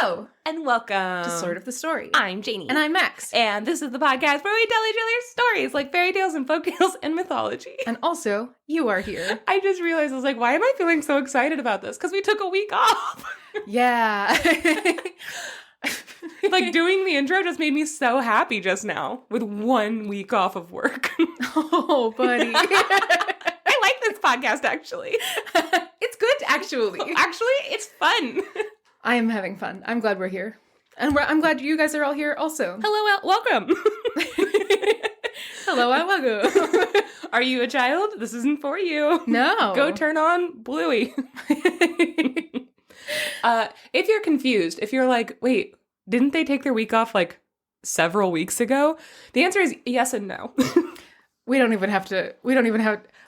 Hello! And welcome To Sort of the Story. I'm Janey. And I'm Max. And this is the podcast where we tell each other stories like fairy tales and folk tales and mythology. And also, you are here. I just realized, I was like, why am I feeling so excited about this? Because we took a week off. Yeah. Like, doing the intro just made me so happy just now with 1 week off of work. Oh, buddy. I like this podcast, actually. It's good, actually. Actually, it's fun. I am having fun. I'm glad we're here. And I'm glad you guys are all here also. Hello, welcome. Hello, and welcome. Are you a child? This isn't for you. No. Go turn on Bluey. If you're confused, if you're like, wait, didn't they take their week off like several weeks ago? The answer is yes and no. We don't even have,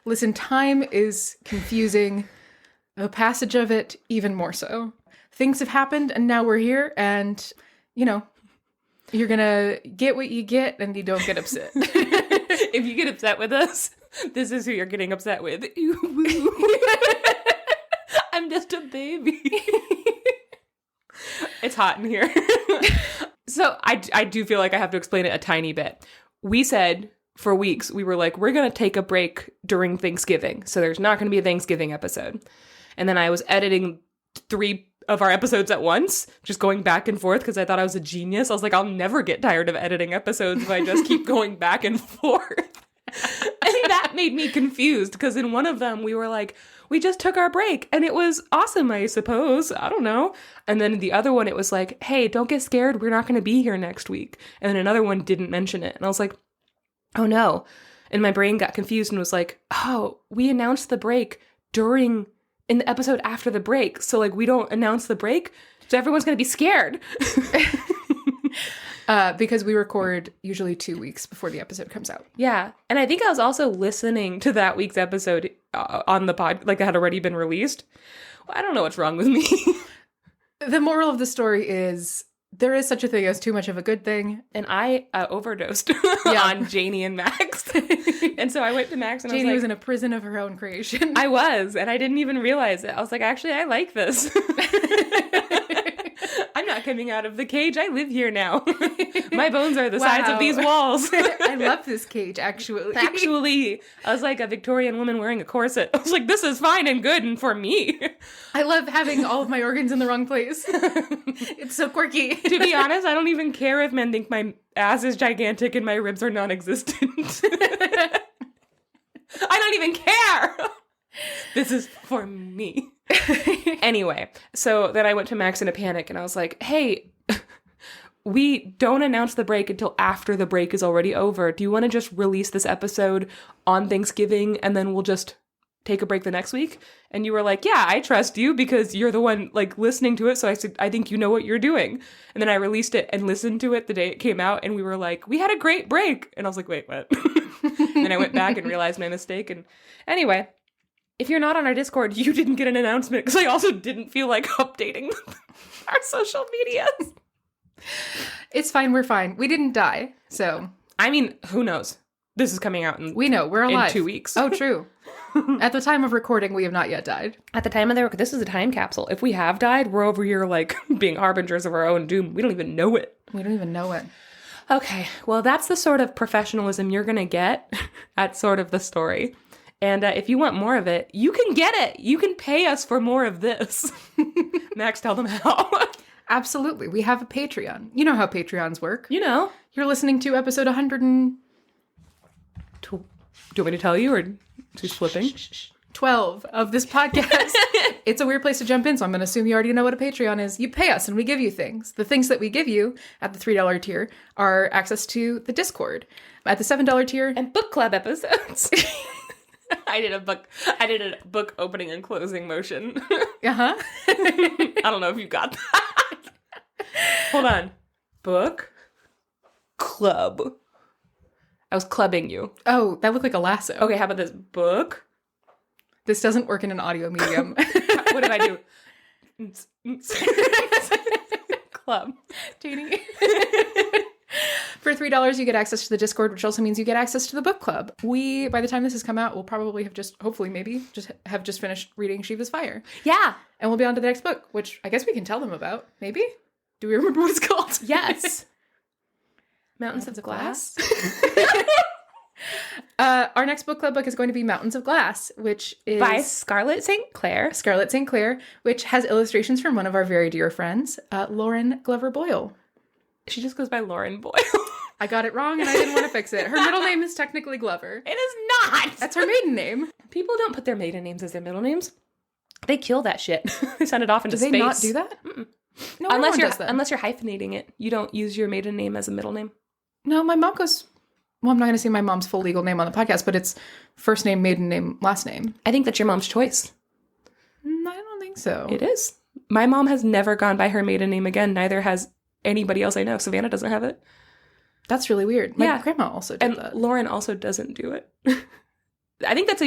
listen, time is confusing. The passage of it, even more so. Things have happened, and now we're here, and, you know, you're gonna get what you get, and you don't get upset. If you get upset with us, this is who you're getting upset with. I'm just a baby. It's hot in here. So I do feel like I have to explain it a tiny bit. We said for weeks, we were like, we're going to take a break during Thanksgiving. So there's not going to be a Thanksgiving episode. And then I was editing 3 of our episodes at once, just going back and forth because I thought I was a genius. I was like, I'll never get tired of editing episodes if I just keep going back and forth. And that made me confused because in one of them we were like, we just took our break and it was awesome, I suppose. I don't know. And then the other one, it was like, hey, don't get scared. We're not going to be here next week. And then another one didn't mention it. And I was like, oh no. And my brain got confused and was like, oh, we announced the break in the episode after the break. So like we don't announce the break. So everyone's going to be scared. Because we record usually 2 weeks before the episode comes out. Yeah. And I think I was also listening to that week's episode on the pod, like it had already been released. Well, I don't know what's wrong with me. The moral of the story is there is such a thing as too much of a good thing. And I overdosed on Janey and Max. And so I went to Max and Janey I was in a prison of her own creation. I was, and I didn't even realize it. I was like, actually, I like this. I'm not coming out of the cage. I live here now. My bones are the size of these walls. I love this cage, actually. Actually, I was like a Victorian woman wearing a corset. I was like, this is fine and good and for me. I love having all of my organs in the wrong place. It's so quirky. To be honest, I don't even care if men think my ass is gigantic and my ribs are non-existent. I don't even care. This is for me. Anyway, so then I went to Max in a panic and I was like, hey, we don't announce the break until after the break is already over. Do you want to just release this episode on Thanksgiving and then we'll just take a break the next week? And you were like, yeah, I trust you because you're the one like listening to it. So I said, I think you know what you're doing. And then I released it and listened to it the day it came out. And we were like, we had a great break. And I was like, wait, what? And then I went back and realized my mistake. And anyway, if you're not on our Discord, you didn't get an announcement because I also didn't feel like updating our social medias. It's fine. We're fine. We didn't die. So, I mean, who knows? This is coming out we know we're alive in 2 weeks. Oh, true. At the time of recording, we have not yet died. At the time of this is a time capsule. If we have died, we're over here like being harbingers of our own doom. We don't even know it. We don't even know it. Okay. Well, that's the sort of professionalism you're going to get at Sort of the Story. And if you want more of it, you can get it. You can pay us for more of this. Max, tell them how. Absolutely. We have a Patreon. You know how Patreons work. You know. You're listening to episode 100 and... Do you want me to tell you or she's flipping? 12 of this podcast. It's a weird place to jump in, so I'm going to assume you already know what a Patreon is. You pay us and we give you things. The things that we give you at the $3 tier are access to the Discord. At the $7 tier... And book club episodes. I did a book opening and closing motion. Uh-huh. I don't know if you got that. Hold on. Book club. I was clubbing you. Oh, that looked like a lasso. Okay, how about this? Book. This doesn't work in an audio medium. What if I do? Club. Janey. For $3, you get access to the Discord, which also means you get access to the book club. We, by the time this has come out, will probably have hopefully have just finished reading Shiva's Fire. Yeah. And we'll be on to the next book, which I guess we can tell them about, maybe? Do we remember what it's called? Yes. Mountains of Glass. Our next book club book is going to be Mountains of Glass, which is by Scarlett St. Clair. Scarlett St. Clair, which has illustrations from one of our very dear friends, Lauren Glover Boyle. She just goes by Lauren Boyle. I got it wrong and I didn't want to fix it. Her middle name is technically Glover. It is not. That's her maiden name. People don't put their maiden names as their middle names. They kill that shit. They send it off into space. Do they not do that? Mm-mm. No, unless does that. Unless you're hyphenating it. You don't use your maiden name as a middle name. No, my mom goes... Well, I'm not going to say my mom's full legal name on the podcast, but it's first name, maiden name, last name. I think that's your mom's choice. I don't think so. It is. My mom has never gone by her maiden name again. Neither has anybody else I know. Savannah doesn't have it. That's really weird. My grandma also did that. Lauren also doesn't do it. I think that's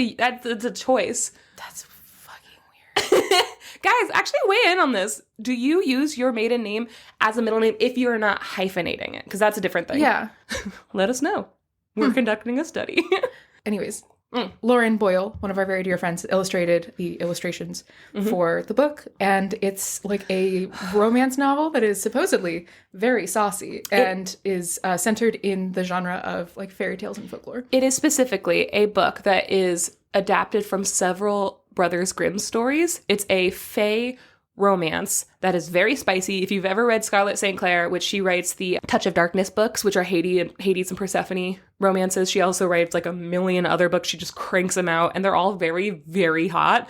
a choice. That's fucking weird. Guys, actually weigh in on this. Do you use your maiden name as a middle name if you're not hyphenating it? Because that's a different thing. Yeah. Let us know. We're conducting a study. Anyways, Lauren Boyle, one of our very dear friends, illustrated the illustrations for the book. And it's like a romance novel that is supposedly very saucy and is centered in the genre of like fairy tales and folklore. It is specifically a book that is adapted from several Brothers Grimm stories. It's a fae romance that is very spicy. If you've ever read Scarlett St. Clair, which she writes the Touch of Darkness books, which are Hades and Persephone romances. She also writes like a million other books. She just cranks them out, and they're all very, very hot.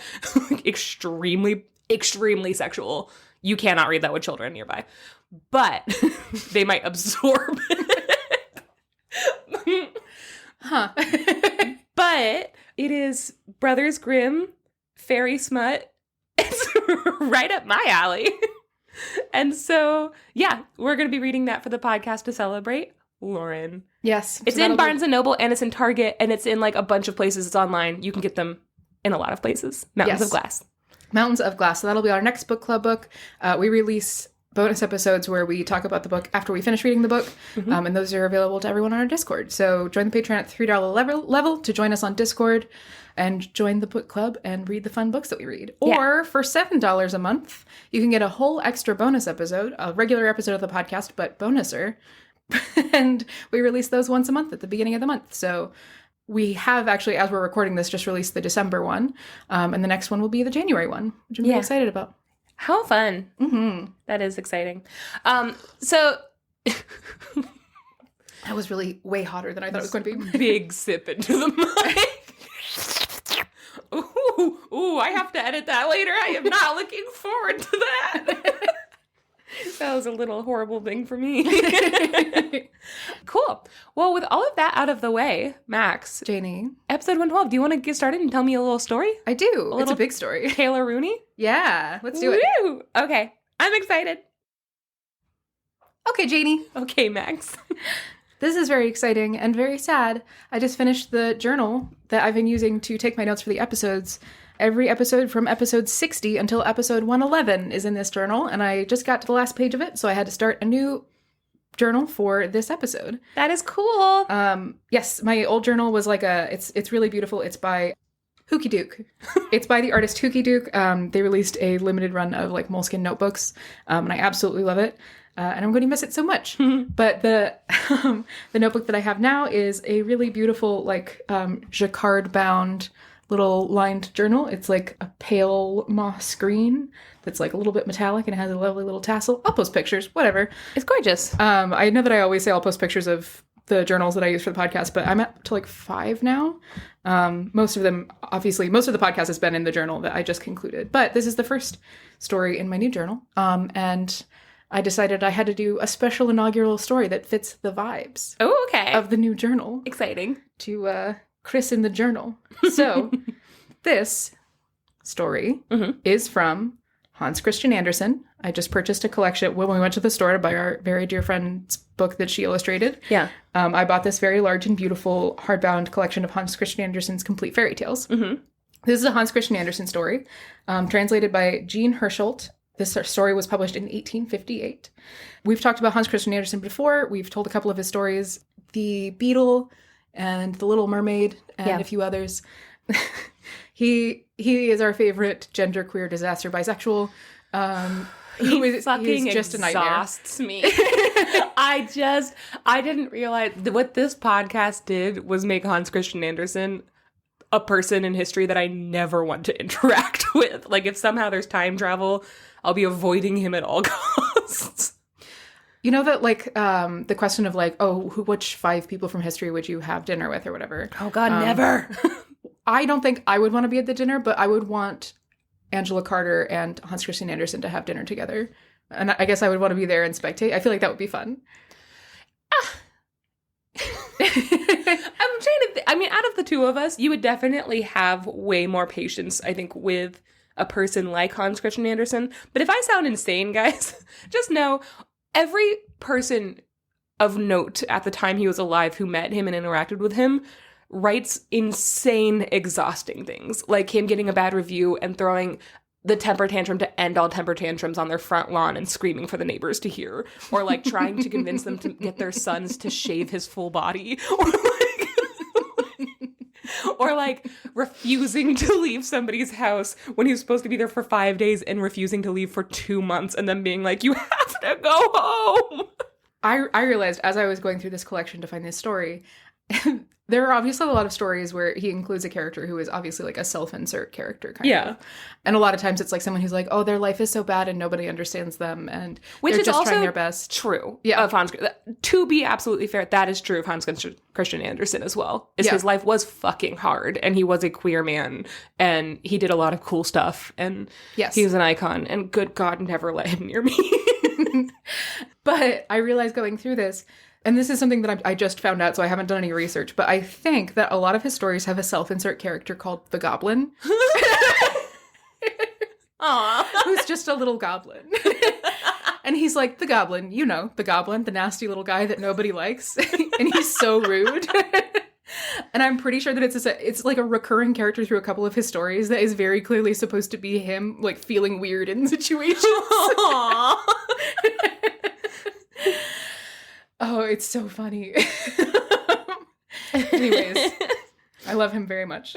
Extremely, extremely sexual. You cannot read that with children nearby. But they might absorb it. Huh. But it is Brothers Grimm, fairy smut. It's right up my alley. And so, yeah, we're going to be reading that for the podcast to celebrate Lauren. Yes. It's in Barnes & Noble, and it's in Target, and it's in like a bunch of places. It's online. You can get them in a lot of places. Mountains of Glass. Mountains of Glass. So that'll be our next book club book. We release bonus episodes where we talk about the book after we finish reading the book. And those are available to everyone on our Discord. So join the Patreon at $3 level to join us on Discord and join the book club and read the fun books that we read. Or for $7 a month, you can get a whole extra bonus episode, a regular episode of the podcast, but bonuser. And we release those once a month at the beginning of the month. So we have actually, as we're recording this, just released the December one. And the next one will be the January one, which I'm really excited about. How fun. Mm-hmm. That is exciting. So... That was really way hotter than I thought it was going to be. Big sip into the mic. Ooh, I have to edit that later. I am not looking forward to that. That was a little horrible thing for me. Cool. Well, with all of that out of the way, Max. Janey. Episode 112. Do you want to get started and tell me a little story? I do. It's a big story. Taylor Rooney? Yeah. Let's do it. Woo! Okay. I'm excited. Okay, Janey. Okay, Max. This is very exciting and very sad. I just finished the journal that I've been using to take my notes for the episodes. Every episode from episode 60 until episode 111 is in this journal, and I just got to the last page of it, so I had to start a new journal for this episode. That is cool. Yes, my old journal was like it's really beautiful. It's by Hookie Duke. It's by the artist Hookie Duke. They released a limited run of like Moleskine notebooks, and I absolutely love it. And I'm going to miss it so much. But the notebook that I have now is a really beautiful, like, jacquard-bound little lined journal. It's like a pale moss green that's like a little bit metallic and it has a lovely little tassel. I'll post pictures, whatever. It's gorgeous. I know that I always say I'll post pictures of the journals that I use for the podcast, but I'm up to like 5 now. Most of the podcast has been in the journal that I just concluded. But this is the first story in my new journal. And I decided I had to do a special inaugural story that fits the vibes of the new journal. Exciting. To christen the journal. So this story is from Hans Christian Andersen. I just purchased a collection when we went to the store to buy our very dear friend's book that she illustrated. Yeah. I bought this very large and beautiful hardbound collection of Hans Christian Andersen's complete fairy tales. This is a Hans Christian Andersen story, translated by Jean Hirschelt. This story was published in 1858. We've talked about Hans Christian Andersen before. We've told a couple of his stories. The Beetle and The Little Mermaid and a few others. He is our favorite genderqueer disaster bisexual. He fucking he's just a nightmare. exhausts me. I didn't realize that what this podcast did was make Hans Christian Andersen a person in history that I never want to interact with. Like, if somehow there's time travel, I'll be avoiding him at all costs. You know that, like, the question of, like, oh, which 5 people from history would you have dinner with or whatever? Oh, God, never. I don't think I would want to be at the dinner, but I would want Angela Carter and Hans Christian Andersen to have dinner together. And I guess I would want to be there and spectate. I feel like that would be fun. I'm trying to I mean, out of the two of us, you would definitely have way more patience, I think, with a person like Hans Christian Andersen. But if I sound insane, guys, just know every person of note at the time he was alive who met him and interacted with him writes insane, exhausting things. Like him getting a bad review and throwing the temper tantrum to end all temper tantrums on their front lawn and screaming for the neighbors to hear. Or like trying to convince them to get their sons to shave his full body. Or like refusing to leave somebody's house when he was supposed to be there for 5 days and refusing to leave for 2 months and then being like, you have to go home. I realized as I was going through this collection to find this story, there are obviously a lot of stories where he includes a character who is obviously like a self-insert character kind of. And a lot of times it's like someone who's like, oh, their life is so bad and nobody understands them and they're just trying their best. True. Of Hans. To be absolutely fair, that is true of Hans Christian Andersen as well. His life was fucking hard and he was a queer man and he did a lot of cool stuff and he was an icon and good God, never let him near me. But I realized going through this, and this is something that I just found out, so I haven't done any research, but I think that a lot of his stories have a self-insert character called the Goblin. Aww. Who's just a little goblin. And he's like, the Goblin, you know, the Goblin, the nasty little guy that nobody likes. And he's so rude. And I'm pretty sure that it's like a recurring character through a couple of his stories that is very clearly supposed to be him, like, feeling weird in situations. Aww. Oh, it's so funny. Anyways, I love him very much.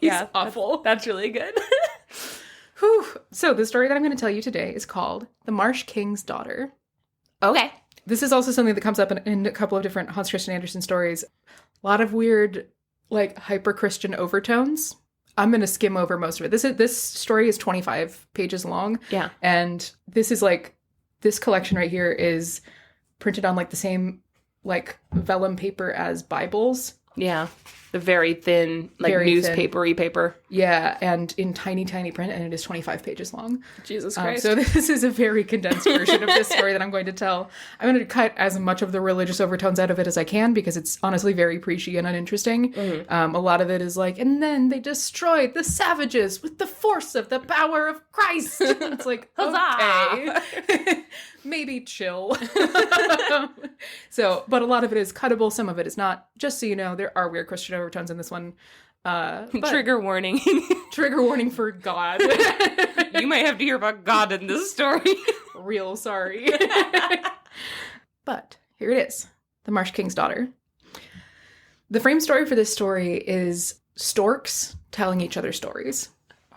He's awful. That's really good. Whew. So the story that I'm going to tell you today is called The Marsh King's Daughter. Okay. This is also something that comes up in a couple of different Hans Christian Andersen stories. A lot of weird, like, hyper-Christian overtones. I'm going to skim over most of it. This story is 25 pages long. Yeah. And this is like, this collection right here is printed on like the same like vellum paper as Bibles. Yeah. The very thin, like newspapery paper. Yeah. And in tiny, tiny print. And it is 25 pages long. Jesus Christ. So this is a very condensed version of this story that I'm going to tell. I'm going to cut as much of the religious overtones out of it as I can because it's honestly very preachy and uninteresting. Mm-hmm. A lot of it is like, and then they destroyed the savages with the force of the power of Christ. It's like, okay. Maybe chill. But a lot of it is cuttable. Some of it is not. Just so you know, there are weird Christian overtones in this one. Trigger warning. Trigger warning for God. You might have to hear about God in this story. Real sorry. But here it is. The Marsh King's Daughter. The frame story for this story is storks telling each other stories.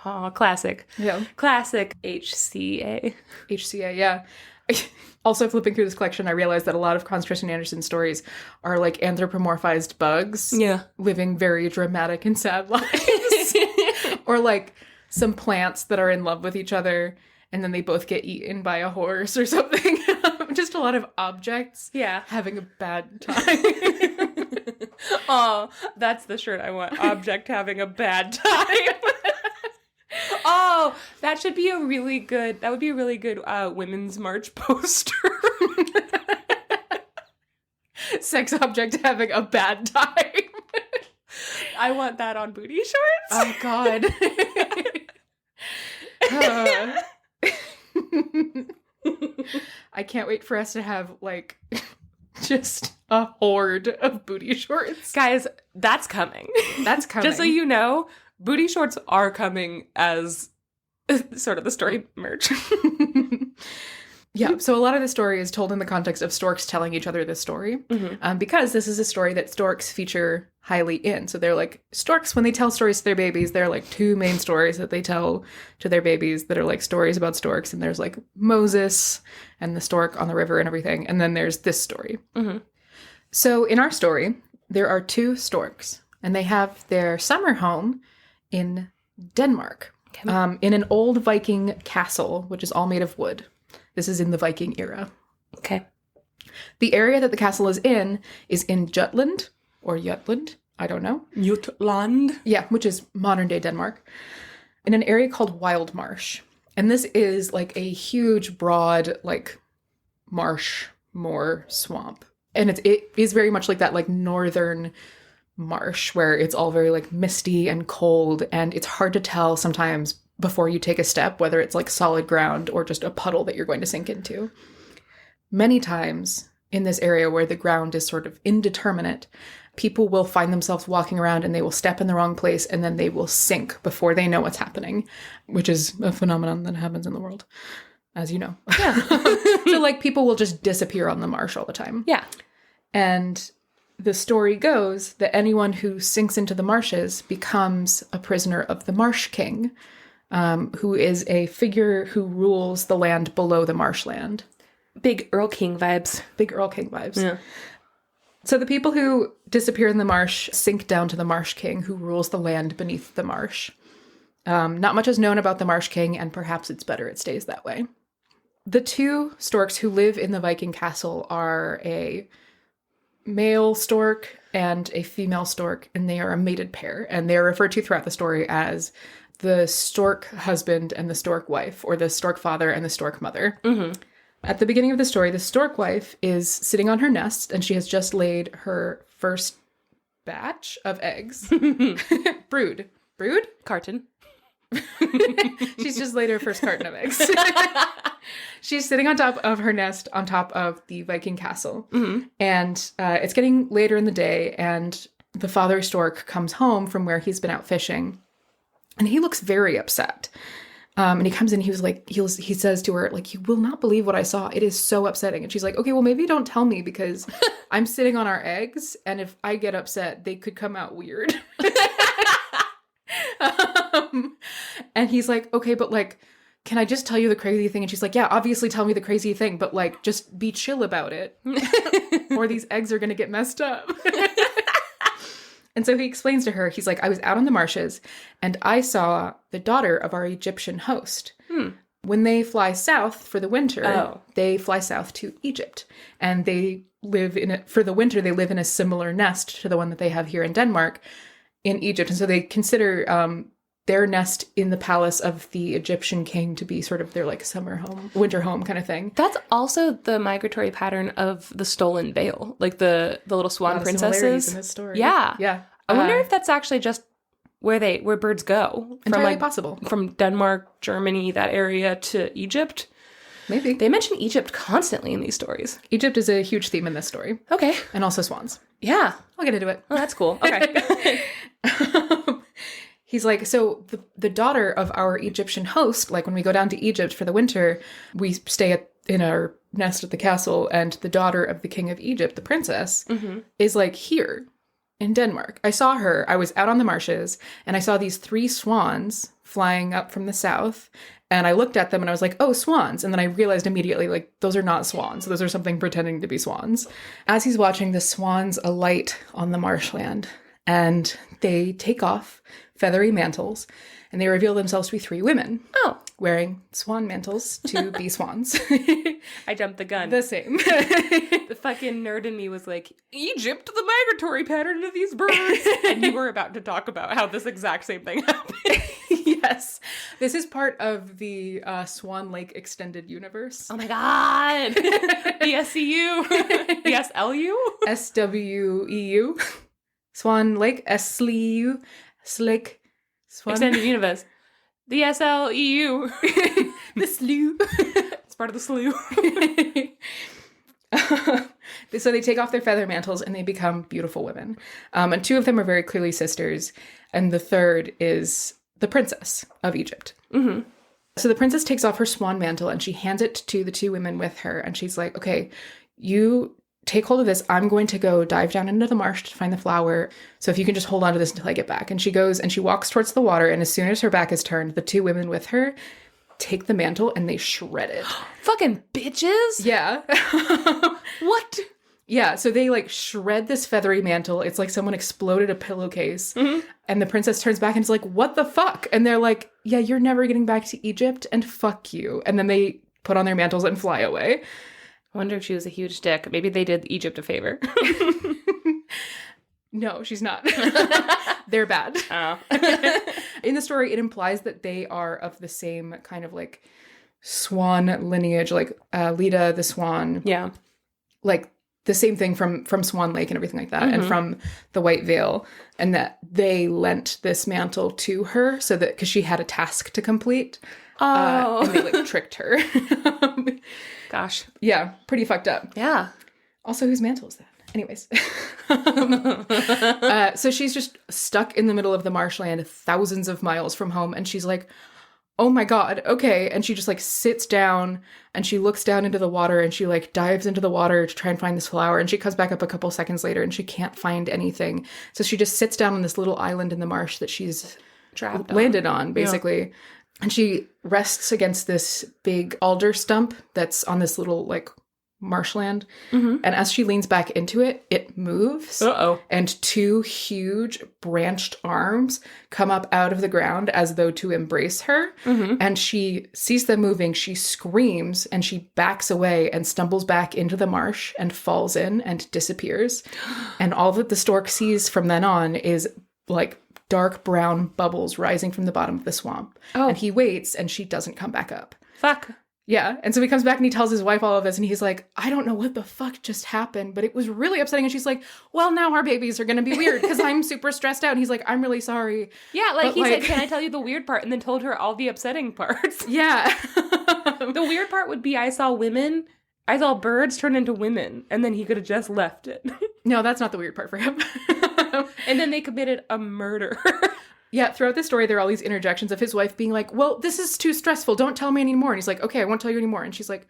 Oh, classic. Yeah. Classic HCA. HCA, yeah. Also, flipping through this collection, I realized that a lot of Hans Christian Andersen stories are like anthropomorphized bugs. Yeah. Living very dramatic and sad lives. Or like some plants that are in love with each other and then they both get eaten by a horse or something. Just a lot of objects. Yeah. Having a bad time. Oh, that's the shirt I want. Object having a bad time. Oh, that would be a really good Women's March poster. Sex object having a bad time. I want that on booty shorts. Oh, God. I can't wait for us to have, like, just a horde of booty shorts. Guys, that's coming. That's coming. Just so you know, booty shorts are coming as sort of the story merch. Yeah, so a lot of the story is told in the context of storks telling each other this story, because this is a story that storks feature highly in. So they're like storks, when they tell stories to their babies, they're like two main stories that they tell to their babies that are like stories about storks. And there's like Moses and the stork on the river and everything. And then there's this story. Mm-hmm. So in our story, there are two storks, and they have their summer home in Denmark, in an old Viking castle, which is all made of wood. This is in the Viking era. Okay. The area that the castle is in Jutland, or Jutland, I don't know. Jutland. Yeah, which is modern day Denmark, in an area called Wild Marsh. And this is like a huge, broad, like marsh, moor, swamp. And it is very much like that, like northern marsh where it's all very like misty and cold, and it's hard to tell sometimes before you take a step whether it's like solid ground or just a puddle that you're going to sink into. Many times in this area where the ground is sort of indeterminate, people will find themselves walking around and they will step in the wrong place and then they will sink before they know what's happening, which is a phenomenon that happens in the world, as you know. Yeah. So like people will just disappear on the marsh all the time. Yeah. And the story goes that anyone who sinks into the marshes becomes a prisoner of the Marsh King, who is a figure who rules the land below the marshland. Big Earl King vibes. Big Earl King vibes. Yeah. So the people who disappear in the marsh sink down to the Marsh King, who rules the land beneath the marsh. Not much is known about the Marsh King, and perhaps it's better it stays that way. The two storks who live in the Viking castle are a male stork and a female stork, and they are a mated pair, and they are referred to throughout the story as the stork husband and the stork wife, or the stork father and the stork mother. Mm-hmm. At the beginning of the story, the stork wife is sitting on her nest, and she has just laid her first batch of eggs. Brood. Carton. She's just laid her first carton of eggs. She's sitting on top of her nest on top of the Viking castle. Mm-hmm. And it's getting later in the day, and the father stork comes home from where he's been out fishing. And he looks very upset. And he comes in, he says to her, like, you will not believe what I saw. It is so upsetting. And she's like, okay, well, maybe don't tell me, because I'm sitting on our eggs, and if I get upset, they could come out weird. And he's like, okay, but like, can I just tell you the crazy thing? And she's like, yeah, obviously tell me the crazy thing, but like, just be chill about it, or these eggs are going to get messed up. And so he explains to her, he's like, I was out on the marshes and I saw the daughter of our Egyptian host. When they fly south for the winter, they fly south to Egypt, and they live for the winter, they live in a similar nest to the one that they have here in Denmark in Egypt. And so they consider their nest in the palace of the Egyptian king to be sort of their like summer home, winter home kind of thing. That's also the migratory pattern of the stolen veil, like the little swan princesses in this story. Yeah. Yeah. I wonder if that's actually just where birds go. Entirely like, possible. From Denmark, Germany, that area to Egypt. Maybe. They mention Egypt constantly in these stories. Egypt is a huge theme in this story. Okay. And also swans. Yeah. I'll get into it. Oh, that's cool. Okay. He's like, so the daughter of our Egyptian host, like when we go down to Egypt for the winter, we stay in our nest at the castle, and the daughter of the king of Egypt, the princess, is like here in Denmark. I saw her. I was out on the marshes, and I saw these 3 swans flying up from the south, and I looked at them and I was like, oh, swans. And then I realized immediately, like, those are not swans. Those are something pretending to be swans. As he's watching, the swans alight on the marshland, and they take off feathery mantles, and they reveal themselves to be 3 women. Oh. Wearing swan mantles to be swans. I jumped the gun. The same. The fucking nerd in me was like, Egypt, the migratory pattern of these birds. And you were about to talk about how this exact same thing happened. Yes. This is part of the Swan Lake Extended Universe. Oh my god. The SCU. The SLU? SWEU. Swan Lake. SLEU. Slick. Swan. Extended Universe. The SLEU. The slew. It's part of the slew. So they take off their feather mantles and they become beautiful women. And 2 of them are very clearly sisters. And the third is the princess of Egypt. Mm-hmm. So the princess takes off her swan mantle and she hands it to the 2 women with her. And she's like, okay, you take hold of this. I'm going to go dive down into the marsh to find the flower. So if you can just hold on to this until I get back. And she goes and she walks towards the water. And as soon as her back is turned, the two women with her take the mantle and they shred it. Fucking bitches. Yeah. What? Yeah, so they like shred this feathery mantle. It's like someone exploded a pillowcase. And the princess turns back and is like, what the fuck? And they're like, yeah, you're never getting back to Egypt and fuck you. And then they put on their mantles and fly away. I wonder if she was a huge dick. Maybe they did Egypt a favor. No, she's not. They're bad. Oh. In the story, it implies that they are of the same kind of like swan lineage, like Leda the swan. Yeah. Like the same thing from Swan Lake and everything like that, and from the White Veil, and that they lent this mantle to her so that because she had a task to complete. And they like tricked her. Gosh. Yeah, pretty fucked up. Yeah. Also, whose mantle is that? Anyways. So she's just stuck in the middle of the marshland, thousands of miles from home, and she's like, oh my god, okay. And she just like sits down and she looks down into the water and she like dives into the water to try and find this flower. And she comes back up a couple seconds later and she can't find anything. So she just sits down on this little island in the marsh that she's landed on, basically. Yeah. And she rests against this big alder stump that's on this little like marshland. And as she leans back into it, it moves. And two huge branched arms come up out of the ground as though to embrace her. And she sees them moving. She screams and she backs away and stumbles back into the marsh and falls in and disappears. And all that the stork sees from then on is like dark brown bubbles rising from the bottom of the swamp. And he waits and she doesn't come back up. Fuck. Yeah. And so he comes back and he tells his wife all of this and he's like, I don't know what the fuck just happened, but it was really upsetting. And she's like, well, now our babies are going to be weird because I'm super stressed out. And he's like, I'm really sorry. Yeah. Like he said, can I tell you the weird part? And then told her all the upsetting parts. Yeah. The weird part would be I saw birds turn into women and then he could have just left it. No, that's not the weird part for him. And then they committed a murder. Yeah, throughout the story, there are all these interjections of his wife being like, well, this is too stressful. Don't tell me anymore. And he's like, okay, I won't tell you anymore. And she's like,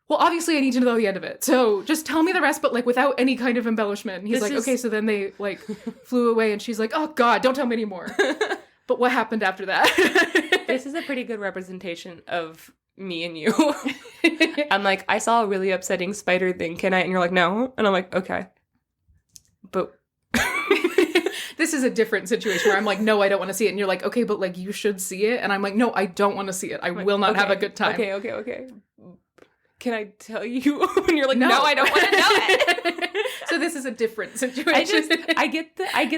well, obviously I need to know the end of it. So just tell me the rest, but like without any kind of embellishment. And he's okay, so then they like flew away and she's like, oh God, don't tell me anymore. But what happened after that? This is a pretty good representation of me and you. I'm like, I saw a really upsetting spider thing. Can I? And you're like, no. And I'm like, okay. But this is a different situation where I'm like, no, I don't want to see it. And you're like, okay, but like you should see it. And I'm like, no, I don't want to see it. I will not have a good time. Okay. Can I tell you? And you're like, no, I don't want to know it. So this is a different situation. I get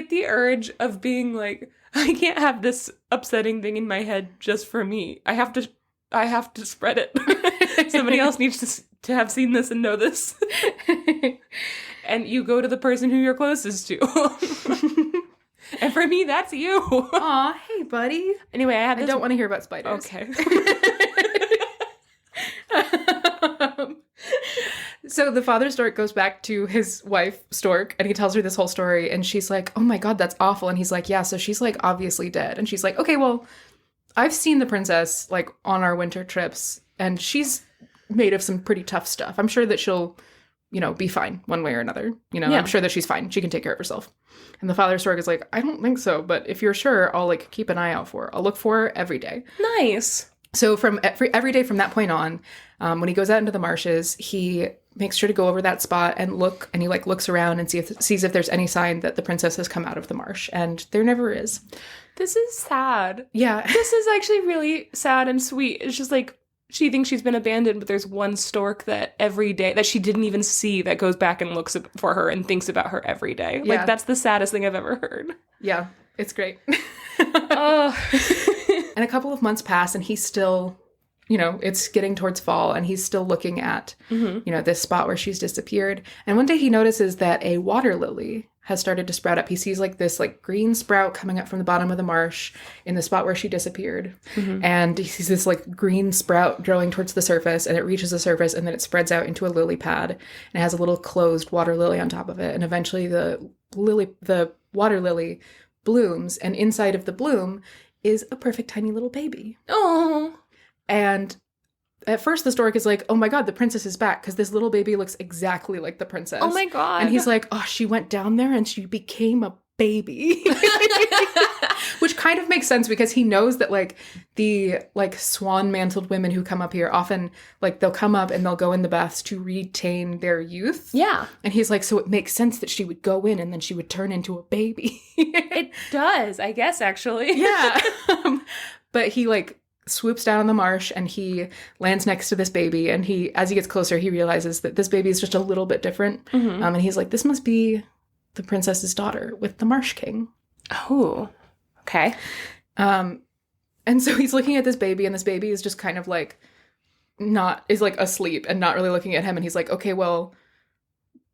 the urge of being like, I can't have this upsetting thing in my head just for me. I have to spread it. Somebody else needs to have seen this and know this. And you go to the person who you're closest to. And for me, that's you. Aw, hey, buddy. Anyway, I don't want to hear about spiders. Okay. So the father stork goes back to his wife stork and he tells her this whole story and she's like, oh my God, that's awful. And he's like, yeah, so she's like obviously dead. And she's like, okay, well, I've seen the princess like on our winter trips and she's made of some pretty tough stuff. I'm sure that she'll, be fine one way or another. Yeah. I'm sure that she's fine. She can take care of herself. And the father stork is like, I don't think so, but if you're sure, I'll like keep an eye out for her. I'll look for her every day. Nice. So from every day from that point on, when he goes out into the marshes, he makes sure to go over that spot and look, and he like looks around and sees if there's any sign that the princess has come out of the marsh, and there never is. This is sad. Yeah. This is actually really sad and sweet. It's just like she thinks she's been abandoned, but there's one stork that every day that she didn't even see that goes back and looks for her and thinks about her every day. Yeah. Like that's the saddest thing I've ever heard. Yeah, it's great. Oh. And a couple of months pass and he's still, it's getting towards fall and he's still looking at, this spot where she's disappeared. And one day he notices that a water lily has started to sprout up. He sees like this like green sprout coming up from the bottom of the marsh in the spot where she disappeared. And he sees this like green sprout growing towards the surface and it reaches the surface and then it spreads out into a lily pad and it has a little closed water lily on top of it. And eventually the water lily blooms and inside of the bloom is a perfect tiny little baby. Oh. And at first the stork is like, oh my god, the princess is back, because this little baby looks exactly like the princess. Oh my god. And he's like, oh, she went down there and she became a baby. Which kind of makes sense, because he knows that like the like swan mantled women who come up here often, like, they'll come up and they'll go in the baths to retain their youth. Yeah. And he's like, so it makes sense that she would go in and then she would turn into a baby. It does, I guess, actually. Yeah. But he like swoops down on the marsh and he lands next to this baby, and he, as he gets closer, he realizes that this baby is just a little bit different. And he's like, this must be the princess's daughter with the Marsh King. Oh, okay. And so he's looking at this baby, and this baby is just kind of like is like asleep and not really looking at him. And he's like, okay, well,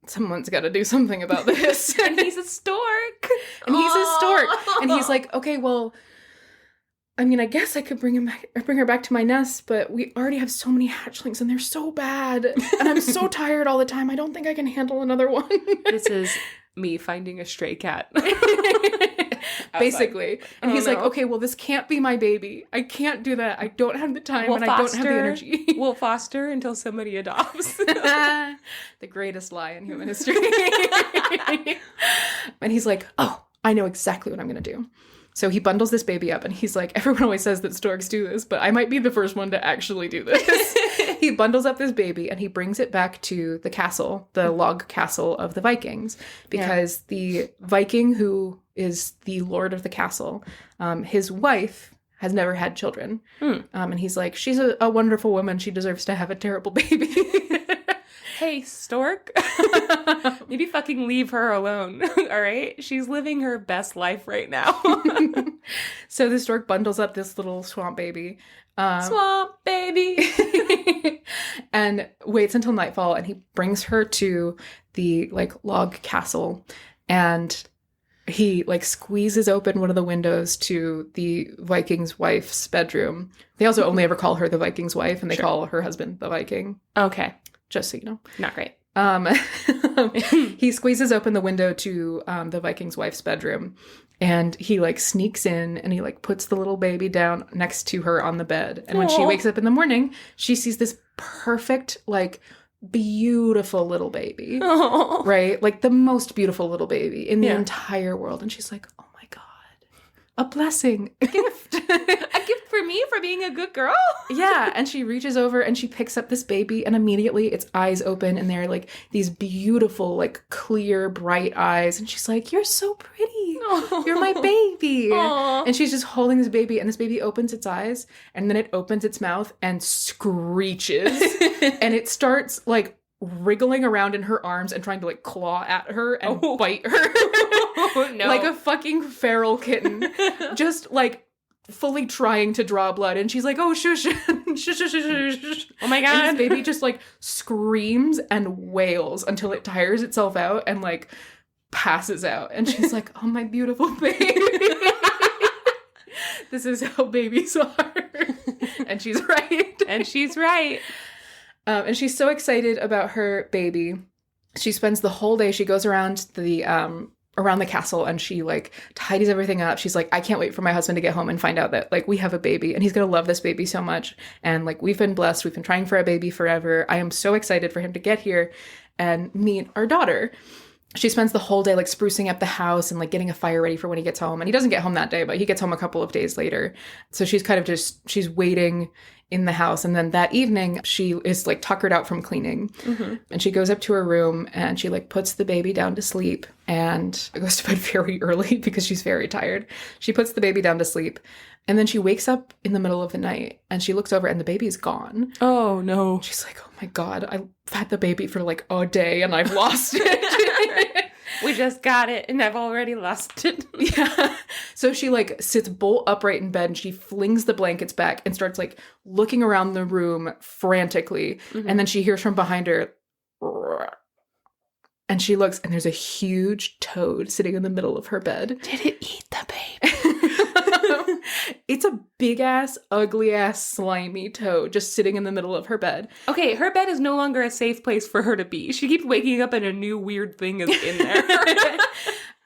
someone's got to do something about this. And he's a stork. And he's a stork. And he's like, okay, well, I mean, I guess I could bring her back to my nest, but we already have so many hatchlings and they're so bad. And I'm so tired all the time. I don't think I can handle another one. This is me finding a stray cat. Basically. And he's like, okay, well, this can't be my baby. I can't do that. I don't have the time and I don't have the energy. We'll foster until somebody adopts. The greatest lie in human history. And he's like, oh, I know exactly what I'm going to do. So he bundles this baby up, and he's like, everyone always says that storks do this, but I might be the first one to actually do this. He bundles up this baby, and he brings it back to the castle, the log castle of the Vikings, because the Viking who is the lord of the castle, his wife has never had children. And he's like, she's a wonderful woman. She deserves to have a terrible baby. Hey, stork. Maybe fucking leave her alone. All right? She's living her best life right now. So the stork bundles up this little swamp baby. Swamp baby. And waits until nightfall, and he brings her to the like log castle, and he like squeezes open one of the windows to the Viking's wife's bedroom. They also only ever call her the Viking's wife, and they call her husband the Viking. Okay. Just so you know. Not great. He squeezes open the window to the Viking's wife's bedroom, and he like sneaks in, and he like puts the little baby down next to her on the bed. And when she wakes up in the morning, she sees this perfect, like, beautiful little baby. Aww. Right? Like the most beautiful little baby in the entire world. And she's like, oh my God, a blessing, a gift. A gift for me for being a good girl? Yeah. And she reaches over and she picks up this baby, and immediately its eyes open, and they're like these beautiful, like clear, bright eyes. And she's like, you're so pretty. Aww. You're my baby. Aww. And she's just holding this baby, and this baby opens its eyes, and then it opens its mouth and screeches. And it starts like wriggling around in her arms and trying to like claw at her and bite her. Oh, no. Like a fucking feral kitten. Just like fully trying to draw blood, and she's like, oh, shush. Shush, shush, shush, shush. Oh my God. And this baby just like screams and wails until it tires itself out and like passes out. And she's like, oh, my beautiful baby. This is how babies are. And she's right. And she's right. And she's so excited about her baby. She spends the whole day, she goes around the castle, and she like tidies everything up. She's like, I can't wait for my husband to get home and find out that like we have a baby, and he's gonna love this baby so much. And like, we've been blessed. We've been trying for a baby forever. I am so excited for him to get here and meet our daughter. She spends the whole day like sprucing up the house and like getting a fire ready for when he gets home. And he doesn't get home that day, but he gets home a couple of days later. So she's kind of she's waiting in the house. And then that evening she is like tuckered out from cleaning. Mm-hmm. And she goes up to her room and she like puts the baby down to sleep and goes to bed very early because she's very tired. She puts the baby down to sleep. And then she wakes up in the middle of the night and she looks over and the baby is gone. Oh, no. She's like, oh my God, I've had the baby for like a day and I've lost it. We just got it and I've already lost it. Yeah. So she like sits bolt upright in bed and she flings the blankets back and starts like looking around the room frantically. Mm-hmm. And then she hears from behind her, and she looks and there's a huge toad sitting in the middle of her bed. Did it eat the baby? It's a big ass, ugly ass, slimy toad just sitting in the middle of her bed. Okay, her bed is no longer a safe place for her to be. She keeps waking up and a new weird thing is in there.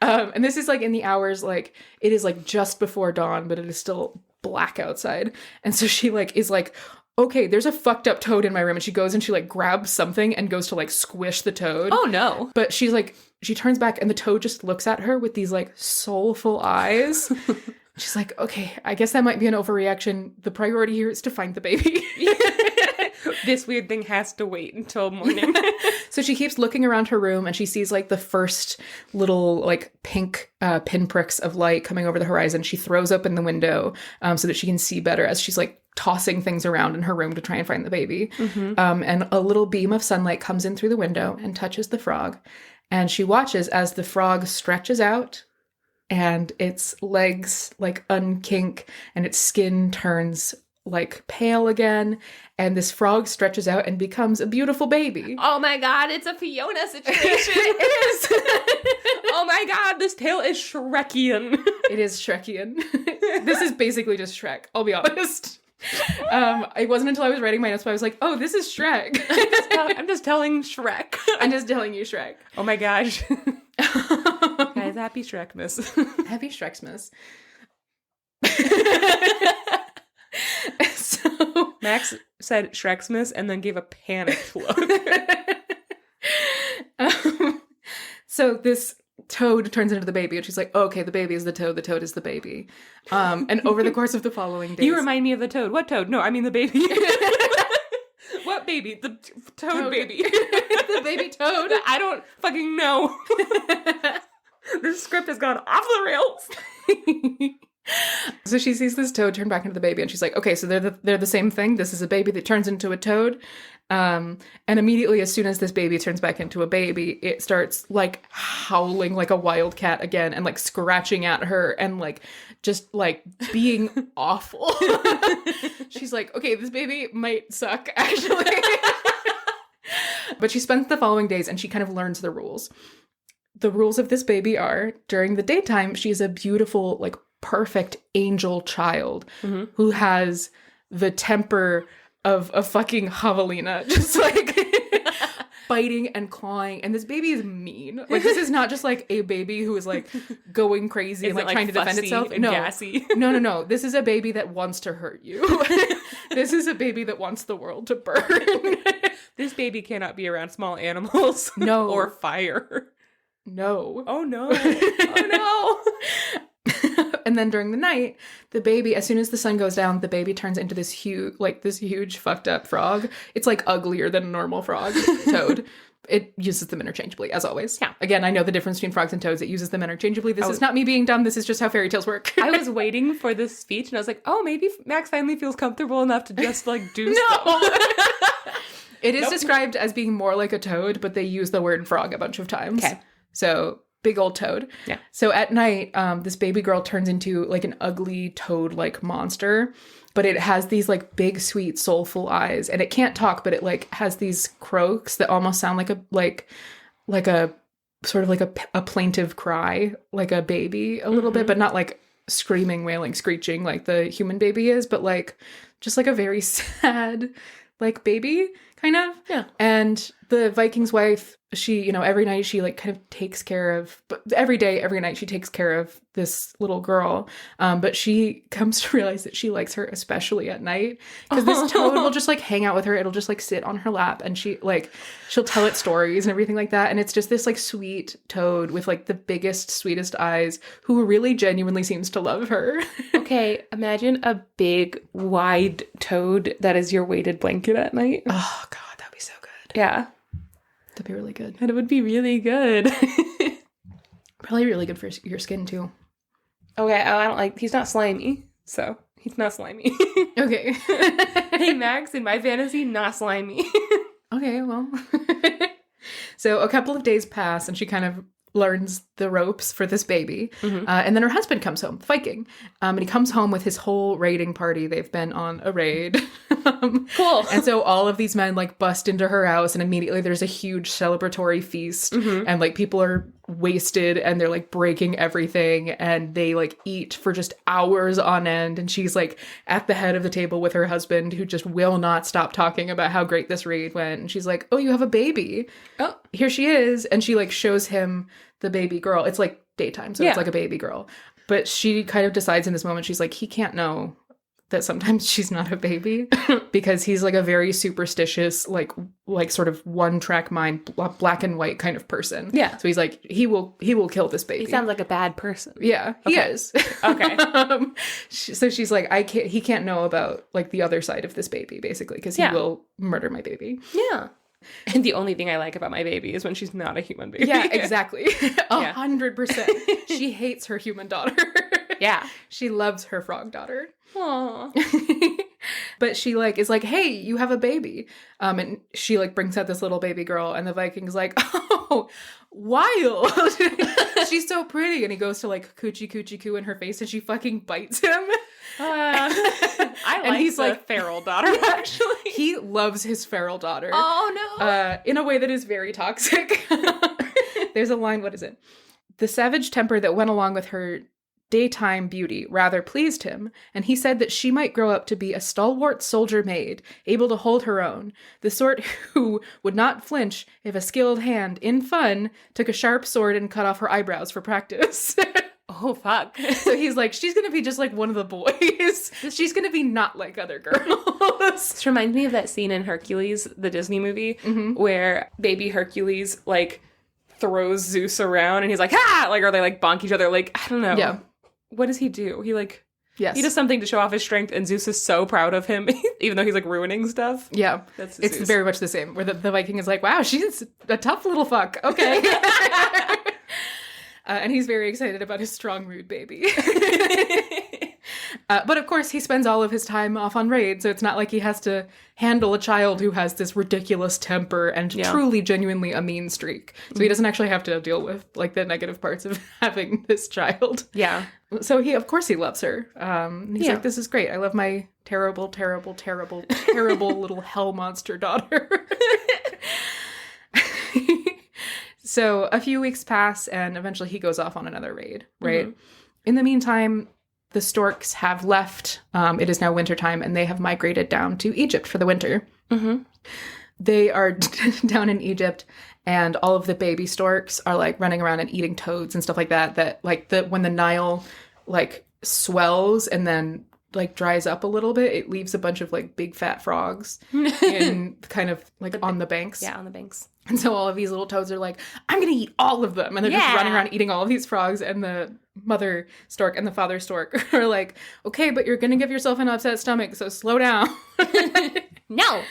And this is like in the hours, like it is like just before dawn, but it is still black outside. And so she like is like okay, there's a fucked up toad in my room. And she goes and she like grabs something and goes to like squish the toad. Oh no. But she's like, she turns back and the toad just looks at her with these like soulful eyes. She's like, okay, I guess that might be an overreaction. The priority here is to find the baby. This weird thing has to wait until morning. So she keeps looking around her room and she sees like the first little like pink pinpricks of light coming over the horizon. She throws open the window so that she can see better as she's like tossing things around in her room to try and find the baby. And a little beam of sunlight comes in through the window and touches the frog. And she watches as the frog stretches out and its legs like unkink and its skin turns like pale again, and this frog stretches out and becomes a beautiful baby. Oh my god, it's a Fiona situation. It is. Oh my god, this tale is Shrekian. It is Shrekian. This is basically just Shrek, I'll be honest. It wasn't until I was writing my notes, but I was like, oh, this is Shrek. I'm just telling Shrek. I'm just telling you Shrek. Oh my gosh. Guys, happy Shrekmas. Happy Shreksmas. Max said Shreksmas and then gave a panicked look. So this toad turns into the baby, and she's like, oh, okay, the baby is the toad is the baby. And over the course of the following days... You remind me of the toad. What toad? No, I mean the baby. What baby? The toad baby. The baby toad? I don't fucking know. This script has gone off the rails. So she sees this toad turn back into the baby, and she's like, okay, so they're the same thing. This is a baby that turns into a toad. And immediately, as soon as this baby turns back into a baby, it starts like howling like a wild cat again and like scratching at her and like just like being awful. She's like, okay, this baby might suck actually. But she spends the following days and she kind of learns the rules. The rules of this baby are, during the daytime, she's a beautiful, like perfect angel child who has the temper of a fucking javelina, just like biting and clawing. And this baby is mean. Like, this is not just like a baby who is like going crazy and like trying to defend itself. And gassy. No. This is a baby that wants to hurt you. This is a baby that wants the world to burn. This baby cannot be around small animals. No. Or fire. No. Oh no. Oh no. And then during the night, the baby, as soon as the sun goes down, the baby turns into this huge fucked up frog. It's like uglier than a normal frog, toad. It uses them interchangeably, as always. Yeah. Again, I know the difference between frogs and toads. It uses them interchangeably. This is not me being dumb. This is just how fairy tales work. I was waiting for this speech and I was like, oh, maybe Max finally feels comfortable enough to just like do stuff. It is described as being more like a toad, but they use the word frog a bunch of times. Okay. So big old toad. Yeah. So at night, this baby girl turns into like an ugly toad-like monster, but it has these like big, sweet, soulful eyes, and it can't talk, but it like has these croaks that almost sound like a sort of like a plaintive cry, like a baby a little bit, but not like screaming, wailing, screeching like the human baby is, but like just like a very sad like baby kind of. Yeah. And the Viking's wife, she, every night she like kind of takes care of, but every night she takes care of this little girl. But she comes to realize that she likes her especially at night, because this toad will just like hang out with her. It'll just like sit on her lap, and she'll tell it stories and everything like that. And it's just this like sweet toad with like the biggest, sweetest eyes, who really genuinely seems to love her. Okay, imagine a big, wide toad that is your weighted blanket at night. Oh God, that'd be so good. Yeah. That'd be really good. And it would be really good. Probably really good for your skin too. Okay, I don't like, he's not slimy, so he's not slimy. Okay. Hey, Max, in my fantasy, not slimy. Okay, well. So a couple of days pass and she kind of learns the ropes for this baby. And then her husband comes home, the Viking. And he comes home with his whole raiding party. They've been on a raid. Cool. And so all of these men like bust into her house, and immediately there's a huge celebratory feast. And like people are wasted and they're like breaking everything, and they like eat for just hours on end. And she's like at the head of the table with her husband, who just will not stop talking about how great this raid went. And she's like, oh, you have a baby. Oh, here she is. And she like shows him the baby girl. It's like daytime, so it's like a baby girl. But she kind of decides in this moment, she's like, he can't know that sometimes she's not a baby because he's like a very superstitious, like sort of one-track mind, black and white kind of person. Yeah. So he's like, he will kill this baby. He sounds like a bad person. Yeah, he is. Okay. So she's like, he can't know about like the other side of this baby, basically, because he will murder my baby. Yeah. And the only thing I like about my baby is when she's not a human baby. Yeah, exactly. 100%. She hates her human daughter. Yeah. She loves her frog daughter. Aww. But she like is like, hey, you have a baby. And she like brings out this little baby girl, and the Viking's like, oh, wild. She's so pretty. And he goes to like coochie coochie coo in her face, and she fucking bites him. I like he's like feral daughter, actually. He loves his feral daughter. Oh no. In a way that is very toxic. There's a line, what is it? The savage temper that went along with her daytime beauty rather pleased him, and he said that she might grow up to be a stalwart soldier maid, able to hold her own, the sort who would not flinch if a skilled hand, in fun, took a sharp sword and cut off her eyebrows for practice. Oh, fuck. So he's like, she's gonna be just like one of the boys. She's gonna be not like other girls. This reminds me of that scene in Hercules, the Disney movie, where baby Hercules, like, throws Zeus around, and he's like, ah! Like, or they, like, bonk each other. Like, I don't know. Yeah. What does he do? He, like... Yes. He does something to show off his strength, and Zeus is so proud of him, even though he's, like, ruining stuff. Yeah. It's Zeus. very much the same, where the Viking is like, wow, she's a tough little fuck. Okay. And he's very excited about his strong rude baby. But of course, he spends all of his time off on raid, so it's not like he has to handle a child who has this ridiculous temper and truly, genuinely a mean streak. So he doesn't actually have to deal with, like, the negative parts of having this child. Yeah. So of course he loves her. He's like, this is great. I love my terrible, terrible, terrible, terrible little hell monster daughter. So a few weeks pass, and eventually he goes off on another raid, right? Mm-hmm. In the meantime, the storks have left. It is now wintertime, and they have migrated down to Egypt for the winter. Mm-hmm. They are down in Egypt, and all of the baby storks are, like, running around and eating toads and stuff like that, like, when the Nile, like, swells and then, like, dries up a little bit, it leaves a bunch of, like, big fat frogs in kind of, like, on the banks. Yeah, on the banks. And so all of these little toads are like, I'm going to eat all of them. And they're just running around eating all of these frogs. And the mother stork and the father stork are like, okay, but you're going to give yourself an upset stomach, so slow down. No.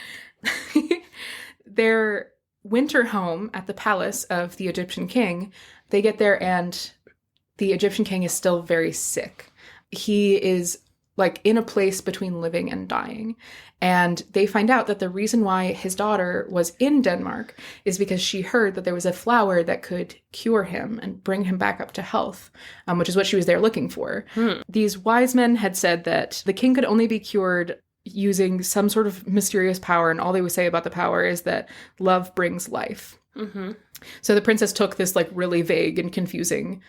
Their winter home at the palace of the Egyptian king, they get there and the Egyptian king is still very sick. He is, like, in a place between living and dying. And they find out that the reason why his daughter was in Denmark is because she heard that there was a flower that could cure him and bring him back up to health, which is what she was there looking for. These wise men had said that the king could only be cured using some sort of mysterious power, and all they would say about the power is that love brings life. Mm-hmm. So the princess took this, like, really vague and confusing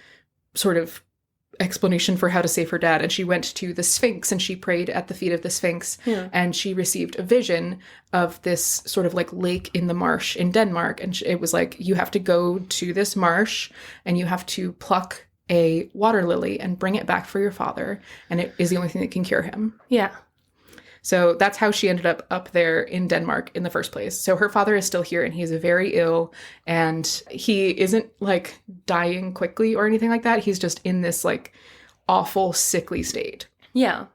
sort of explanation for how to save her dad, and she went to the Sphinx and she prayed at the feet of the Sphinx, and she received a vision of this sort of, like, lake in the marsh in Denmark, and it was like, you have to go to this marsh and you have to pluck a water lily and bring it back for your father, and it is the only thing that can cure him. Yeah. So that's how she ended up there in Denmark in the first place. So her father is still here, and he's very ill, and he isn't, like, dying quickly or anything like that. He's just in this, like, awful, sickly state. Yeah.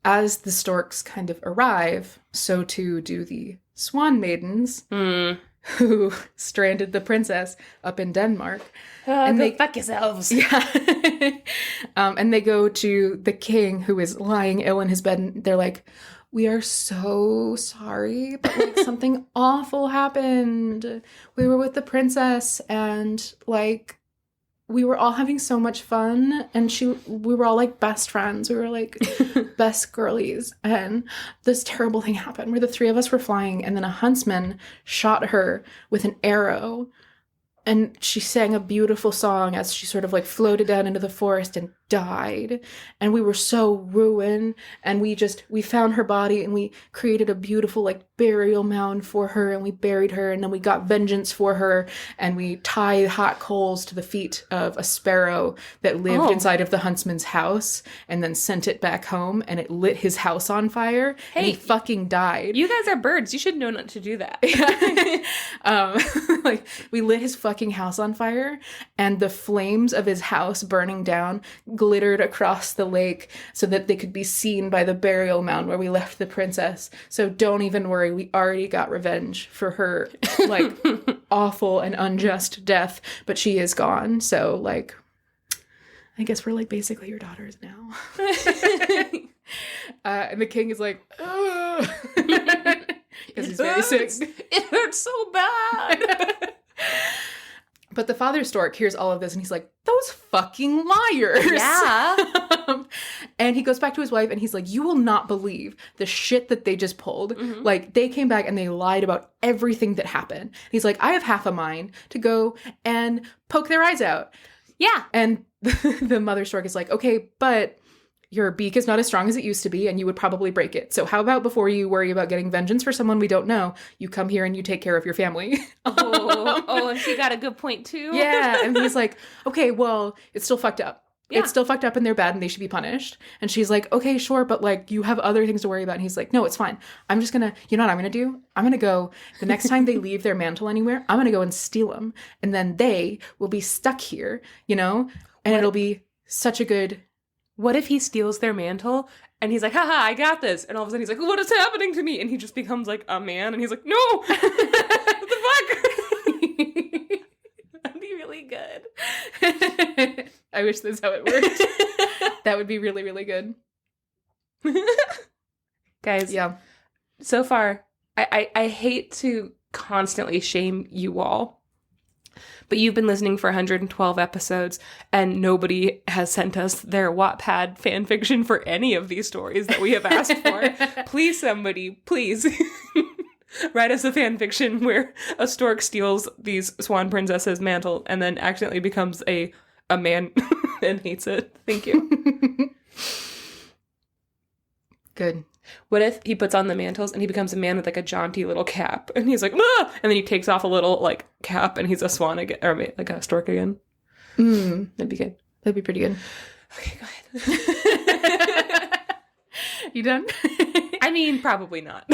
As the storks kind of arrive, so too do the swan maidens who stranded the princess up in Denmark. And they fuck yourselves. Yeah. And they go to the king, who is lying ill in his bed, and they're like, we are so sorry, but, like, something awful happened. We were with the princess, and, like, we were all having so much fun, and we were all, like, best friends. We were, like, best girlies, and this terrible thing happened where the three of us were flying, and then a huntsman shot her with an arrow, and she sang a beautiful song as she sort of, like, floated down into the forest and died, and we were so ruined, and we found her body, and we created a beautiful like burial mound for her, and we buried her, and then we got vengeance for her, and we tied hot coals to the feet of a sparrow that lived inside of the huntsman's house, and then sent it back home, and it lit his house on fire, and he fucking died. You guys are birds. You should know not to do that. Like, we lit his fucking house on fire, and the flames of his house burning down glittered across the lake so that they could be seen by the burial mound where we left the princess. So don't even worry, we already got revenge for her, like, awful and unjust death, but she is gone. So, like, I guess we're, like, basically your daughters now. And the king is like, oh. Because he's very sick. It hurts so bad. But the father stork hears all of this and he's like, those fucking liars. Yeah. And he goes back to his wife and he's like, you will not believe the shit that they just pulled. Mm-hmm. Like, they came back and they lied about everything that happened. And he's like, I have half a mind to go and poke their eyes out. Yeah. And the mother stork is like, okay, but your beak is not as strong as it used to be, and you would probably break it. So how about before you worry about getting vengeance for someone we don't know, you come here and you take care of your family? And she got a good point too. Yeah. And he's like, okay, well, it's still fucked up. Yeah. It's still fucked up and they're bad and they should be punished. And she's like, okay, sure, but like, you have other things to worry about. And he's like, no, it's fine. I'm just gonna, you know what I'm gonna do? I'm gonna go, the next time they leave their mantle anywhere, I'm gonna go and steal them. And then they will be stuck here, you know? And it'll be such a good... What if he steals their mantle and he's like, haha, I got this. And all of a sudden he's like, what is happening to me? And he just becomes like a man and he's like, no! What the fuck? That'd be really good. I wish that's how it worked. That would be really, really good. Guys, yeah. So far, I hate to constantly shame you all. But you've been listening for 112 episodes, and nobody has sent us their Wattpad fan fiction for any of these stories that we have asked for. Please, somebody, please, write us a fan fiction where a stork steals these swan princesses' mantle and then accidentally becomes a man and hates it. Thank you. Good. What if he puts on the mantles and he becomes a man with like a jaunty little cap and he's like, ah! And then he takes off a little like cap and he's a swan again, or like a stork again. That'd be good. That'd be pretty good. Okay, go ahead. You done? I mean, probably not.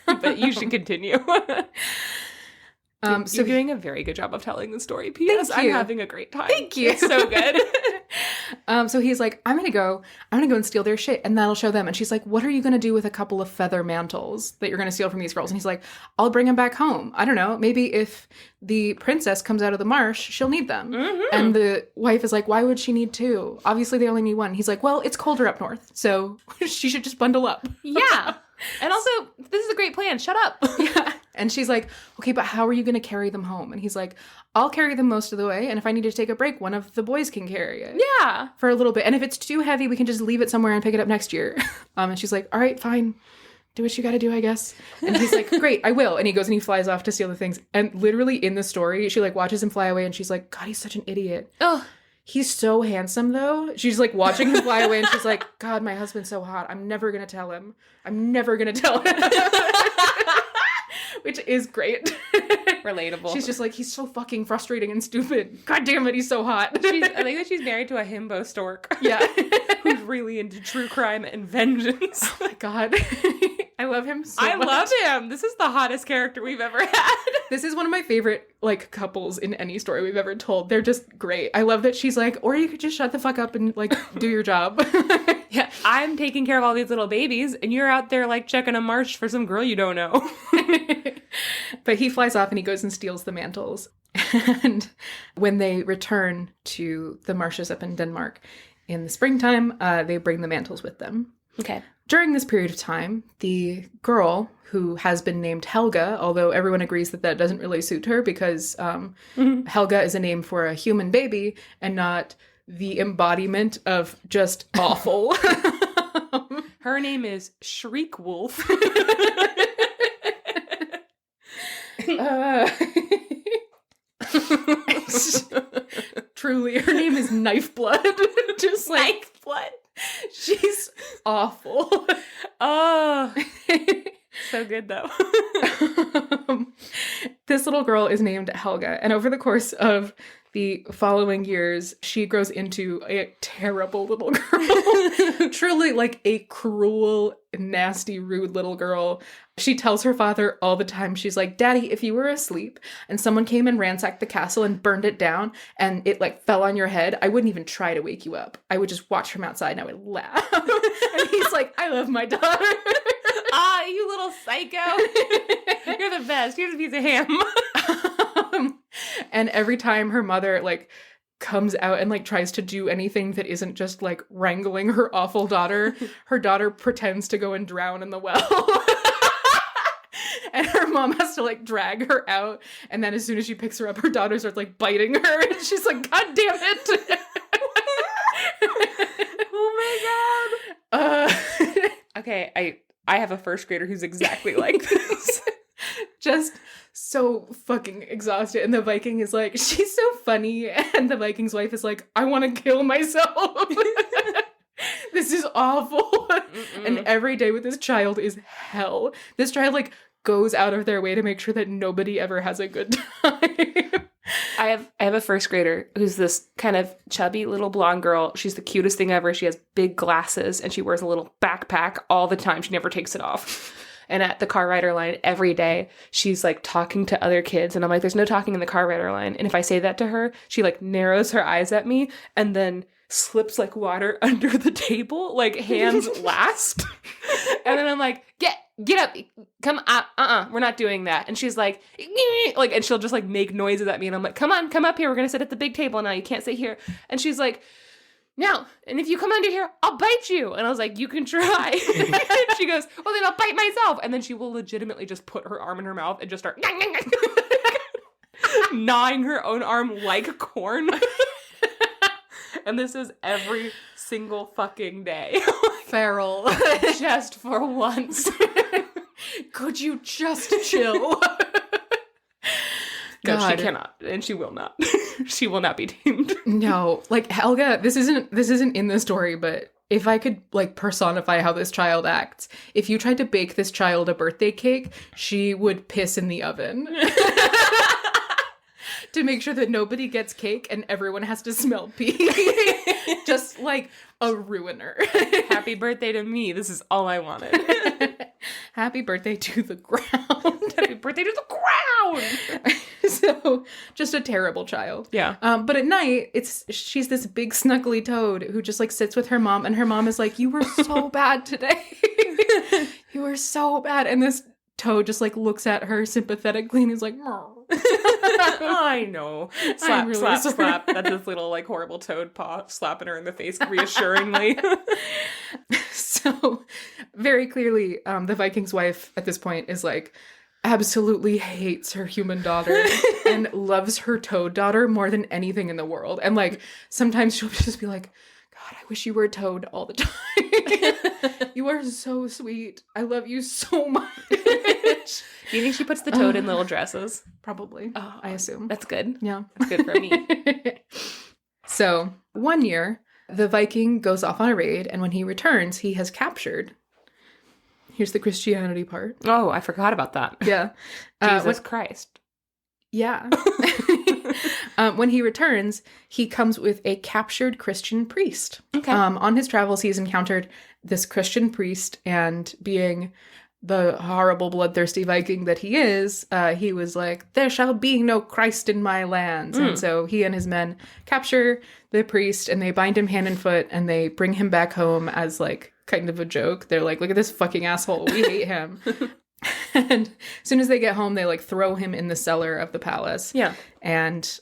But you should continue. So you're doing a very good job of telling the story. P.S. I'm having a great time. Thank you. It's so good. So he's like, I'm gonna go and steal their shit, and that'll show them. And she's like, what are you gonna do with a couple of feather mantles that you're gonna steal from these girls? And he's like, I'll bring them back home. I don't know. Maybe if the princess comes out of the marsh, she'll need them. Mm-hmm. And the wife is like, why would she need two? Obviously they only need one. He's like, well, it's colder up north, so she should just bundle up. Yeah. And also, this is a great plan. Shut up. Yeah. And she's like, okay, but how are you going to carry them home? And he's like, I'll carry them most of the way. And if I need to take a break, one of the boys can carry it. Yeah. For a little bit. And if it's too heavy, we can just leave it somewhere and pick it up next year. And she's like, all right, fine. Do what you got to do, I guess. And he's like, great, I will. And he goes and he flies off to steal the things. And literally in the story, she like watches him fly away and she's like, God, he's such an idiot. Oh. He's so handsome, though. She's, like, watching him fly away, and she's like, God, my husband's so hot. I'm never going to tell him. I'm never going to tell him. Which is great. Relatable. She's just like, he's so fucking frustrating and stupid. God damn it, he's so hot. I think that she's married to a himbo stork. Yeah. Who's really into true crime and vengeance. Oh, my God. I love him so much. I love him. This is the hottest character we've ever had. This is one of my favorite, like, couples in any story we've ever told. They're just great. I love that she's like, or you could just shut the fuck up and, like, do your job. Yeah, I'm taking care of all these little babies, and you're out there, like, checking a marsh for some girl you don't know. But he flies off, and he goes and steals the mantles. And when they return to the marshes up in Denmark in the springtime, they bring the mantles with them. Okay. During this period of time, the girl, who has been named Helga, although everyone agrees that that doesn't really suit her because Helga is a name for a human baby and not the embodiment of just awful. Her name is Shriek Wolf. truly, her name is Knifeblood. Just like Knifeblood. She's awful. Oh, so good though. This little girl is named Helga, and over the course of the following years, she grows into a terrible little girl. Truly like a cruel, nasty, rude little girl. She tells her father all the time, she's like, Daddy, if you were asleep and someone came and ransacked the castle and burned it down and it like fell on your head, I wouldn't even try to wake you up. I would just watch from outside and I would laugh. And he's like, I love my daughter. Ah, you little psycho. You're the best. Here's a piece of ham. And every time her mother like comes out and like tries to do anything that isn't just like wrangling her awful daughter, her daughter pretends to go and drown in the well. And her mom has to like drag her out. And then as soon as she picks her up, her daughter starts like biting her. And she's like, God damn it. Oh my God. Okay, I have a first grader who's exactly like this. Just so fucking exhausted. And the Viking is like, she's so funny. And the Viking's wife is like, I want to kill myself. This is awful. Mm-mm. And every day with this child is hell. This child like goes out of their way to make sure that nobody ever has a good time. I have a first grader who's this kind of chubby little blonde girl. She's the cutest thing ever. She has big glasses and she wears a little backpack all the time. She never takes it off. And at the car rider line every day, she's like talking to other kids. And I'm like, there's no talking in the car rider line. And if I say that to her, she like narrows her eyes at me and then slips like water under the table, like hands last. And then I'm like, get up, come up, we're not doing that. And she's like, and she'll just like make noises at me. And I'm like, come on, come up here. We're going to sit at the big table now. You can't sit here. And she's like, no. And if you come under here, I'll bite you. And I was like, you can try. And she goes, well, then I'll bite myself. And then she will legitimately just put her arm in her mouth and just start gnawing her own arm like corn. And this is every single fucking day. Feral. Just for once. Could you just chill? No, God. she cannot, and she will not. She will not be tamed. No, like Helga, this isn't in the story, but if I could like personify how this child acts, if you tried to bake this child a birthday cake, she would piss in the oven. To make sure that nobody gets cake and everyone has to smell pee. Just like a ruiner. Happy birthday to me. This is all I wanted. Happy birthday to the ground. Happy birthday to the ground. So, just a terrible child. Yeah. But at night, she's this big snuggly toad who just like sits with her mom, and her mom is like, "You were so bad today. You were so bad." And this toad just like looks at her sympathetically and is like, I know. Slap, really slap, sorry. slap. That's this little like horrible toad paw slapping her in the face reassuringly. So very clearly, the Viking's wife at this point is like absolutely hates her human daughter and loves her toad daughter more than anything in the world. And like sometimes she'll just be like, God, I wish you were a toad all the time. You are so sweet. I love you so much. Do you think she puts the toad in little dresses? Probably. Oh, I assume. That's good. Yeah. That's good for me. So one year, the Viking goes off on a raid, and when he returns, he has captured. Here's the Christianity part. Oh, I forgot about that. Yeah. Jesus Christ. Yeah. When he returns, he comes with a captured Christian priest. Okay. On his travels, he's encountered this Christian priest, and being the horrible, bloodthirsty Viking that he is, he was like, there shall be no Christ in my lands. And so he and his men capture the priest, and they bind him hand and foot, and they bring him back home as like kind of a joke. They're like, look at this fucking asshole. We hate him. And as soon as they get home, they like throw him in the cellar of the palace. Yeah. And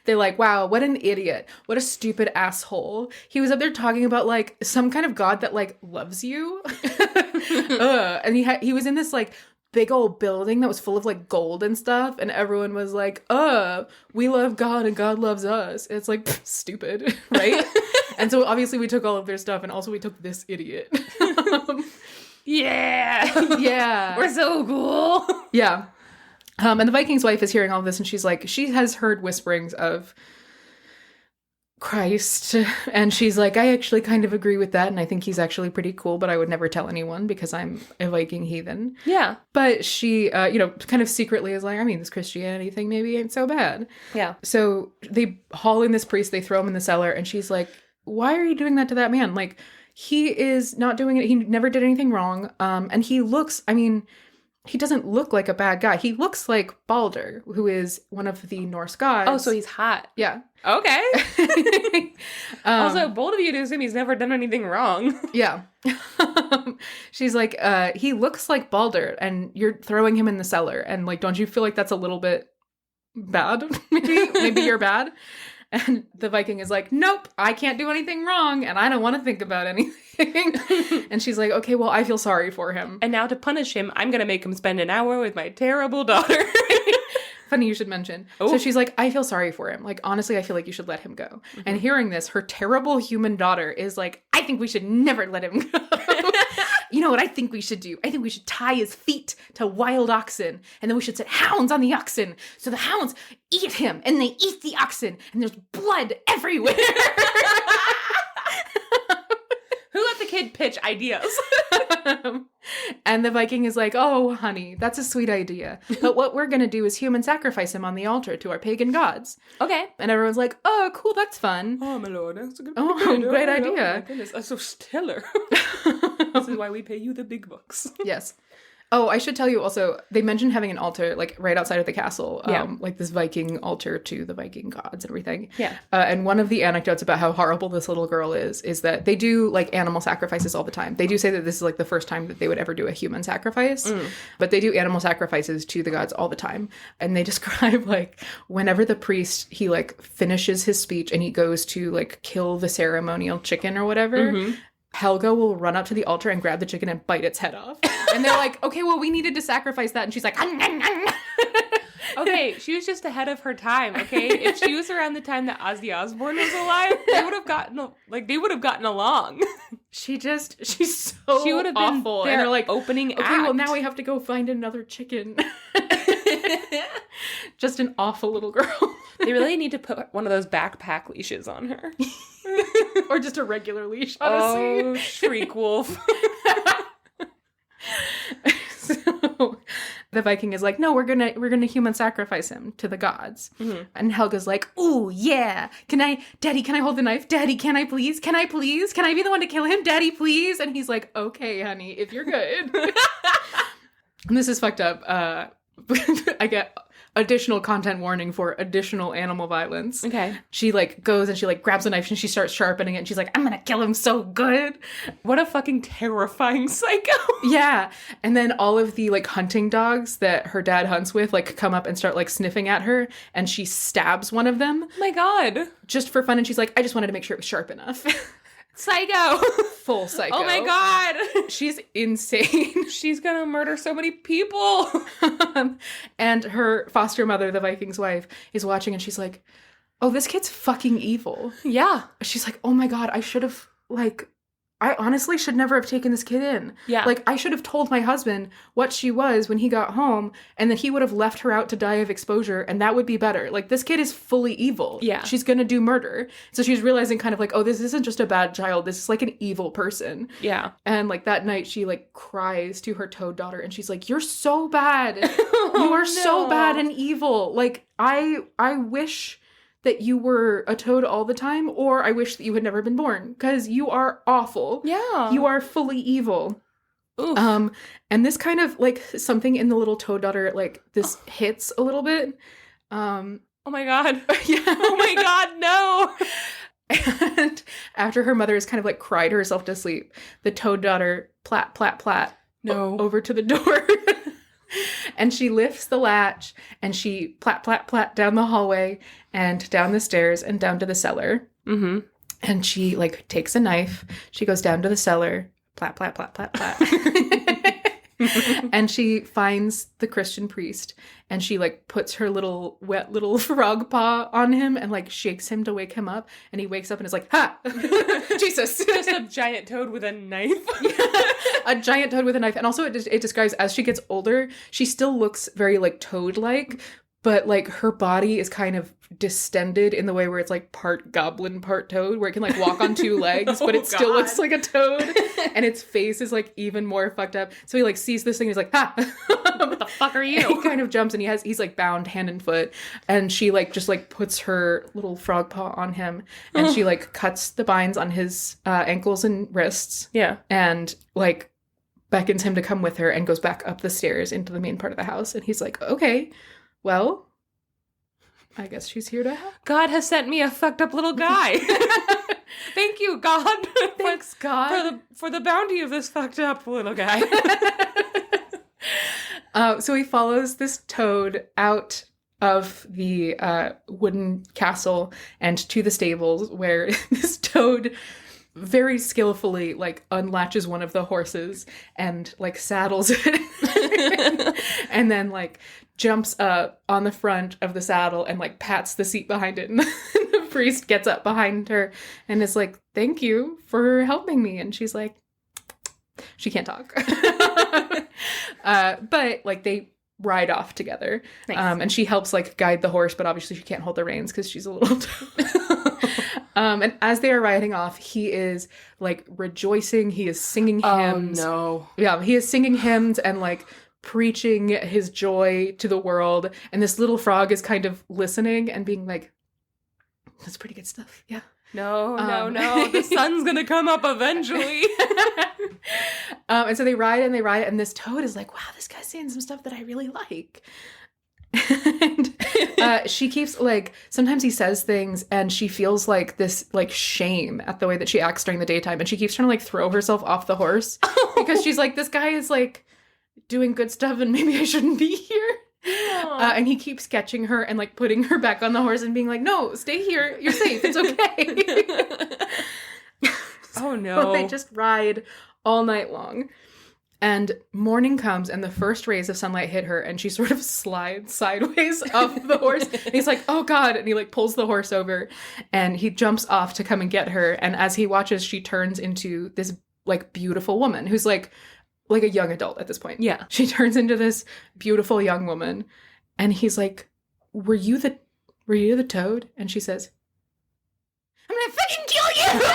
they're like, wow, what an idiot. What a stupid asshole. He was up there talking about like some kind of god that like loves you. And he was in this like big old building that was full of like gold and stuff. And everyone was like, we love God and God loves us. And it's like, stupid, right? And so obviously we took all of their stuff, and also we took this idiot. Yeah. Yeah. We're so cool. Yeah. And the Viking's wife is hearing all of this, and she's like, she has heard whisperings of Christ. And she's like, I actually kind of agree with that. And I think he's actually pretty cool, but I would never tell anyone because I'm a Viking heathen. Yeah. But she, kind of secretly is like, I mean, this Christianity thing maybe ain't so bad. Yeah. So they haul in this priest, they throw him in the cellar, and she's like, why are you doing that to that man? Like, he is not doing it. He never did anything wrong. And he looks, I mean, he doesn't look like a bad guy. He looks like Balder, who is one of the Norse gods. Oh, so he's hot. Yeah. Okay. Also, bold of you to assume he's never done anything wrong. Yeah. She's like, he looks like Balder, and you're throwing him in the cellar. And, like, don't you feel like that's a little bit bad? Maybe you're bad? And the Viking is like, nope, I can't do anything wrong, and I don't want to think about anything. And she's like, okay, well, I feel sorry for him. And now to punish him, I'm going to make him spend an hour with my terrible daughter. Funny you should mention. Ooh. So she's like, I feel sorry for him. Like, honestly, I feel like you should let him go. Mm-hmm. And hearing this, her terrible human daughter is like, I think we should never let him go. You know what I think we should do? I think we should tie his feet to wild oxen, and then we should set hounds on the oxen, so the hounds eat him, and they eat the oxen, and there's blood everywhere. Who let the kid pitch ideas? And the Viking is like, oh, honey, that's a sweet idea. But what we're going to do is human sacrifice him on the altar to our pagan gods. Okay. And everyone's like, oh, cool, that's fun. Oh, my lord, that's a good great idea. Oh, my goodness, that's so stellar. This is why we pay you the big bucks. Yes. Oh, I should tell you also, they mentioned having an altar, like, right outside of the castle. Like this Viking altar to the Viking gods and everything. Yeah. And one of the anecdotes about how horrible this little girl is that they do, like, animal sacrifices all the time. They do say that this is, like, the first time that they would ever do a human sacrifice. But they do animal sacrifices to the gods all the time. And they describe, like, whenever the priest, he, like, finishes his speech and he goes to, like, kill the ceremonial chicken or whatever, Helga will run up to the altar and grab the chicken and bite its head off. And they're like, okay, well, we needed to sacrifice that. And she's like, okay, she was just ahead of her time, okay? If she was around the time that Ozzy Osbourne was alive, they would have gotten along. She's so She would have been awful. their And they're like, opening okay, act. well, now we have to go find another chicken. Just an awful little girl. They really need to put one of those backpack leashes on her. Or just a regular leash, honestly. Oh, shriek wolf. So the Viking is like, no, we're gonna human sacrifice him to the gods. And Helga's like, ooh, yeah. Daddy, can I hold the knife? Daddy, can I please? Can I please? Can I be the one to kill him? Daddy, please? And he's like, okay, honey, if you're good. And this is fucked up. I get additional content warning for additional animal violence. Okay. She, like, goes and she, like, grabs a knife and she starts sharpening it and she's like, I'm gonna kill him so good. What a fucking terrifying psycho. Yeah. And then all of the, like, hunting dogs that her dad hunts with, like, come up and start, like, sniffing at her, and she stabs one of them. Oh my god. Just for fun, and she's like, I just wanted to make sure it was sharp enough. Psycho. Full psycho. Oh my god. She's insane. She's gonna murder so many people. And her foster mother, the Viking's wife, is watching and she's like, oh, this kid's fucking evil. Yeah. She's like, oh my god, I should have, like, I honestly should never have taken this kid in. Yeah. Like, I should have told my husband what she was when he got home, and that he would have left her out to die of exposure, and that would be better. Like, this kid is fully evil. Yeah. She's gonna do murder. So she's realizing kind of like, oh, this isn't just a bad child. This is like an evil person. Yeah. And, like, that night she, like, cries to her toad daughter, and she's like, you're so bad. You are so bad and evil. Like, I wish that you were a toad all the time, or I wish that you had never been born, because you are awful. Yeah. You are fully evil. Oof. And this kind of, like, something in the little toad daughter, like, this hits a little bit. Oh my god. Yeah. Oh my god, no. And after her mother has kind of, like, cried herself to sleep, the toad daughter plat, plat, plat, over to the door. And she lifts the latch and she plat, plat, plat down the hallway and down the stairs and down to the cellar. Mm-hmm. And she, like, takes a knife. She goes down to the cellar, plat, plat, plat, plat, plat. And she finds the Christian priest and she, like, puts her little wet little frog paw on him and, like, shakes him to wake him up. And he wakes up and is like, ha! Jesus! Just a giant toad with a knife. A giant toad with a knife. And also it describes, as she gets older, she still looks very, like, toad-like, but like her body is kind of distended in the way where it's like part goblin, part toad, where it can like walk on two legs, but it still looks like a toad. And its face is like even more fucked up. So he like sees this thing, he's like, ha! What the fuck are you? And he kind of jumps and he's like bound hand and foot. And she like just like puts her little frog paw on him and she like cuts the binds on his ankles and wrists. Yeah. And like beckons him to come with her and goes back up the stairs into the main part of the house. And he's like, okay, well, I guess she's here to help. God has sent me a fucked up little guy. Thank you, God. Thanks, God. For the bounty of this fucked up little guy. So he follows this toad out of the wooden castle and to the stables where this toad very skillfully like unlatches one of the horses and like saddles it and then like jumps up on the front of the saddle and like pats the seat behind it and the priest gets up behind her and is like, thank you for helping me. And she's like, she can't talk. But like they ride off together. Nice. And she helps like guide the horse, but obviously she can't hold the reins because she's a little and as they are riding off, he is like rejoicing. He is singing hymns. Oh no. Yeah, he is singing hymns and like preaching his joy to the world. And this little frog is kind of listening and being like, that's pretty good stuff. Yeah. No. The sun's gonna come up eventually. And so they ride, and this toad is like, wow, this guy's saying some stuff that I really like. And she keeps like, sometimes he says things and she feels like this like shame at the way that she acts during the daytime, and she keeps trying to like throw herself off the horse because she's like, this guy is like doing good stuff and maybe I shouldn't be here. And he keeps catching her and like putting her back on the horse and being like, no, stay here, you're safe, it's okay. Oh no. So they just ride all night long. And morning comes and the first rays of sunlight hit her and she sort of slides sideways off the horse. And he's like, oh God. And he like pulls the horse over and he jumps off to come and get her. And as he watches, she turns into this like beautiful woman who's like a young adult at this point. Yeah. She turns into this beautiful young woman. And he's like, were you the toad? And she says, I'm gonna fucking kill you!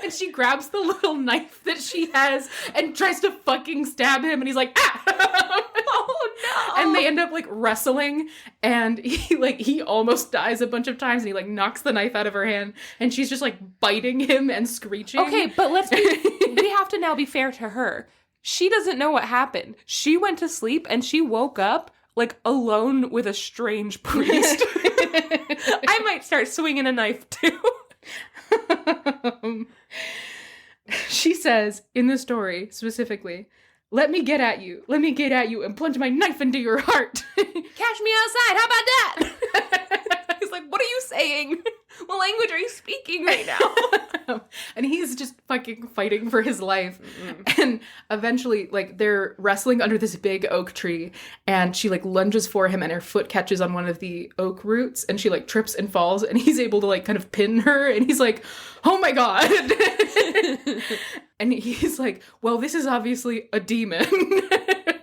And she grabs the little knife that she has and tries to fucking stab him. And he's like, ah! Oh no! And they end up like wrestling. And he almost dies a bunch of times. And he like knocks the knife out of her hand. And she's just like biting him and screeching. Okay, but we have to now be fair to her. She doesn't know what happened. She went to sleep and she woke up like alone with a strange priest. I might start swinging a knife too. She says in the story specifically, let me get at you and plunge my knife into your heart. Catch me outside, how about that? He's like, what are you saying? What language are you speaking right now? And he's just fucking fighting for his life. And eventually, like, they're wrestling under this big oak tree, and she, like, lunges for him, and her foot catches on one of the oak roots, and she, like, trips and falls, and he's able to, like, kind of pin her, and he's like, oh my God. And he's like, well, this is obviously a demon.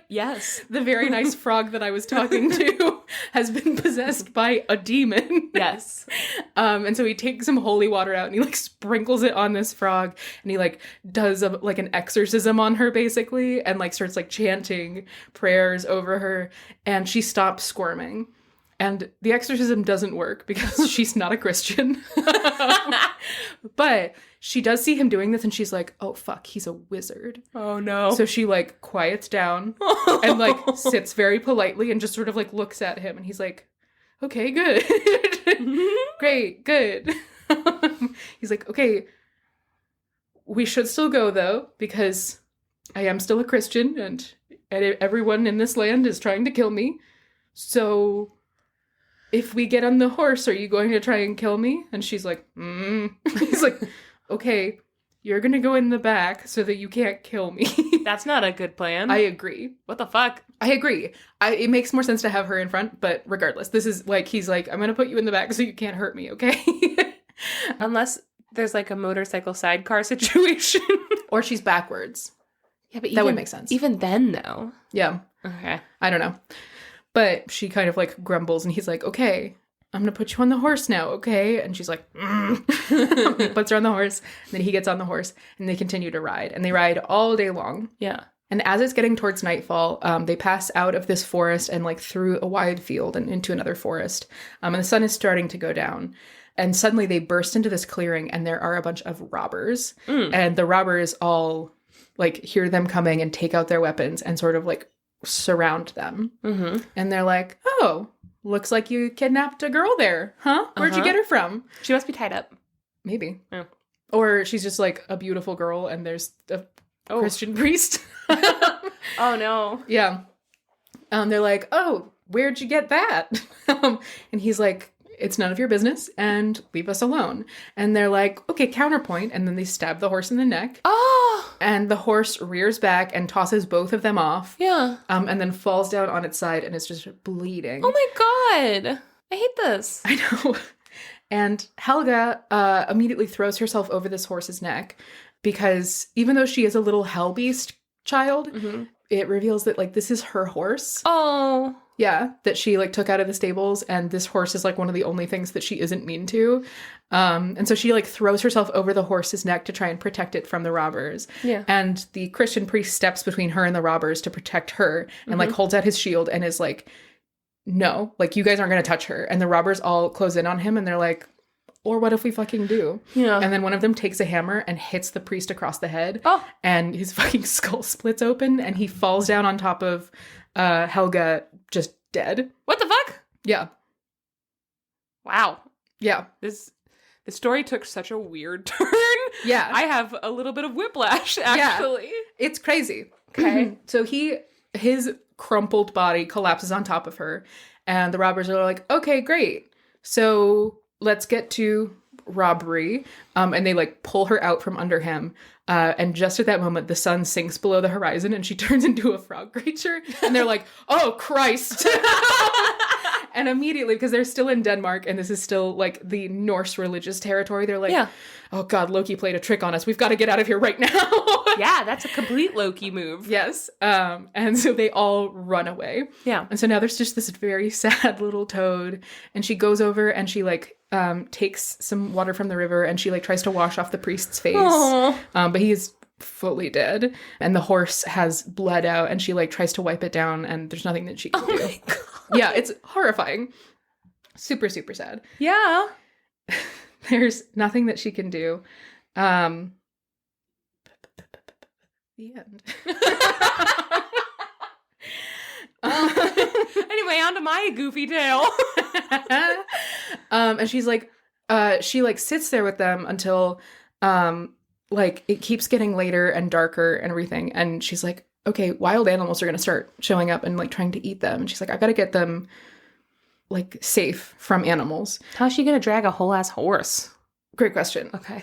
Yes. The very nice frog that I was talking to has been possessed by a demon. Yes. And so he takes some holy water out and he like sprinkles it on this frog and he like does like an exorcism on her basically and like starts like chanting prayers over her and she stops squirming. And the exorcism doesn't work because she's not a Christian. But she does see him doing this and she's like, oh, fuck, he's a wizard. Oh, no. So she like quiets down and like sits very politely and just sort of like looks at him. And he's like, okay, good. Great, good. He's like, okay, we should still go though, because I am still a Christian and everyone in this land is trying to kill me. So if we get on the horse, are you going to try and kill me? And she's like, He's like, okay, you're going to go in the back so that you can't kill me. That's not a good plan. I agree. What the fuck? I agree. It makes more sense to have her in front, but regardless, this is like, he's like, I'm going to put you in the back so you can't hurt me, okay? Unless there's like a motorcycle sidecar situation. Or she's backwards. Yeah, but that would make sense. Even then, though. Yeah. Okay. I don't know. But she kind of like grumbles and he's like, okay, I'm going to put you on the horse now, okay? And she's like, He puts her on the horse. And then he gets on the horse and they continue to ride. And they ride all day long. Yeah. And as it's getting towards nightfall, they pass out of this forest and like through a wide field and into another forest. And the sun is starting to go down. And suddenly they burst into this clearing and there are a bunch of robbers. And the robbers all like hear them coming and take out their weapons and sort of like surround them. And they're like, oh, looks like you kidnapped a girl there, huh? Where'd you get her from? She must be tied up. Maybe. Oh. Or she's just like a beautiful girl and there's a Christian priest. Oh, no. Yeah. They're like, oh, where'd you get that? And he's like, it's none of your business and leave us alone. And they're like, okay, counterpoint. And then they stab the horse in the neck. Oh. And the horse rears back and tosses both of them off. Yeah. And then falls down on its side and is just bleeding. Oh my God. I hate this. I know. And Helga immediately throws herself over this horse's neck because even though she is a little hell beast child, it reveals that like this is her horse. Oh. Yeah, that she like took out of the stables, and this horse is like one of the only things that she isn't mean to. And so she like throws herself over the horse's neck to try and protect it from the robbers. Yeah. And the Christian priest steps between her and the robbers to protect her and like holds out his shield and is like, no, like you guys aren't going to touch her. And the robbers all close in on him and they're like, or what if we fucking do? Yeah. And then one of them takes a hammer and hits the priest across the head. Oh. And his fucking skull splits open and he falls down on top of Helga, just dead. What the fuck? Yeah. Wow. Yeah. The story took such a weird turn. Yeah. I have a little bit of whiplash, actually. Yeah. It's crazy. Okay. So his crumpled body collapses on top of her and the robbers are like, okay, great. So let's get to robbery. And they like pull her out from under him. And just at that moment, the sun sinks below the horizon and she turns into a frog creature. And they're like, oh, Christ. And immediately, because they're still in Denmark and this is still like the Norse religious territory, they're like, oh God, Loki played a trick on us. We've got to get out of here right now. Yeah, that's a complete Loki move. Yes. And so they all run away. Yeah. And so now there's just this very sad little toad and she goes over and she like takes some water from the river and she like tries to wash off the priest's face. But he's fully dead and the horse has blood out and she like tries to wipe it down and there's nothing that she can do. My God. Yeah, it's horrifying. Super, super sad. Yeah. There's nothing that she can do. The end. Anyway, on to my goofy tale. And she's like, she like sits there with them until like it keeps getting later and darker and everything. And she's like, okay, wild animals are going to start showing up and like trying to eat them. And she's like, I've got to get them like safe from animals. How's she going to drag a whole ass horse? Great question. Okay.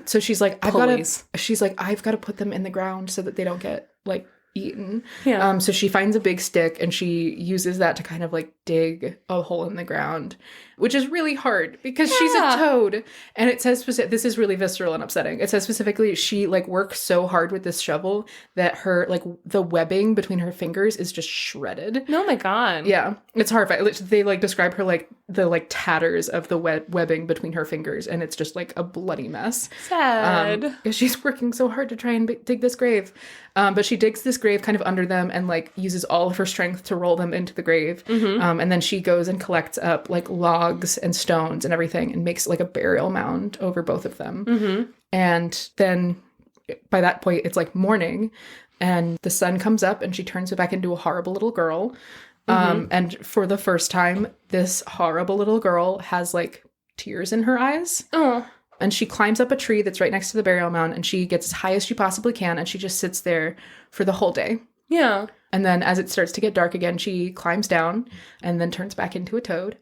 So she's like, I've got to put them in the ground so that they don't get like eaten. Yeah. So she finds a big stick and she uses that to kind of like dig a hole in the ground, which is really hard because she's a toad. And it says this is really visceral and upsetting. It says specifically she like works so hard with this shovel that her like the webbing between her fingers is just shredded. Oh my God. Yeah, it's horrifying. They like describe her like the like tatters of the webbing between her fingers, and it's just like a bloody mess. Sad. Because she's working so hard to try and dig this grave. But she digs this grave kind of under them and like uses all of her strength to roll them into the grave. And then she goes and collects up like logs and stones and everything and makes like a burial mound over both of them. And then by that point, it's like morning and the sun comes up and she turns it back into a horrible little girl. And for the first time, this horrible little girl has like tears in her eyes. Oh. And she climbs up a tree that's right next to the burial mound and she gets as high as she possibly can and she just sits there for the whole day. Yeah. And then as it starts to get dark again, she climbs down and then turns back into a toad.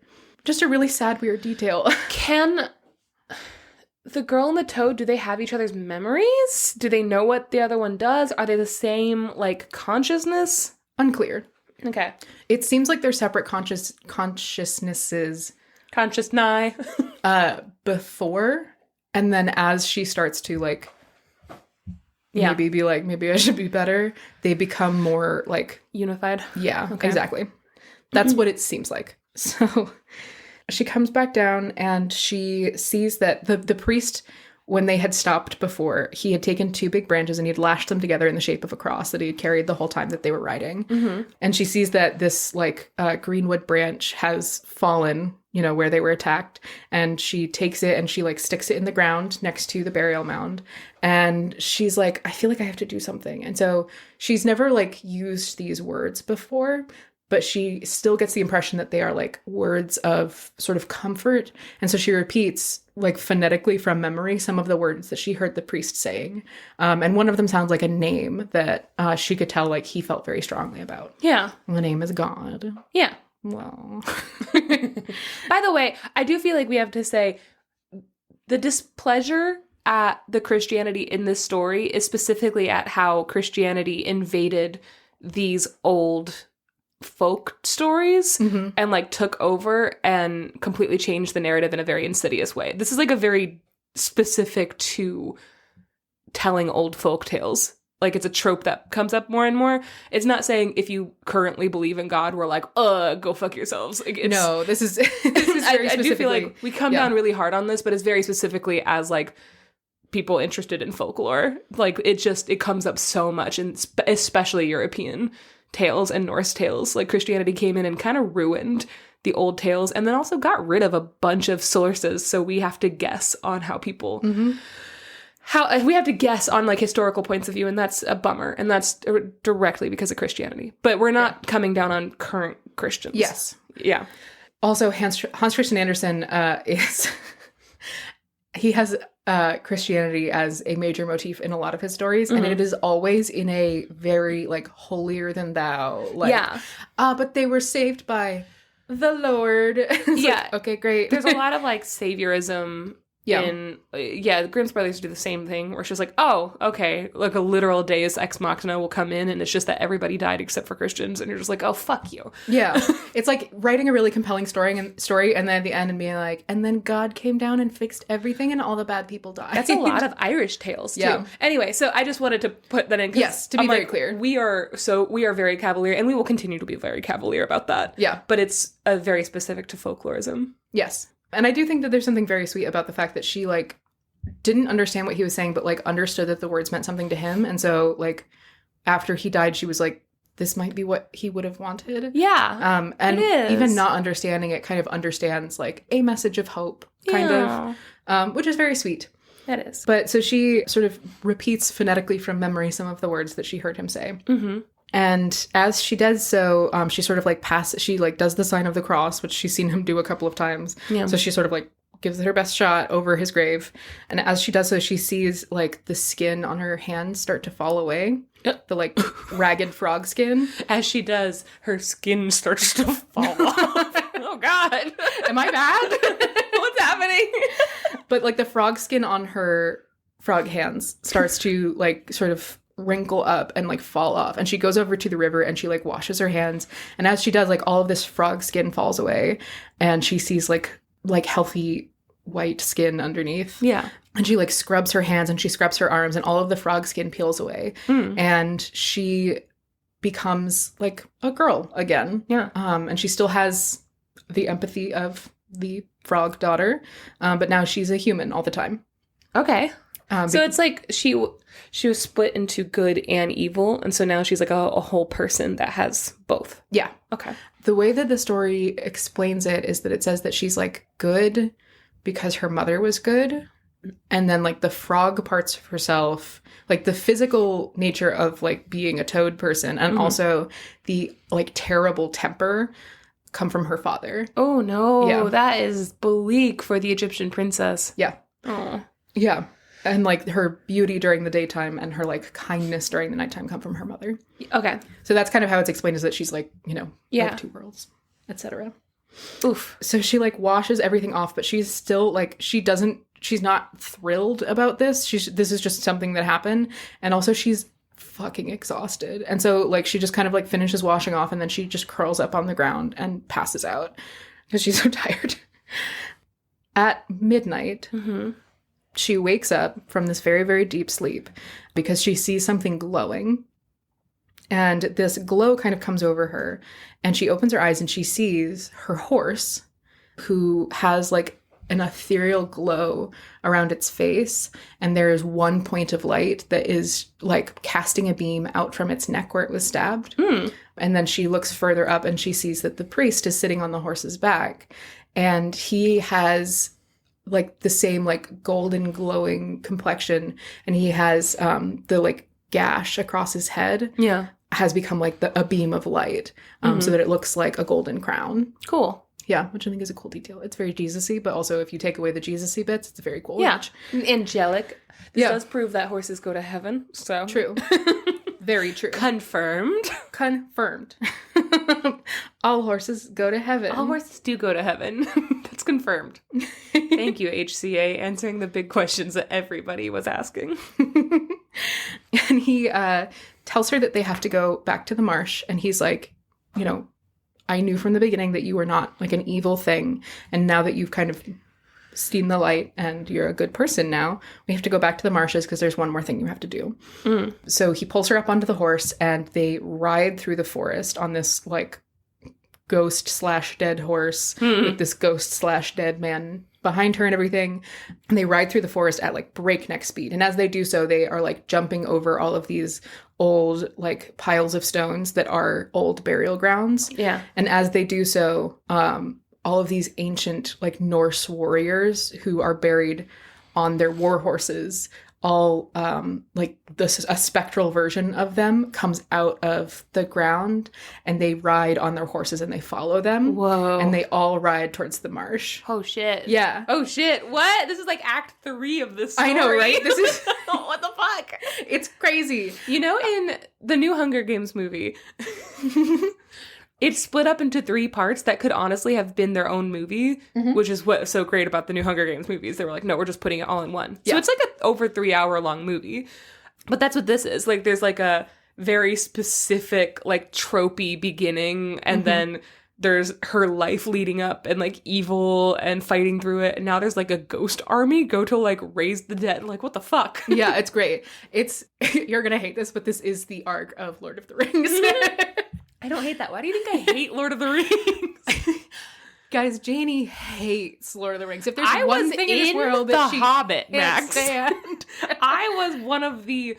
Just a really sad, weird detail. Can the girl and the toad, do they have each other's memories? Do they know what the other one does? Are they the same, like, consciousness? Unclear. Okay. It seems like they're separate consciousnesses. Conscious nigh. Before, and then as she starts to, like, maybe be like, maybe I should be better, they become more, like... Unified? Yeah, Okay. exactly. That's what it seems like. So she comes back down and she sees that the priest, when they had stopped before, he had taken 2 big branches and he had lashed them together in the shape of a cross that he had carried the whole time that they were riding. And she sees that this greenwood branch has fallen, where they were attacked. And she takes it and she sticks it in the ground next to the burial mound. And she's like, I feel like I have to do something. And so she's never used these words before, but she still gets the impression that they are words of sort of comfort. And so she repeats phonetically from memory some of the words that she heard the priest saying. And one of them sounds like a name that she could tell he felt very strongly about. Yeah. The name is God. Yeah. Well. By the way, I do feel like we have to say the displeasure at the Christianity in this story is specifically at how Christianity invaded these old folk stories and took over and completely changed the narrative in a very insidious way. This is a very specific to telling old folk tales. It's a trope that comes up more and more. It's not saying if you currently believe in God, we're go fuck yourselves. No, this is very specifically. I do feel like we come down really hard on this, but it's very specifically as people interested in folklore. It comes up so much, and especially European tales and Norse tales. Christianity came in and kind of ruined the old tales and then also got rid of a bunch of sources. So we have to guess on how people, how we have to guess on historical points of view. And that's a bummer. And that's directly because of Christianity. But we're not coming down on current Christians. Yes. Yeah. Also, Hans Christian Andersen he has Christianity as a major motif in a lot of his stories, and it is always in a very holier than thou. But they were saved by the Lord. It's okay, great. There's a lot of saviorism. The Grimm's brothers do the same thing, where it's just oh, okay, a literal deus ex machina will come in, and it's just that everybody died except for Christians, and you're just oh, fuck you. Yeah, it's writing a really compelling story, and then at the end and being and then God came down and fixed everything, and all the bad people died. That's a lot of Irish tales too. Yeah. Anyway, so I just wanted to put that in. Yes, to be very clear, we are very cavalier, and we will continue to be very cavalier about that. Yeah, but it's very specific to folklorism. Yes. And I do think that there's something very sweet about the fact that she, didn't understand what he was saying, but, understood that the words meant something to him. And so, after he died, she was this might be what he would have wanted. Yeah. And even not understanding it kind of understands, a message of hope, kind of, which is very sweet. That is. But so she sort of repeats phonetically from memory some of the words that she heard him say. Mm-hmm. And as she does so, she sort of she does the sign of the cross, which she's seen him do a couple of times. Yeah. So she sort of gives it her best shot over his grave. And as she does so, she sees the skin on her hands start to fall away. The ragged frog skin. As she does, her skin starts to fall off. Oh God. Am I bad? What's happening? But the frog skin on her frog hands starts to sort of wrinkle up and fall off, and she goes over to the river and she washes her hands, and as she does all of this frog skin falls away, and she sees healthy white skin underneath, and she scrubs her hands and she scrubs her arms, and all of the frog skin peels away, and she becomes a girl again, and she still has the empathy of the frog daughter, but now she's a human all the time. Okay. So it's she was split into good and evil, and so now she's a whole person that has both. Yeah. Okay. The way that the story explains it is that it says that she's good because her mother was good, and then the frog parts of herself, the physical nature of being a toad person, and also the terrible temper come from her father. Oh no. Yeah. That is bleak for the Egyptian princess. Yeah. Oh. Yeah. And her beauty during the daytime and her kindness during the nighttime come from her mother. Okay. So that's kind of how it's explained, is that she's of two worlds, etc. Oof. So she washes everything off, but she's still she's not thrilled about this. This is just something that happened. And also she's fucking exhausted. And so she just kind of finishes washing off, and then she just curls up on the ground and passes out because she's so tired. At midnight, she wakes up from this very, very deep sleep because she sees something glowing. And this glow kind of comes over her, and she opens her eyes and she sees her horse, who has like an ethereal glow around its face, and there is one point of light that is like casting a beam out from its neck where it was stabbed. And then she looks further up and she sees that the priest is sitting on the horse's back, and he has like the same like golden glowing complexion, and he has the like gash across his head has become like a beam of light, so that it looks like a golden crown. Cool. Yeah, which I think is a cool detail. It's very Jesus-y, but also if you take away the Jesus-y bits, it's a very cool Yeah. image. Angelic. This does prove that horses go to heaven, so. True. Very true. Confirmed. Confirmed. All horses go to heaven. All horses do go to heaven. That's confirmed. Thank you, HCA, answering the big questions that everybody was asking. And he tells her that they have to go back to the marsh, and he's like, you know, I knew from the beginning that you were not like an evil thing, and now that you've kind of seen the light and you're a good person now, we have to go back to the marshes because there's one more thing you have to do. So he pulls her up onto the horse, and they ride through the forest on this like ghost/dead horse with this ghost/dead man behind her and everything. And they ride through the forest at like breakneck speed. And as they do so, they are like jumping over all of these old like piles of stones that are old burial grounds. Yeah. And as they do so, all of these ancient like Norse warriors who are buried on their war horses, all like a spectral version of them comes out of the ground, and they ride on their horses and they follow them. Whoa. And they all ride towards the marsh. Oh, shit. Yeah. Oh, shit. What? This is like act 3 of this story. I know, right? This is... What the fuck? It's crazy. You know, in the new Hunger Games movie... It's split up into 3 parts that could honestly have been their own movie, which is what's so great about the new Hunger Games movies. They were like, no, we're just putting it all in one. So it's like an over 3-hour long movie. But that's what this is. Like, there's like a very specific, like, tropey beginning, and then there's her life leading up and like evil and fighting through it. And now there's like a ghost army go to like raise the dead. Like, what the fuck? Yeah, it's great. You're going to hate this, but this is the arc of Lord of the Rings. I don't hate that. Why do you think I hate Lord of the Rings? Guys, Janey hates Lord of the Rings. If there's one thing in this world that she Hobbit, can't Max. stand. I was one of the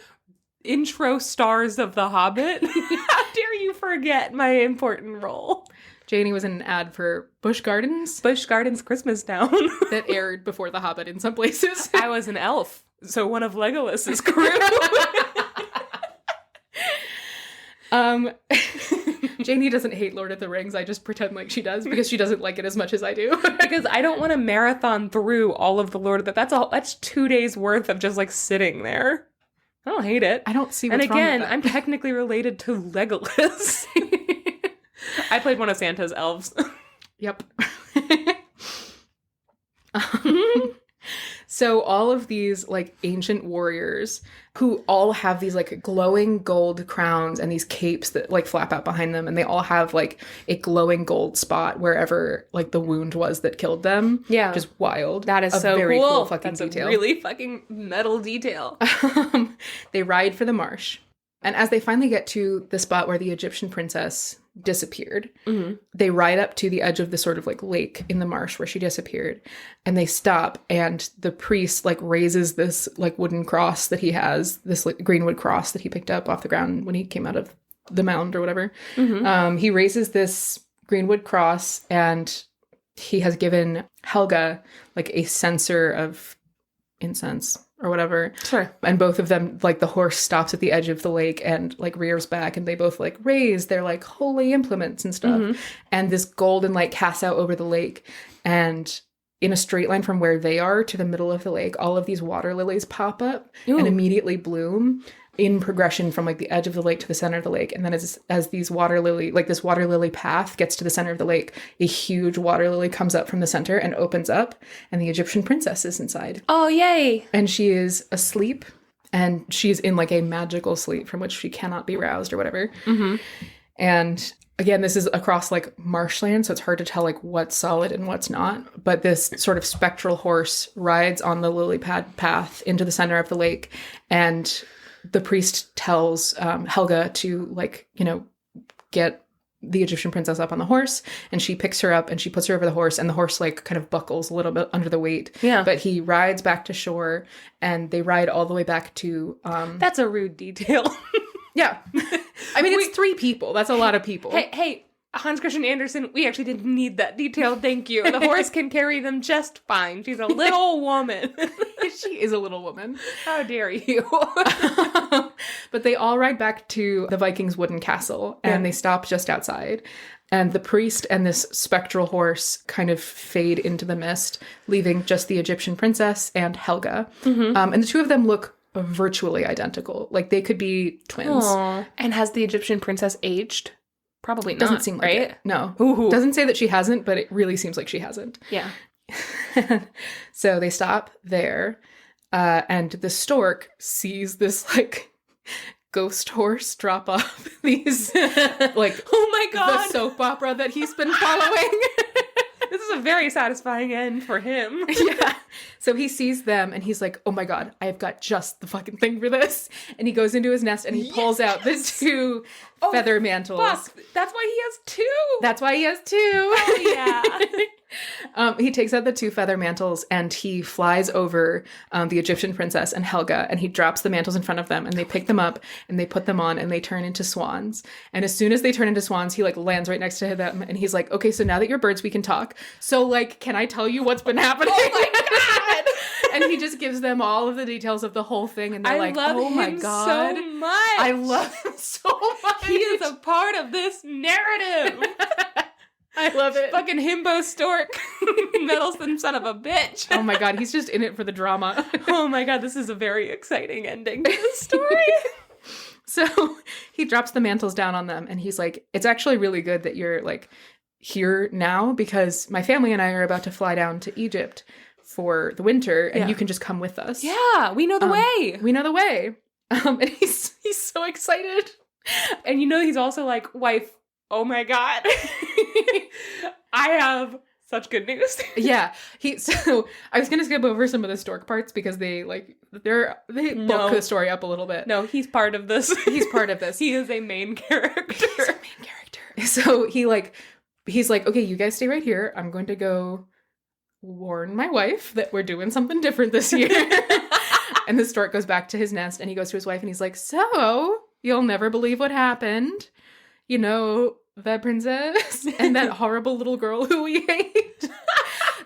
intro stars of The Hobbit. How dare you forget my important role? Janey was in an ad for Busch Gardens. Busch Gardens Christmas Town. That aired before The Hobbit in some places. I was an elf, so one of Legolas's crew. Janey doesn't hate Lord of the Rings. I just pretend like she does because she doesn't like it as much as I do. Because I don't want to marathon through all of the Lord of the... That's 2 days worth of just like sitting there. I don't hate it. I don't see what's wrong with that. And again, I'm technically technically related to Legolas. I played one of Santa's elves. Yep. So all of these like ancient warriors who all have these like glowing gold crowns and these capes that like flap out behind them, and they all have like a glowing gold spot wherever like the wound was that killed them. Yeah. Just wild. That is a so very cool. cool fucking That's detail. A really fucking metal detail. They ride for the marsh. And as they finally get to the spot where the Egyptian princess disappeared, they ride up to the edge of the sort of like lake in the marsh where she disappeared, and they stop, and the priest like raises this like wooden cross that he has, this like greenwood cross that he picked up off the ground when he came out of the mound or whatever. He raises this greenwood cross, and he has given Helga like a censer of incense or whatever. Sure. And both of them, like the horse stops at the edge of the lake and like rears back, and they both like raise their like holy implements and stuff. And this golden light casts out over the lake, and in a straight line from where they are to the middle of the lake, all of these water lilies pop up and immediately bloom in progression from like the edge of the lake to the center of the lake. And then as these water lily, like this water lily path gets to the center of the lake, a huge water lily comes up from the center and opens up, and the Egyptian princess is inside. Oh, yay. And she is asleep, and she's in like a magical sleep from which she cannot be roused or whatever. And again, this is across like marshland, so it's hard to tell like what's solid and what's not. But this sort of spectral horse rides on the lily pad path into the center of the lake, and the priest tells Helga to, like, you know, get the Egyptian princess up on the horse, and she picks her up and she puts her over the horse, and the horse like kind of buckles a little bit under the weight. Yeah. But he rides back to shore, and they ride all the way back to That's a rude detail. yeah. I mean, it's 3 people. That's a lot of people. Hey, Hans Christian Andersen, we actually didn't need that detail, thank you. The horse can carry them just fine. She's a little woman. She is a little woman. How dare you? But they all ride back to the Vikings' wooden castle, and they stop just outside. And the priest and this spectral horse kind of fade into the mist, leaving just the Egyptian princess and Helga. And the 2 of them look virtually identical. Like, they could be twins. Aww. And has the Egyptian princess aged? Probably not. Doesn't seem like right? it. No. Ooh. Doesn't say that she hasn't, but it really seems like she hasn't. Yeah. So they stop there, and the stork sees this, like, ghost horse drop off these, like, oh my god, the soap opera that he's been following. This is a very satisfying end for him. Yeah. So he sees them and he's like, oh my god, I've got just the fucking thing for this. And he goes into his nest and he pulls out the 2 feather mantles. Fuck. That's why he has 2. That's why he has 2. Oh yeah. He takes out the 2 feather mantles and he flies over the Egyptian princess and Helga, and he drops the mantles in front of them, and they pick them up and they put them on and they turn into swans. And as soon as they turn into swans, he like lands right next to them and he's like, okay, so now that you're birds, we can talk. So like, can I tell you what's been happening? Oh my god. And he just gives them all of the details of the whole thing, and they're like, oh my god. So much. I love him so much. He is a part of this narrative. I love it. Fucking himbo stork. Meddlesome son of a bitch. Oh my god, he's just in it for the drama. Oh my god, this is a very exciting ending to this story. So he drops the mantles down on them, and he's like, it's actually really good that you're like here now, because my family and I are about to fly down to Egypt for the winter, and you can just come with us. Yeah, we know the way. We know the way. And he's so excited. And you know, he's also like, wife, oh my god. I have such good news. Yeah. So I was gonna skip over some of the stork parts because they bulk the story up a little bit. No, he's part of this. He's part of this. He is a main character. He's a main character. So he's like, okay, you guys stay right here. I'm going to go warn my wife that we're doing something different this year. And the stork goes back to his nest, and he goes to his wife and he's like, so you'll never believe what happened. You know, the princess and that horrible little girl who we hate.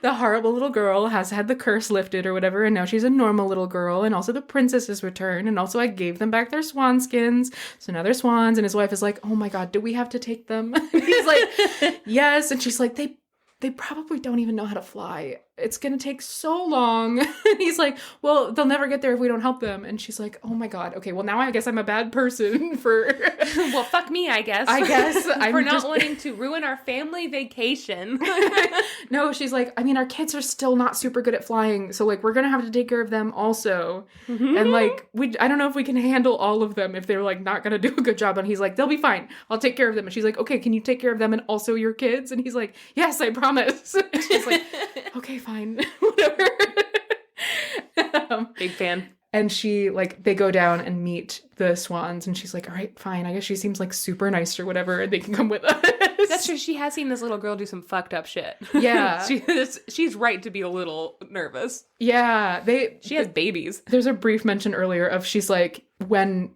The horrible little girl has had the curse lifted or whatever, and now she's a normal little girl, and also the princess has returned, and also I gave them back their swan skins, so now they're swans. And his wife is like, oh my god, do we have to take them? And he's like, yes. And she's like, they probably don't even know how to fly. It's going to take so long. And he's like, well, they'll never get there if we don't help them. And she's like, oh my god. Okay, well, now I guess I'm a bad person for... Well, fuck me, I guess. I'm for not wanting to ruin our family vacation. No, she's like, I mean, our kids are still not super good at flying. So, like, we're going to have to take care of them also. Mm-hmm. And, like, I don't know if we can handle all of them if they're, like, not going to do a good job. And he's like, they'll be fine. I'll take care of them. And she's like, okay, can you take care of them and also your kids? And he's like, yes, I promise. And she's like, okay, fine. Whatever. Big fan. And she, like, they go down and meet the swans, and she's like, all right, fine. I guess she seems, like, super nice or whatever, and they can come with us. That's true. She has seen this little girl do some fucked up shit. Yeah. She's right to be a little nervous. Yeah. She has babies. There's a brief mention earlier of she's like, in,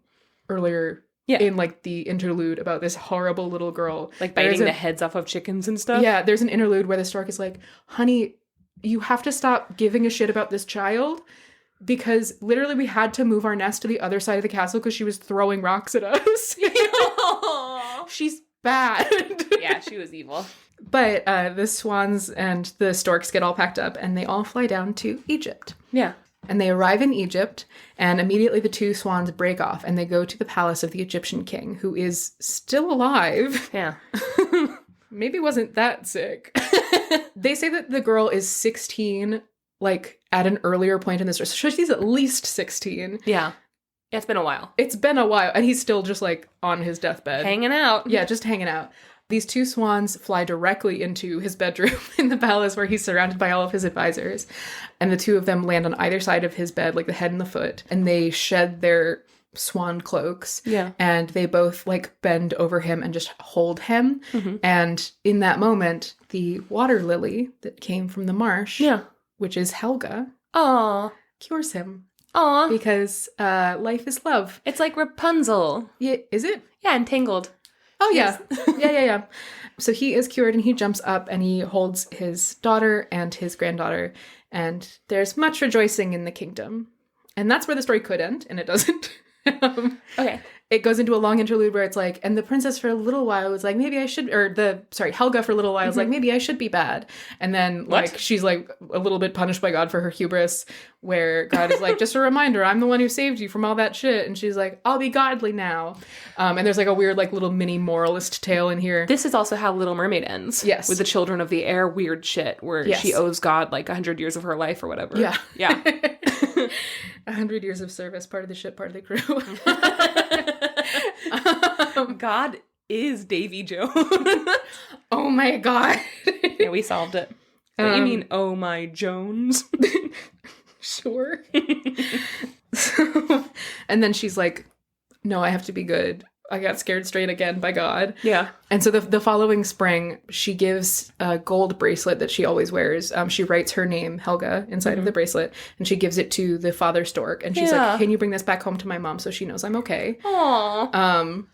like, the interlude about this horrible little girl. Like, biting the heads off of chickens and stuff? Yeah, there's an interlude where the stork is like, honey, you have to stop giving a shit about this child, because literally we had to move our nest to the other side of the castle because she was throwing rocks at us. She's bad. Yeah, she was evil. But the swans and the storks get all packed up, and they all fly down to Egypt. Yeah. And they arrive in Egypt, and immediately the 2 swans break off, and they go to the palace of the Egyptian king, who is still alive. Yeah. Maybe wasn't that sick. They say that the girl is 16, like, at an earlier point in this story. So she's at least 16. Yeah. It's been a while. It's been a while, and he's still just, like, on his deathbed. Hanging out. Yeah, just hanging out. These 2 swans fly directly into his bedroom in the palace, where he's surrounded by all of his advisors. And the 2 of them land on either side of his bed, like the head and the foot. And they shed their swan cloaks. Yeah. And they both like bend over him and just hold him. Mhm. And in that moment, the water lily that came from the marsh, Yeah. which is Helga, Aw. cures him Aw. because life is love. It's like Rapunzel. Yeah, is it? Yeah, entangled. Oh, yeah. Yeah. So he is cured and he jumps up and he holds his daughter and his granddaughter. And there's much rejoicing in the kingdom. And that's where the story could end, and it doesn't. Okay. It goes into a long interlude where it's like, and the princess for a little while was like, maybe I should, Helga for a little while was like, maybe I should be bad. And then like, she's like a little bit punished by God for her hubris, where God is like, just a reminder, I'm the one who saved you from all that shit. And she's like, I'll be godly now. And there's like a weird, like little mini moralist tale in here. This is also how Little Mermaid ends. Yes. With the children of the air weird shit where Yes. she owes God like 100 years of her life or whatever. Yeah. Yeah. 100 years of service, part of the ship, part of the crew. God is Davy Jones. Oh my God. Yeah, we solved it. What you mean, oh my Jones? Sure. And then she's like, no, I have to be good. I got scared straight again by God. Yeah. And so the following spring, she gives a gold bracelet that she always wears. She writes her name, Helga, inside of the bracelet, and she gives it to the father stork. And she's like, can you bring this back home to my mom so she knows I'm okay? Aww.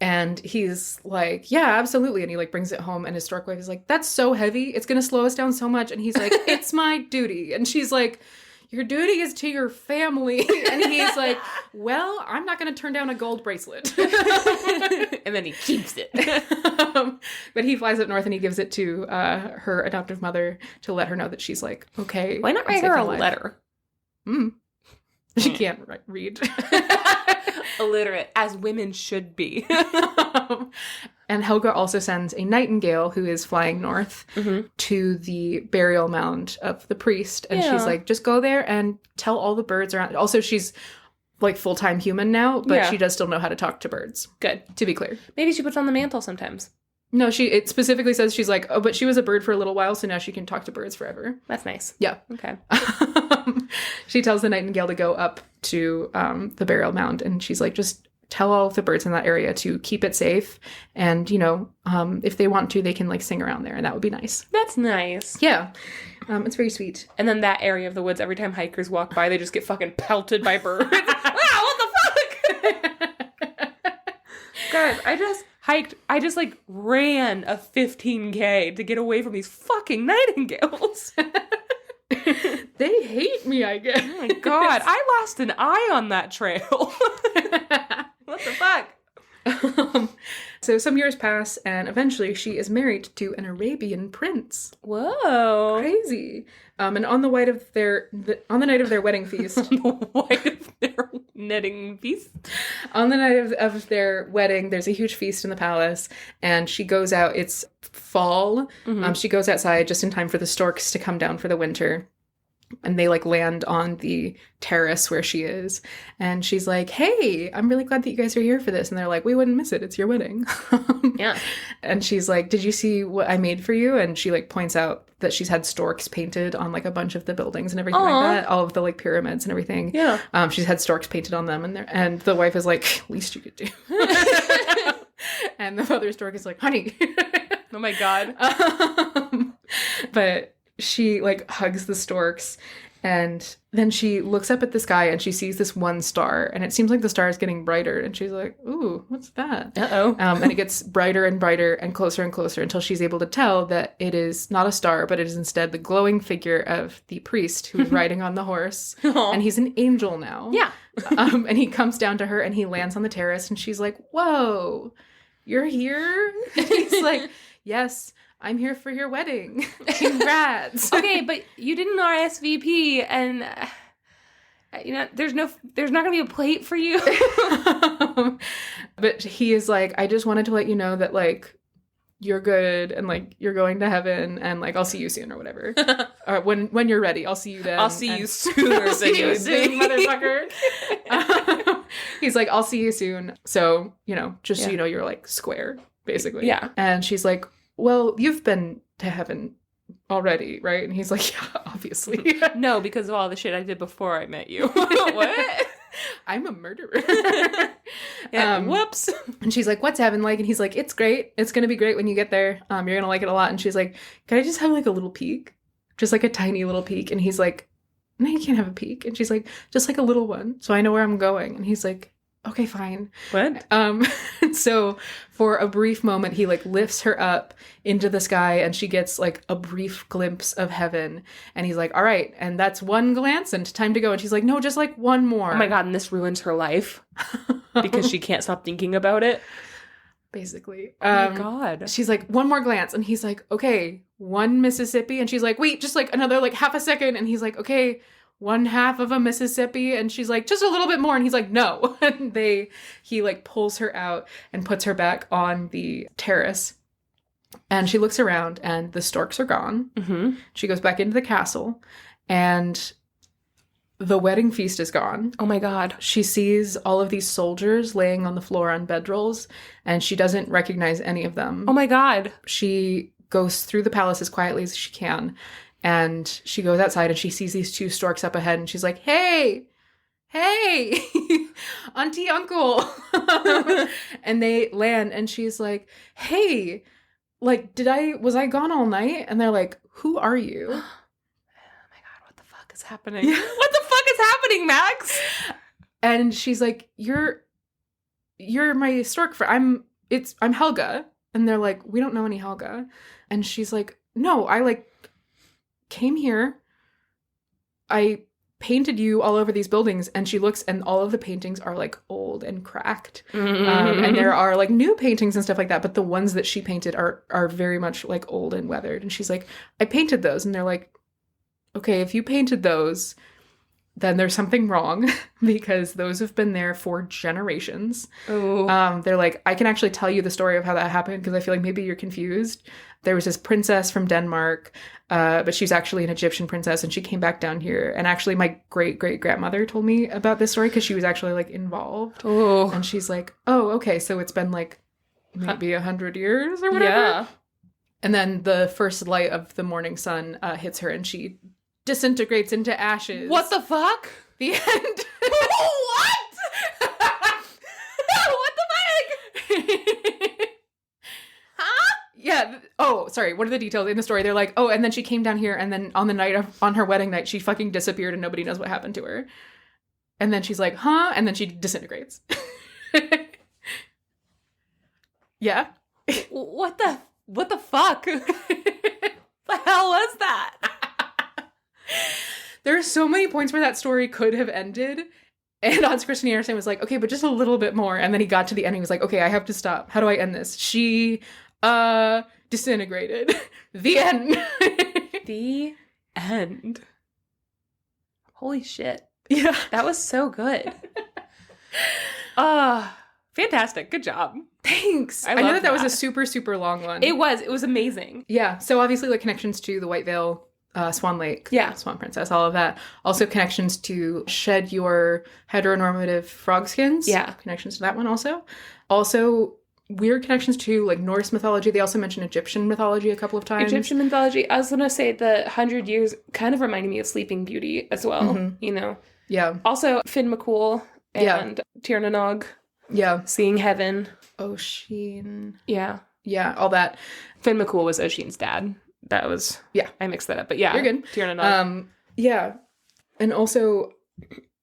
And he's like, yeah, absolutely. And he like brings it home and his stork wife is like, that's so heavy. It's going to slow us down so much. And he's like, it's my duty. And she's like, your duty is to your family. And he's like, well, I'm not going to turn down a gold bracelet. And then he keeps it. But he flies up north and he gives it to her adoptive mother to let her know that she's like, okay. Why not write her a letter? She can't read. Illiterate, as women should be. And Helga also sends a nightingale who is flying north to the burial mound of the priest. And she's like, just go there and tell all the birds around. Also, she's like full-time human now, but she does still know how to talk to birds. Good. To be clear. Maybe she puts on the mantle sometimes. No, it specifically says she's like, oh, but she was a bird for a little while, so now she can talk to birds forever. That's nice. Yeah. Okay. She tells the nightingale to go up to the burial mound, and she's like, just tell all of the birds in that area to keep it safe, and, you know, if they want to, they can, like, sing around there, and that would be nice. That's nice. Yeah. It's very sweet. And then that area of the woods, every time hikers walk by, they just get fucking pelted by birds. Wow, what the fuck? Guys, I just like ran a 15K to get away from these fucking nightingales. They hate me, I guess. Oh my God, I lost an eye on that trail. What the fuck? So some years pass, and eventually she is married to an Arabian prince. Whoa. Crazy. And on the night of their wedding feast. On the night of their netting feast? On the night of their wedding, there's a huge feast in the palace, and she goes out. It's fall. She goes outside just in time for the storks to come down for the winter. And they like land on the terrace where she is. And she's like, hey, I'm really glad that you guys are here for this. And they're like, we wouldn't miss it. It's your wedding. Yeah. And she's like, did you see what I made for you? And she like points out that she's had storks painted on like a bunch of the buildings and everything like that. All of the like pyramids and everything. Yeah. She's had storks painted on them. And the wife is like, least you could do. And the mother stork is like, honey. Oh my God. But she like hugs the storks, and then she looks up at the sky and she sees this one star, and it seems like the star is getting brighter, and she's like, ooh, what's that? Uh-oh. And it gets brighter and brighter and closer until she's able to tell that it is not a star, but it is instead the glowing figure of the priest who is riding on the horse. And he's an angel now. Yeah. And he comes down to her and he lands on the terrace, and she's like, whoa, you're here? And he's like, yes, I'm here for your wedding. Congrats. Okay, but you didn't RSVP, and you know, there's not gonna be a plate for you. But he is like, I just wanted to let you know that like you're good and like you're going to heaven, and like I'll see you soon or whatever. Or when you're ready, I'll see you then. I'll see you sooner than you soon, motherfucker. He's like, I'll see you soon. So, you know, just so you know, you're like square, basically. Yeah. And she's like, well, you've been to heaven already, right? And he's like, yeah, obviously. No, because of all the shit I did before I met you. What? I'm a murderer. Whoops. And she's like, what's heaven like? And he's like, it's great. It's going to be great when you get there. You're going to like it a lot. And she's like, can I just have like a little peek? Just like a tiny little peek. And he's like, no, you can't have a peek. And she's like, just like a little one. So I know where I'm going. And he's like, okay, fine. What? So for a brief moment, he like lifts her up into the sky and she gets like a brief glimpse of heaven. And he's like, all right. And that's one glance and time to go. And she's like, no, just like one more. Oh my God. And this ruins her life because she can't stop thinking about it. Basically. Oh my God. She's like, one more glance. And he's like, okay, one Mississippi. And she's like, wait, just like another like half a second. And he's like, okay, one half of a Mississippi. And she's like, just a little bit more. And he's like, no. And he like pulls her out and puts her back on the terrace. And she looks around and the storks are gone. Mm-hmm. She goes back into the castle and the wedding feast is gone. Oh my God. She sees all of these soldiers laying on the floor on bedrolls and she doesn't recognize any of them. Oh my God. She goes through the palace as quietly as she can. And she goes outside and she sees these two storks up ahead and she's like, hey, auntie, uncle. And they land and she's like, hey, like, was I gone all night? And they're like, who are you? Oh my God, what the fuck is happening? What the fuck is happening, Max? And she's like, you're my stork friend. I'm Helga. And they're like, we don't know any Helga. And she's like, no, I like came here. I painted you all over these buildings. And she looks and all of the paintings are like old and cracked. And there are like new paintings and stuff like that. But the ones that she painted are very much like old and weathered. And she's like, I painted those. And they're like, okay, if you painted those, then there's something wrong because those have been there for generations. Oh. They're like, I can actually tell you the story of how that happened because I feel like maybe you're confused. There was this princess from Denmark, but she's actually an Egyptian princess and she came back down here. And actually my great-great-grandmother told me about this story because she was actually like involved. Oh. And she's like, oh, okay, so it's been like maybe 100 years or whatever. Yeah. And then the first light of the morning sun hits her and she disintegrates into ashes. What the fuck? The end. What? What the fuck? Huh? Yeah. Oh, sorry. What are the details in the story? They're like, oh, and then she came down here, and then on her wedding night, she fucking disappeared, and nobody knows what happened to her. And then she's like, huh? And then she disintegrates. Yeah. What the fuck? The hell was that? There are so many points where that story could have ended. And Hans Christian Andersen was like, okay, but just a little bit more. And then he got to the end. He was like, okay, I have to stop. How do I end this? She disintegrated. The end. The end. Holy shit. Yeah. That was so good. Fantastic. Good job. Thanks. I know that was a super, super long one. It was amazing. Yeah. So obviously like connections to the White Veil, Swan Lake, Swan Princess, all of that. Also connections to Shed Your Heteronormative Frogskins. Yeah. Connections to that one also. Also weird connections to like Norse mythology. They also mention Egyptian mythology a couple of times. Egyptian mythology. I was going to say the 100 Years kind of reminded me of Sleeping Beauty as well, you know. Yeah. Also Finn McCool and Tir na Nog. Yeah. Seeing Heaven. Oisin. Yeah. Yeah, all that. Finn McCool was Oisin's dad. That was... Yeah. I mixed that up. But yeah. You're good. Tir na Nog. Yeah. And also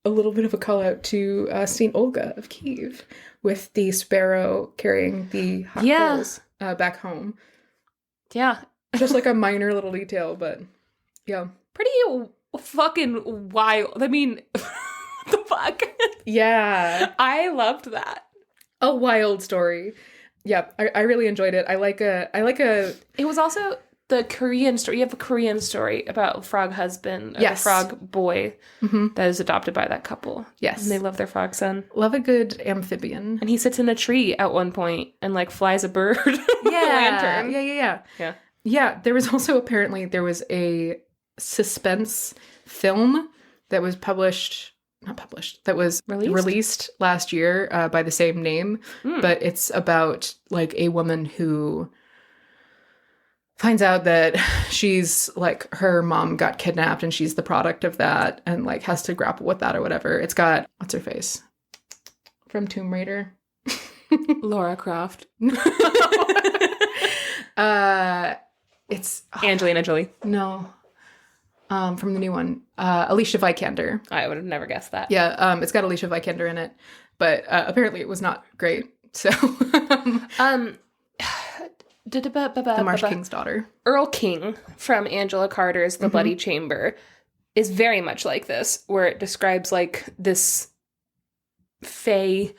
a little bit of a call out to St. Olga of Kiev with the sparrow carrying the hot coals back home. Yeah. Just like a minor little detail, but yeah. Pretty fucking wild. I mean, the fuck? Yeah. I loved that. A wild story. Yeah, I really enjoyed it. I like a... It was also the Korean story. You have a Korean story about a frog husband, a frog boy that is adopted by that couple. Yes. And they love their frog son. Love a good amphibian. And he sits in a tree at one point and like flies a bird with a lantern. Yeah. Yeah, there was also apparently a suspense film that was released last year by the same name, but it's about like a woman who finds out that she's like, her mom got kidnapped and she's the product of that and like has to grapple with that or whatever. It's got, what's her face? From Tomb Raider. Laura Croft. It's Angelina Jolie. no. From the new one. Alicia Vikander. I would have never guessed that. Yeah, it's got Alicia Vikander in it. But apparently it was not great. So the Marsh King's daughter. Earl King from Angela Carter's The Bloody Chamber is very much like this, where it describes like this fae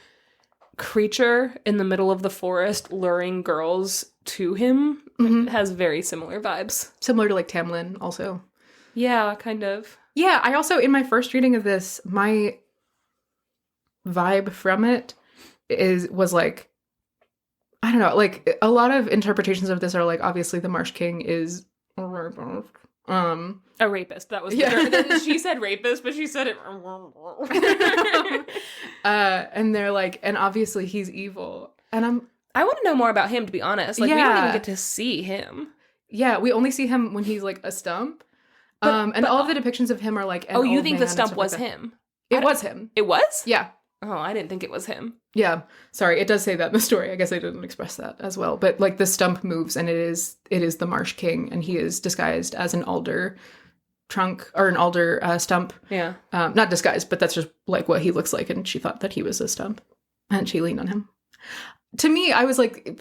creature in the middle of the forest luring girls to him. It has very similar vibes. Similar to like Tamlin also. Yeah, kind of. Yeah, I also, in my first reading of this, my vibe from it was like, I don't know, like a lot of interpretations of this are like, obviously the Marsh King is A rapist. That was she said rapist, but she said it. And they're like, and obviously he's evil. And I want to know more about him, to be honest. Like, we don't Yeah. even get to see him. yeah, we only see him when he's like a stump. And all of the depictions of him are like, an you old think man the and stump stuff was like that. him? It was him. It was? Yeah. Oh, I didn't think it was him. Yeah. Sorry, it does say that in the story. I guess I didn't express that as well. But like the stump moves and it is the Marsh King and he is disguised as an alder trunk or an alder stump. Yeah. Not disguised, but that's just like what he looks like. And she thought that he was a stump and she leaned on him. To me, I was like,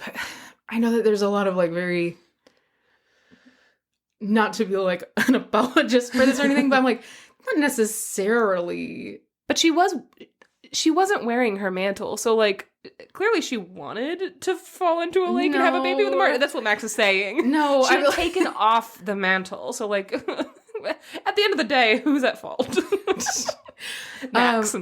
I know that there's a lot of like very, not to be like an apologist for this or anything, but I'm like, not necessarily. But she wasn't wearing her mantle, so like clearly she wanted to fall into a lake and have a baby with a martyr. That's what Max is saying. No, she had taken off the mantle, so like at the end of the day, who's at fault? Max.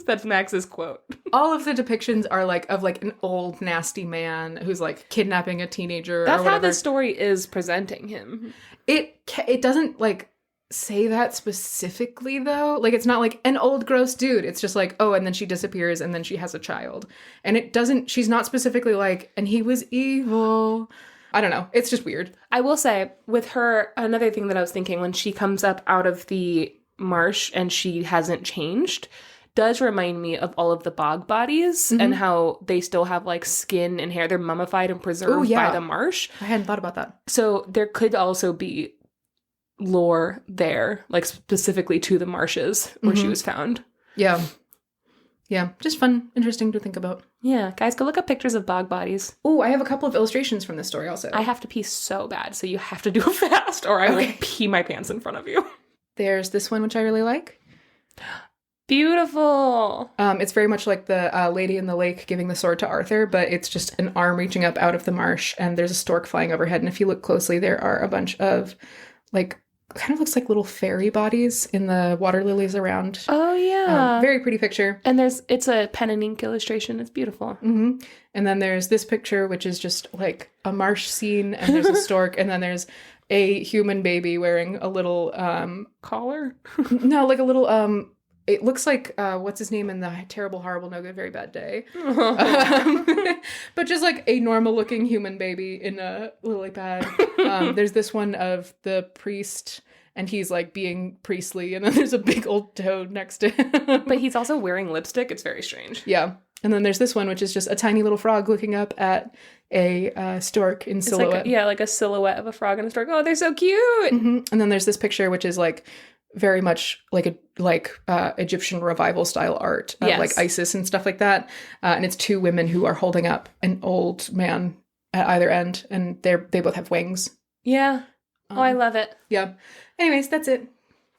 That's Max's quote. All of the depictions are like of like an old nasty man who's like kidnapping a teenager. That's or whatever. how the story is presenting him. It doesn't like say that specifically though. Like it's not like an old gross dude. It's just like, oh, and then she disappears and then she has a child. And it doesn't, she's not specifically like, and he was evil. I don't know. It's just weird. I will say with her, another thing that I was thinking when she comes up out of the marsh and she hasn't changed does remind me of all of the bog bodies and how they still have like skin and hair. They're mummified and preserved by the marsh. I hadn't thought about that. So there could also be lore there, like specifically to the marshes where she was found. Yeah. Yeah. Just fun, interesting to think about. Yeah. Guys, go look up pictures of bog bodies. Oh, I have a couple of illustrations from this story also. I have to pee so bad, so you have to do it fast or I will pee my pants in front of you. There's this one, which I really like. Beautiful. It's very much like the lady in the lake giving the sword to Arthur, but it's just an arm reaching up out of the marsh and there's a stork flying overhead. And if you look closely, there are a bunch of like, kind of looks like little fairy bodies in the water lilies around. Oh, yeah. Very pretty picture. And it's a pen and ink illustration. It's beautiful. Mm-hmm. And then there's this picture, which is just like a marsh scene and there's a stork and then there's a human baby wearing a little collar. No, like a little it looks like what's his name in the Terrible, Horrible, No Good, Very Bad Day. But just like a normal looking human baby in a lily pad. There's this one of the priest and he's like being priestly and then there's a big old toad next to him. But he's also wearing lipstick. It's very strange. Yeah. And then there's this one, which is just a tiny little frog looking up at a stork in silhouette. Like a silhouette of a frog and a stork. Oh, they're so cute. Mm-hmm. And then there's this picture, which is like very much like Egyptian revival style art of like Isis and stuff like that. And it's two women who are holding up an old man at either end, and they both have wings. Yeah. I love it. Yeah. Anyways, that's it.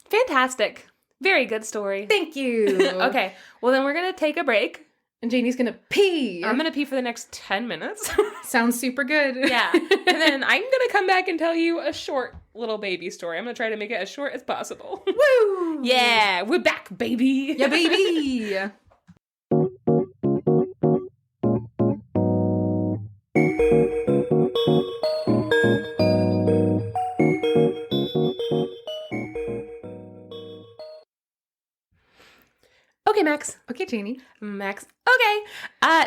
Fantastic. Very good story. Thank you. Okay. Well, then we're going to take a break. And Janey's going to pee. I'm going to pee for the next 10 minutes. Sounds super good. Yeah. And then I'm going to come back and tell you a short little baby story. I'm going to try to make it as short as possible. Woo! Yeah. We're back, baby. Yeah, baby. Okay, Max. Okay, Janey. Max. Okay.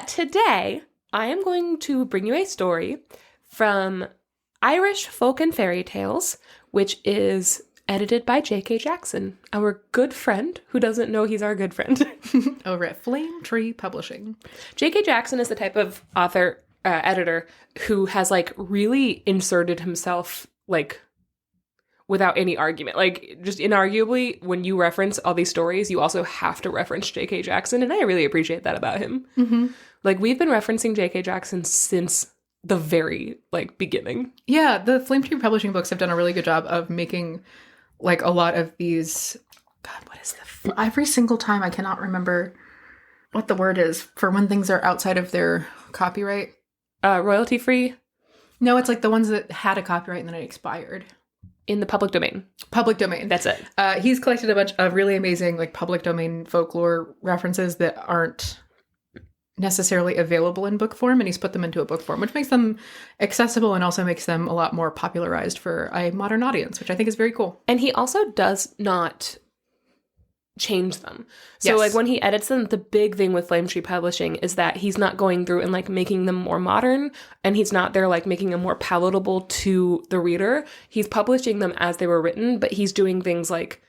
Today, I am going to bring you a story from Irish Folk and Fairy Tales, which is edited by J.K. Jackson, our good friend who doesn't know he's our good friend. Over at Flame Tree Publishing. J.K. Jackson is the type of author, editor who has like really inserted himself like without any argument. Like just inarguably, when you reference all these stories, you also have to reference J.K. Jackson. And I really appreciate that about him. Mm-hmm. Like we've been referencing J.K. Jackson since the very like beginning. Yeah, the Flame Tree Publishing books have done a really good job of making like a lot of these. God, what is every single time I cannot remember what the word is for when things are outside of their copyright. Royalty free? No, it's like the ones that had a copyright and then it expired. In the public domain. Public domain. That's it. He's collected a bunch of really amazing like public domain folklore references that aren't necessarily available in book form, and he's put them into a book form, which makes them accessible and also makes them a lot more popularized for a modern audience, which I think is very cool. And he also does not change them. So Yes. like when he edits them, the big thing with Flame Tree Publishing is that he's not going through and like making them more modern, and he's not there like making them more palatable to the reader. He's publishing them as they were written, but he's doing things like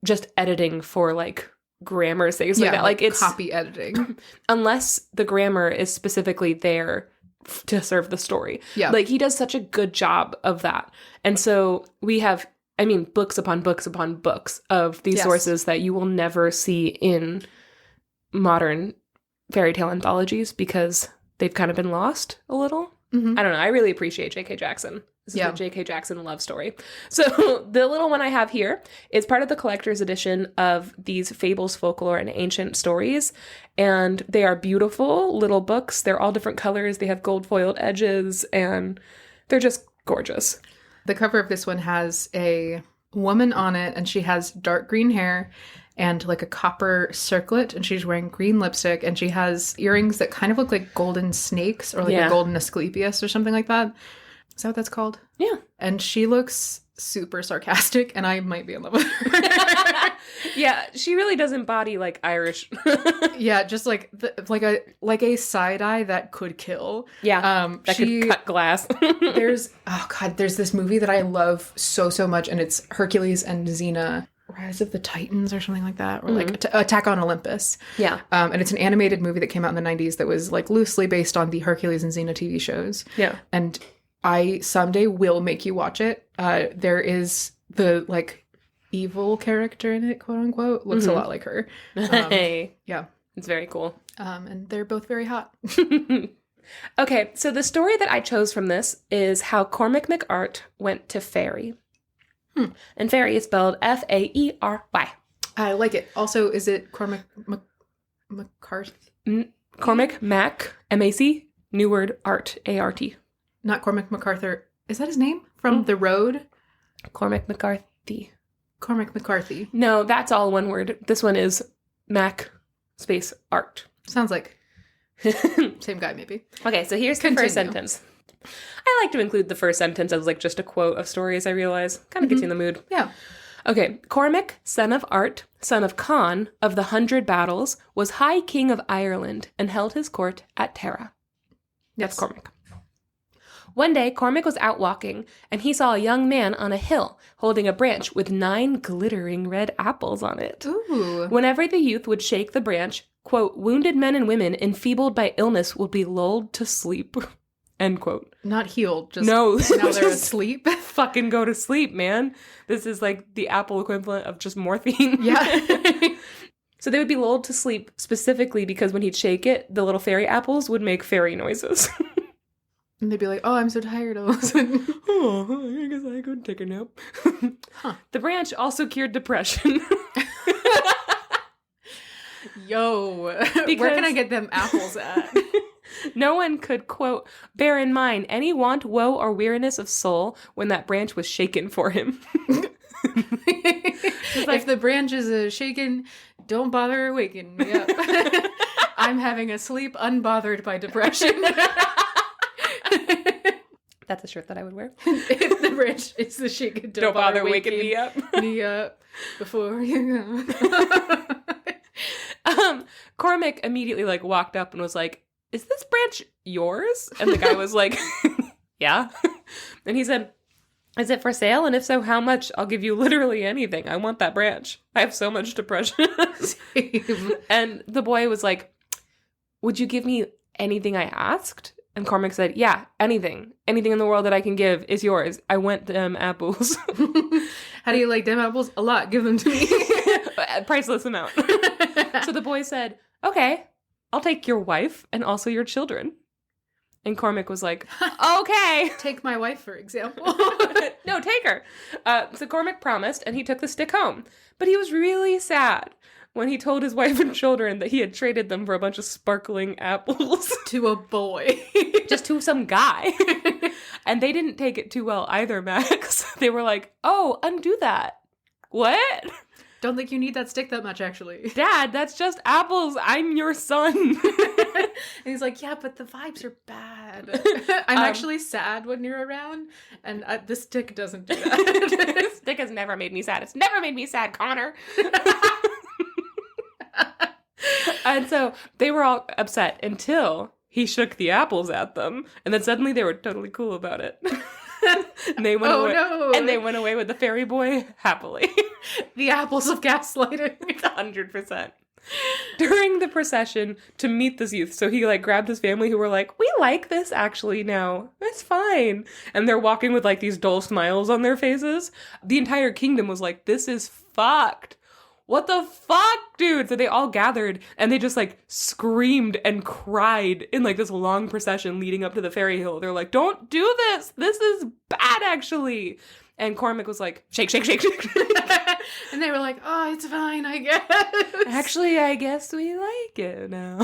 just editing for like grammar things like that. Like it's copy editing. Unless the grammar is specifically there to serve the story. Yeah. Like he does such a good job of that. And so we have, I mean, books upon books upon books of these Yes. sources that you will never see in modern fairy tale anthologies because they've kind of been lost a little. Mm-hmm. I don't know. I really appreciate J.K. Jackson. This is Yeah. a J.K. Jackson love story. So the little one I have here is part of the collector's edition of these fables, folklore, and ancient stories. And they are beautiful little books. They're all different colors. They have gold-foiled edges, and they're just gorgeous. The cover of this one has a woman on it, and she has dark green hair and like a copper circlet, and she's wearing green lipstick, and she has earrings that kind of look like golden snakes or like Yeah. a golden Asclepius or something like that. Is that what that's called? Yeah. And she looks super sarcastic, and I might be in love with her. Yeah, she really does embody like Irish. Yeah, just like a side eye that could kill. Yeah, that could cut glass. there's this movie that I love so much, and it's Hercules and Xena, Rise of the Titans or something like that, or like Attack on Olympus. Yeah. And it's an animated movie that came out in the 90s that was like loosely based on the Hercules and Xena TV shows. Yeah. And I someday will make you watch it. There is the like evil character in it, quote unquote, looks a lot like her. Hey. Yeah. It's very cool. And they're both very hot. Okay, so the story that I chose from this is how Cormac McArt went to Faery. And Faery is spelled Faery. I like it. Also, is it Cormac McCarthy? Cormac Mac, M-A-C, new word, art, A-R-T. Not Cormac MacArthur. Is that his name? From The Road? Cormac McCarthy. Cormac McCarthy. No, that's all one word. This one is Mac space art. Sounds like same guy, maybe. Okay, so here's the first sentence. I like to include the first sentence as like just a quote of stories, I realize. Kind of gets you in the mood. Yeah. Okay. Cormac, son of Art, son of Con, of the 100 Battles, was High King of Ireland and held his court at Tara. That's Yes. Cormac. One day, Cormac was out walking, and he saw a young man on a hill holding a branch with 9 glittering red apples on it. Ooh. Whenever the youth would shake the branch, quote, wounded men and women enfeebled by illness would be lulled to sleep, end quote. Not healed. Just No. now they're Just asleep. fucking go to sleep, man. This is like the apple equivalent of just morphine. Yeah. So they would be lulled to sleep specifically because when he'd shake it, the little fairy apples would make fairy noises. And they'd be like, oh, I'm so tired all of a sudden. Oh, I guess I could take a nap. The branch also cured depression. Yo, where can I get them apples at? No one could, quote, bear in mind any want, woe, or weariness of soul when that branch was shaken for him. If the branch is shaken, don't bother waking me up. I'm having a sleep unbothered by depression. That's a shirt that I would wear. If the branch is the shaken, Don't bother waking me up. Me up before you go. Cormac immediately like walked up and was like, is this branch yours? And the guy was like, yeah. And he said, is it for sale? And if so, how much? I'll give you literally anything. I want that branch. I have so much depression. And the boy was like, would you give me anything I asked? And Cormac said, yeah, anything. Anything in the world that I can give is yours. I want them apples. How do you like them apples? A lot. Give them to me. Priceless amount. So the boy said, okay, I'll take your wife and also your children. And Cormac was like, okay. Take my wife, for example. No, take her. So Cormac promised, and he took the stick home. But he was really sad when he told his wife and children that he had traded them for a bunch of sparkling apples. To a boy. Just to some guy. And they didn't take it too well either, Max. They were like, oh, undo that. What? Don't think you need that stick that much, actually. Dad, that's just apples. I'm your son. And he's like, yeah, but the vibes are bad. I'm actually sad when you're around, and this stick doesn't do that. This stick has never made me sad. It's never made me sad, Connor. And so they were all upset until he shook the apples at them, and then suddenly they were totally cool about it. And they went away. No. And they went away with the fairy boy happily. The apples of gaslighting. 100%. During the procession to meet this youth, so he like grabbed his family who were like, we like this actually now. It's fine. And they're walking with like these dull smiles on their faces. The entire kingdom was like, this is fucked. What the fuck, dude? So they all gathered and they just like screamed and cried in like this long procession leading up to the fairy hill. They're like, don't do this. This is bad, actually. And Cormac was like, shake, shake, shake, shake. And they were like, oh, it's fine, I guess. Actually, I guess we like it now.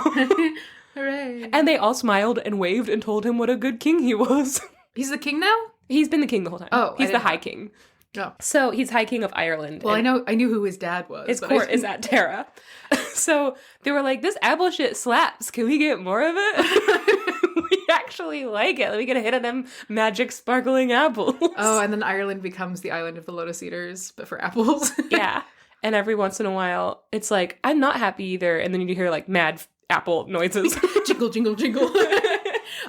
Hooray. And they all smiled and waved and told him what a good king he was. He's the king now? He's been the king the whole time. Oh, he's the High King. Oh. So he's High King of Ireland. Well, I knew who his dad was. His court is at Tara. So they were like, this apple shit slaps. Can we get more of it? We actually like it. Let me get a hit of them magic sparkling apples. Oh, and then Ireland becomes the island of the lotus eaters, but for apples. Yeah. And every once in a while, it's like, I'm not happy either. And then you hear like mad apple noises. Jingle, jingle, jingle.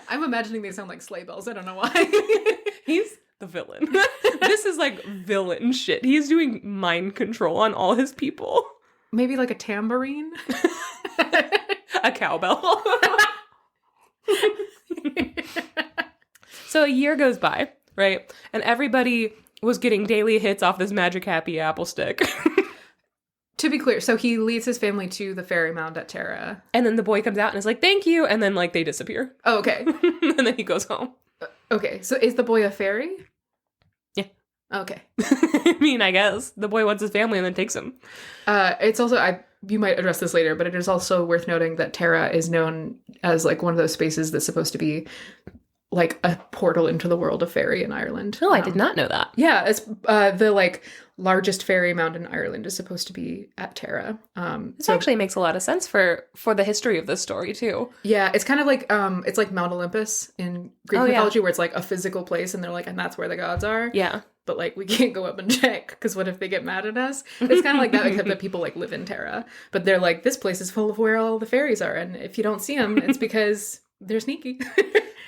I'm imagining they sound like sleigh bells. I don't know why. He's the villain. This is like villain shit. He's doing mind control on all his people. Maybe like a tambourine? A cowbell. So a year goes by, right? And everybody was getting daily hits off this magic happy apple stick. To be clear, so he leads his family to the fairy mound at Tara. And then the boy comes out and is like, thank you. And then like they disappear. Oh, okay. And then he goes home. Okay, so is the boy a fairy? Yeah. Okay. I mean, I guess. The boy wants his family and then takes him. It's also, you might address this later, but it is also worth noting that Tara is known as like one of those spaces that's supposed to be like a portal into the world of fairy in Ireland. Oh, I did not know that. Yeah, it's the like largest fairy mound in Ireland is supposed to be at Tara. This actually makes a lot of sense for the history of this story too. Yeah, it's kind of like it's like Mount Olympus in Greek mythology, where it's like a physical place, and they're like, and that's where the gods are. Yeah. But like we can't go up and check because what if they get mad at us? It's kind of like that, except that people like live in Tara, but they're like, this place is full of where all the fairies are, and if you don't see them, it's because they're sneaky.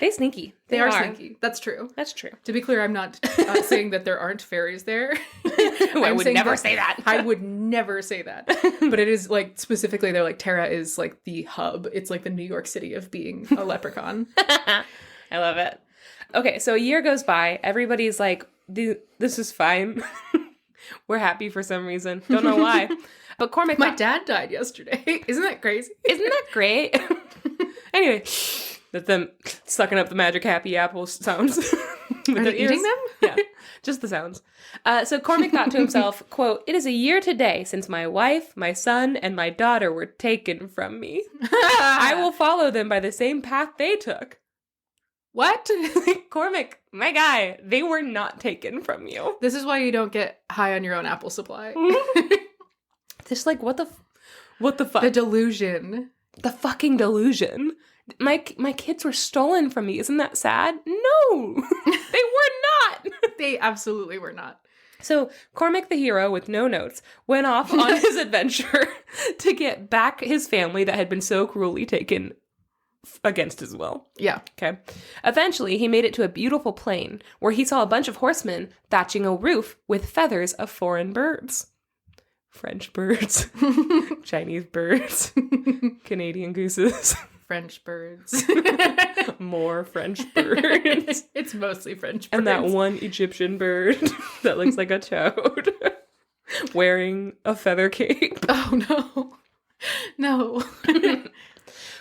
They sneaky. They are sneaky. That's true. That's true. To be clear, I'm not saying that there aren't fairies there. I would never say that. I would never say that. But it is like specifically, they're like Tara is like the hub. It's like the New York City of being a leprechaun. I love it. Okay, so a year goes by. Everybody's like, this is fine. We're happy for some reason. Don't know why. But Cormac... My dad died yesterday. Isn't that crazy? Isn't that great? Anyway... That them sucking up the magic happy apple sounds. Are they eating them? Yeah, just the sounds. So Cormac thought to himself, quote, "It is a year today since my wife, my son, and my daughter were taken from me. I will follow them by the same path they took." What? Cormac, my guy, they were not taken from you. This is why you don't get high on your own apple supply. Just like, what the fuck? The delusion. The fucking delusion. My kids were stolen from me. Isn't that sad? No, they were not. They absolutely were not. So Cormac the hero, with no notes, went off on his adventure to get back his family that had been so cruelly taken against his will. Yeah. Okay. Eventually, he made it to a beautiful plain where he saw a bunch of horsemen thatching a roof with feathers of foreign birds. French birds, Chinese birds, Canadian gooses, French birds. more French birds. It's mostly French birds. And that one Egyptian bird that looks like a toad wearing a feather cape. Oh, no. No.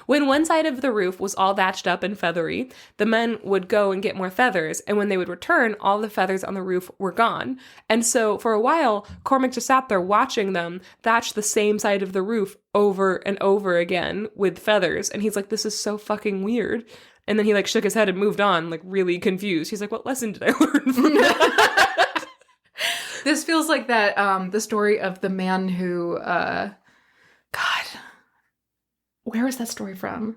When one side of the roof was all thatched up and feathery, the men would go and get more feathers, and when they would return, all the feathers on the roof were gone. And so, for a while, Cormac just sat there watching them thatch the same side of the roof over and over again with feathers, and he's like, this is so fucking weird. And then he, like, shook his head and moved on, like, really confused. He's like, what lesson did I learn from that? This feels like that, the story of the man who, God... Where was that story from?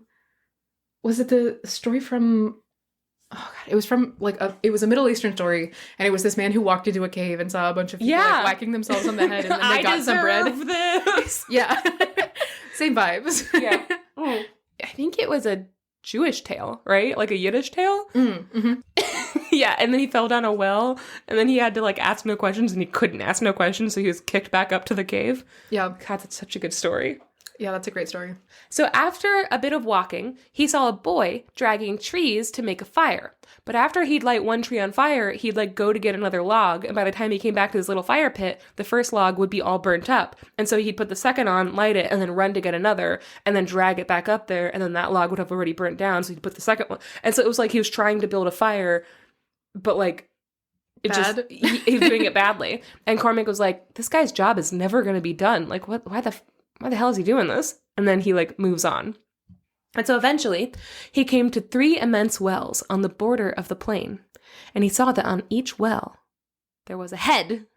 Was it the story from... Oh, God. It was from, like, it was a Middle Eastern story, and it was this man who walked into a cave and saw a bunch of people, like, whacking themselves on the head, and then they got some bread. This. Yeah. Same vibes. Yeah. Oh. I think it was a Jewish tale, right? Like a Yiddish tale? Mm-hmm. Yeah, and then he fell down a well, and then he had to, like, ask no questions, and he couldn't ask no questions, so he was kicked back up to the cave. Yeah. God, that's such a good story. Yeah, that's a great story. So after a bit of walking, he saw a boy dragging trees to make a fire. But after he'd light one tree on fire, he'd, like, go to get another log, and by the time he came back to his little fire pit, the first log would be all burnt up. And so he'd put the second on, light it, and then run to get another, and then drag it back up there, and then that log would have already burnt down, so he'd put the second one. And so it was like he was trying to build a fire, but, like, it Bad. he was doing it badly. And Cormac was like, this guy's job is never going to be done. Like, why the hell is he doing this? And then he, like, moves on. And so eventually, he came to 3 immense wells on the border of the plain. And he saw that on each well, there was a head.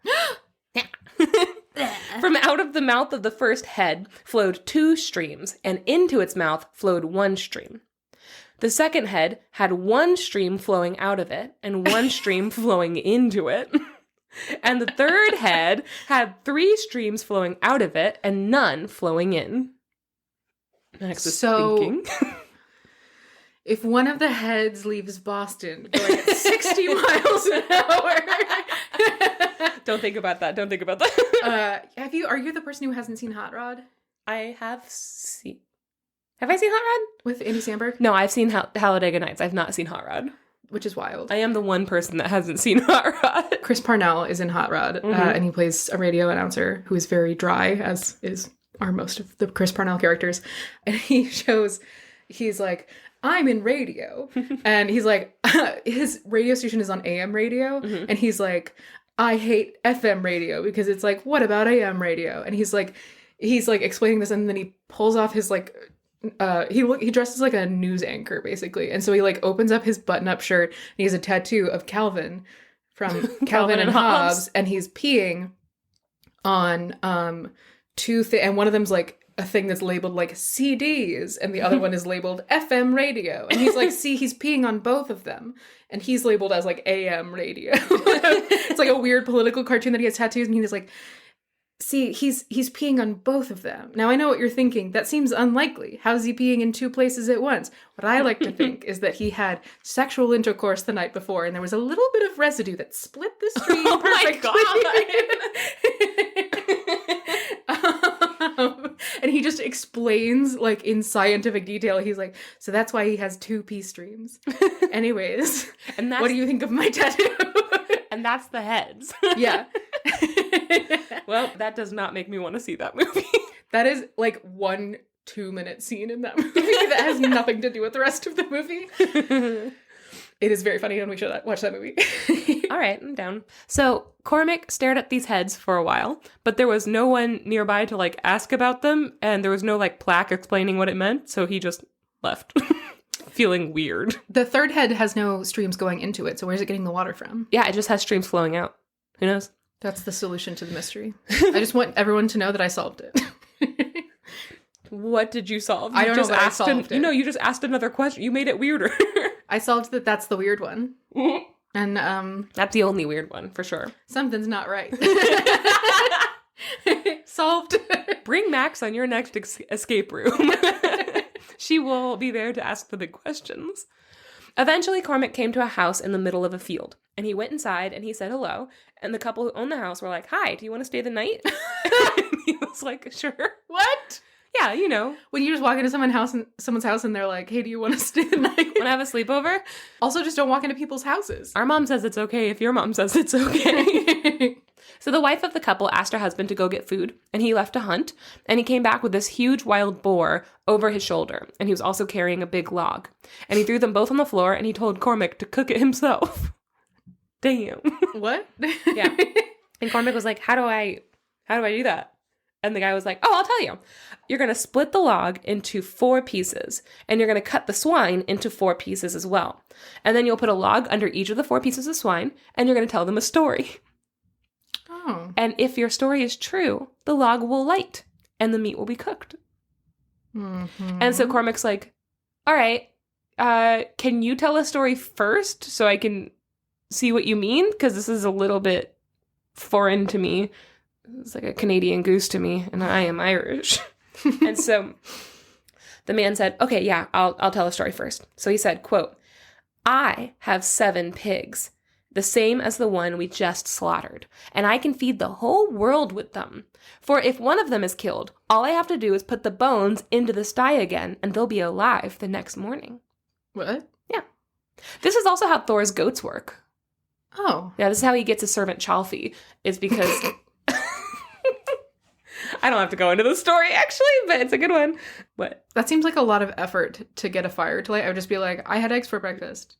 From out of the mouth of the first head flowed 2 streams, and into its mouth flowed 1 stream. The second head had 1 stream flowing out of it, and 1 stream flowing into it. And the third head had 3 streams flowing out of it and none flowing in. Max is thinking. If one of the heads leaves Boston going at 60 miles an hour... Don't think about that. Don't think about that. Are you the person who hasn't seen Hot Rod? I have seen... Have I seen Hot Rod? With Andy Samberg? No, I've seen Talladega Nights. I've not seen Hot Rod. Which is wild. I am the one person that hasn't seen Hot Rod. Chris Parnell is in Hot Rod, and he plays a radio announcer who is very dry, as are most of the Chris Parnell characters. And he's like, I'm in radio. And he's like, his radio station is on AM radio. Mm-hmm. And he's like, I hate FM radio because it's like, what about AM radio? And he's like explaining this, and then he pulls off his, like, he dresses like a news anchor, basically. And so he, like, opens up his button-up shirt, and he has a tattoo of Calvin from Calvin and Hobbes, and he's peeing on 2 things, and one of them's, like, a thing that's labeled, like, CDs, and the other one is labeled FM radio. And he's like, see, he's peeing on both of them. And he's labeled as, like, AM radio. It's like a weird political cartoon that he has tattoos, and he's like, see, he's peeing on both of them. Now, I know what you're thinking. That seems unlikely. How's he peeing in 2 places at once? What I like to think is that he had sexual intercourse the night before, and there was a little bit of residue that split the stream perfectly. And he just explains, like, in scientific detail. He's like, so that's why he has 2 pee streams. Anyways, and what do you think of my tattoo? And that's the heads. Yeah. Well, that does not make me want to see that movie. That is, like, 1 2-minute scene in that movie that has nothing to do with the rest of the movie. It is very funny, and we should watch that movie. All right, I'm down. So Cormac stared at these heads for a while, but there was no one nearby to, like, ask about them, and there was no, like, plaque explaining what it meant, so he just left. Feeling weird. The third head has no streams going into it, so where's it getting the water from? Yeah, it just has streams flowing out. Who knows? That's the solution to the mystery. I just want everyone to know that I solved it. What did you solve? I don't know, but I solved it. You just asked another question. You made it weirder. I solved that that's the weird one. And, that's the only weird one, for sure. Something's not right. Solved. Bring Max on your next escape room. She will be there to ask the big questions. Eventually, Cormac came to a house in the middle of a field, and he went inside and he said hello, and the couple who owned the house were like, hi, do you want to stay the night? And he was like, sure. What? Yeah, you know. When you just walk into someone's house and they're like, hey, do you want to stay the night? Want to have a sleepover? Also, just don't walk into people's houses. Our mom says it's okay if your mom says it's okay. So the wife of the couple asked her husband to go get food, and he left to hunt, and he came back with this huge wild boar over his shoulder, and he was also carrying a big log. And he threw them both on the floor, and he told Cormac to cook it himself. Damn. What? Yeah. And Cormac was like, how do I do that? And the guy was like, oh, I'll tell you. You're going to split the log into 4 pieces, and you're going to cut the swine into 4 pieces as well. And then you'll put a log under each of the 4 pieces of swine, and you're going to tell them a story. Oh. And if your story is true, the log will light, and the meat will be cooked. Mm-hmm. And so Cormac's like, all right, can you tell a story first so I can see what you mean? Because this is a little bit foreign to me. It's like a Canadian goose to me, and I am Irish. And so the man said, okay, yeah, I'll tell a story first. So he said, quote, I have 7 pigs, the same as the one we just slaughtered, and I can feed the whole world with them. For if one of them is killed, all I have to do is put the bones into the sty again, and they'll be alive the next morning. What? Yeah. This is also how Thor's goats work. Oh. Yeah, this is how he gets his servant Chalfie, is because... I don't have to go into the story, actually, but it's a good one. What? That seems like a lot of effort to get a fire to light. I would just be like, I had eggs for breakfast.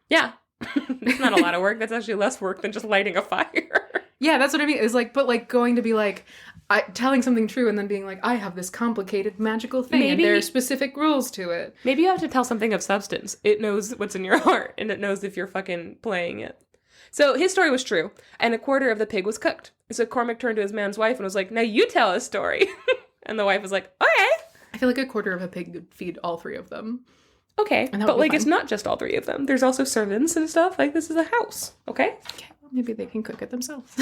Yeah. It's not a lot of work. That's actually less work than just lighting a fire. Yeah, that's what I mean. It's like, but like going to be like, telling something true and then being like, I have this complicated magical thing and there are specific rules to it. Maybe you have to tell something of substance. It knows what's in your heart and it knows if you're fucking playing it. So his story was true, and a quarter of the pig was cooked. So Cormac turned to his man's wife and was like, now you tell a story. And the wife was like, okay. I feel like a quarter of a pig would feed all 3 of them. Okay, but like it's not just all 3 of them. There's also servants and stuff. Like this is a house, okay? Okay, well, maybe they can cook it themselves.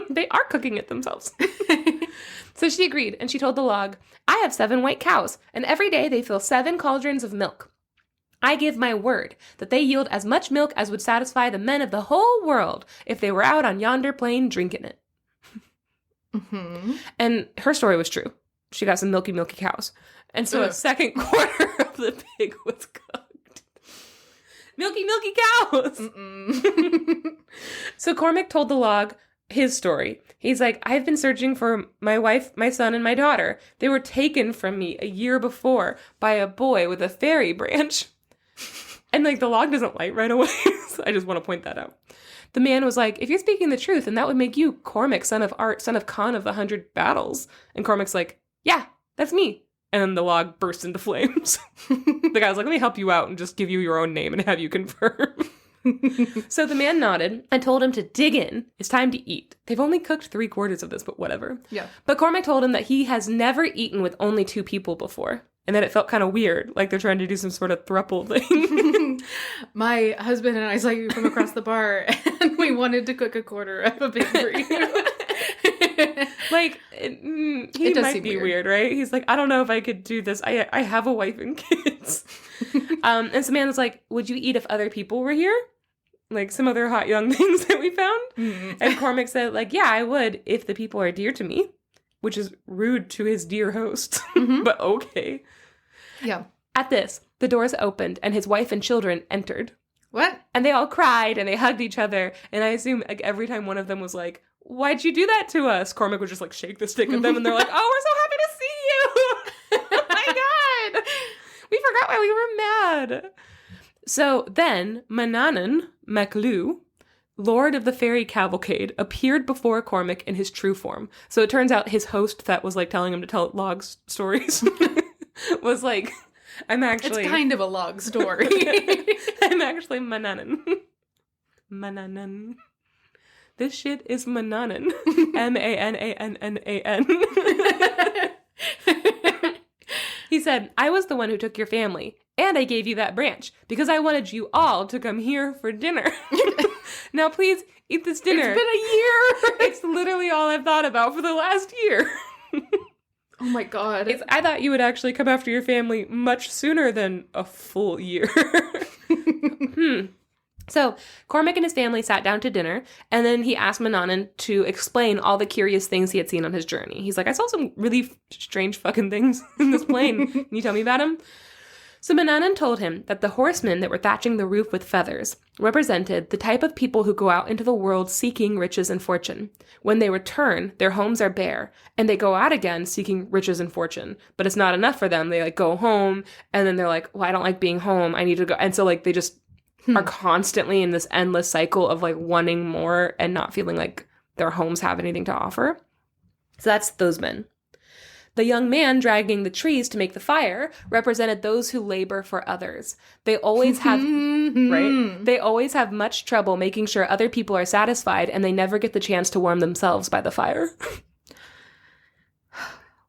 They are cooking it themselves. So she agreed, and she told the log, I have 7 white cows, and every day they fill 7 cauldrons of milk. I give my word that they yield as much milk as would satisfy the men of the whole world if they were out on yonder plain drinking it. Mm-hmm. And her story was true. She got some milky cows. And so a second quarter of the pig was cooked. Milky cows! So Cormac told the log his story. He's like, I've been searching for my wife, my son, and my daughter. They were taken from me a year before by a boy with a fairy branch. And like the log doesn't light right away. So I just want to point that out. The man was like, if you're speaking the truth, then that would make you Cormac, son of Art, son of Khan of the 100 Battles. And Cormac's like, yeah, that's me. And then the log bursts into flames. The guy was like, let me help you out and just give you your own name and have you confirm. So the man nodded and told him to dig in. It's time to eat. They've only cooked 3/4 of this, but whatever. Yeah. But Cormac told him that he has never eaten with only 2 people before. And that it felt kind of weird, like they're trying to do some sort of throuple thing. My husband and I saw you from across the bar, and we wanted to cook a quarter of a pig for you. Like, he might be weird, right? He's like, I don't know if I could do this. I have a wife and kids. And some man was like, would you eat if other people were here? Like some other hot young things that we found? Mm. And Cormac said, like, yeah, I would if the people are dear to me. Which is rude to his dear host. Mm-hmm. But okay. Yeah. At this, the doors opened and his wife and children entered. What? And they all cried and they hugged each other. And I assume like every time one of them was like, why'd you do that to us? Cormac would just like shake the stick at them and they're like, oh, we're so happy to see you. Oh my God. We forgot why we were mad. So then Manannan MacLu, Lord of the Fairy Cavalcade, appeared before Cormac in his true form. So it turns out his host that was like telling him to tell log stories was like, I'm actually... It's kind of a log story. I'm actually Manannan. Manannan. This shit is Manannan. Manannan. He said, I was the one who took your family, and I gave you that branch, because I wanted you all to come here for dinner. Now please eat this dinner. It's been a year. It's literally all I've thought about for the last year. Oh my god. I thought you would actually come after your family much sooner than a full year. So Cormac and his family sat down to dinner, and then he asked Manannan to explain all the curious things he had seen on his journey. He's like, I saw some really strange fucking things in this plane. Can you tell me about them? So Manannan told him that the horsemen that were thatching the roof with feathers represented the type of people who go out into the world seeking riches and fortune. When they return, their homes are bare, and they go out again seeking riches and fortune. But it's not enough for them. They like go home, and then they're like, well, I don't like being home. I need to go. And so like they just are constantly in this endless cycle of like wanting more and not feeling like their homes have anything to offer. So that's those men. The young man dragging the trees to make the fire represented those who labor for others. They always have, right? They always have much trouble making sure other people are satisfied, and they never get the chance to warm themselves by the fire.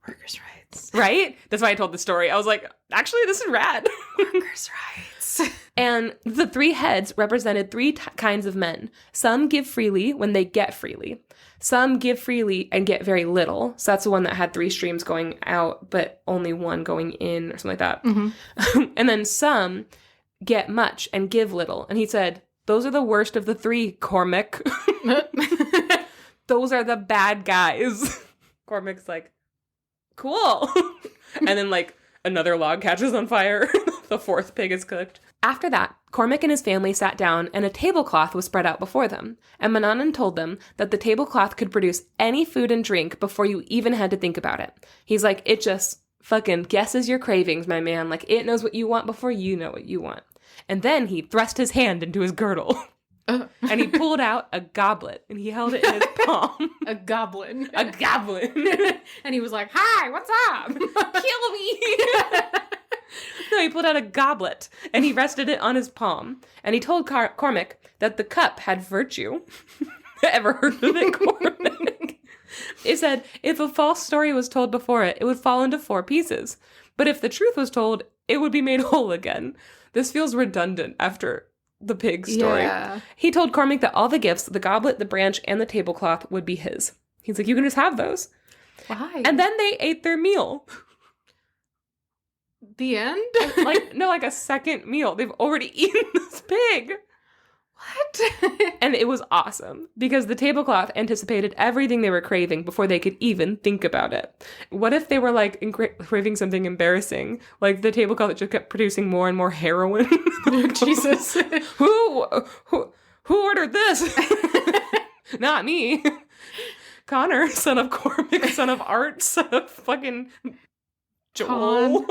Workers' rights. Right? That's why I told the story. I was like, actually, this is rad. Workers' rights. And the three heads represented three kinds of men. Some give freely when they get freely. Some give freely and get very little. So that's the one that had 3 streams going out, but only one going in or something like that. Mm-hmm. And then some get much and give little. And he said, those are the worst of the 3, Cormac. Those are the bad guys. Cormac's like, cool. And then like another log catches on fire. The 4th pig is cooked. After that, Cormac and his family sat down and a tablecloth was spread out before them. And Manannan told them that the tablecloth could produce any food and drink before you even had to think about it. He's like, it just fucking guesses your cravings, my man. Like, it knows what you want before you know what you want. And then he thrust his hand into his girdle. And he pulled out a goblet and he held it in his palm. A goblin. A goblin. And he was like, hi, what's up? Kill me. No, he pulled out a goblet and he rested it on his palm. And he told Cormac that the cup had virtue. Ever heard of it, Cormac? It said, if a false story was told before it, it would fall into 4 pieces. But if the truth was told, it would be made whole again. This feels redundant after the pig story. Yeah. He told Cormac that all the gifts, the goblet, the branch, and the tablecloth would be his. He's like, you can just have those. Why? And then they ate their meal. The end? like a second meal. They've already eaten this pig. What? And it was awesome because the tablecloth anticipated everything they were craving before they could even think about it. What if they were like craving something embarrassing? Like the tablecloth just kept producing more and more heroin. Jesus. Who ordered this? Not me. Connor, son of Cormac, son of Art, son of fucking Joel.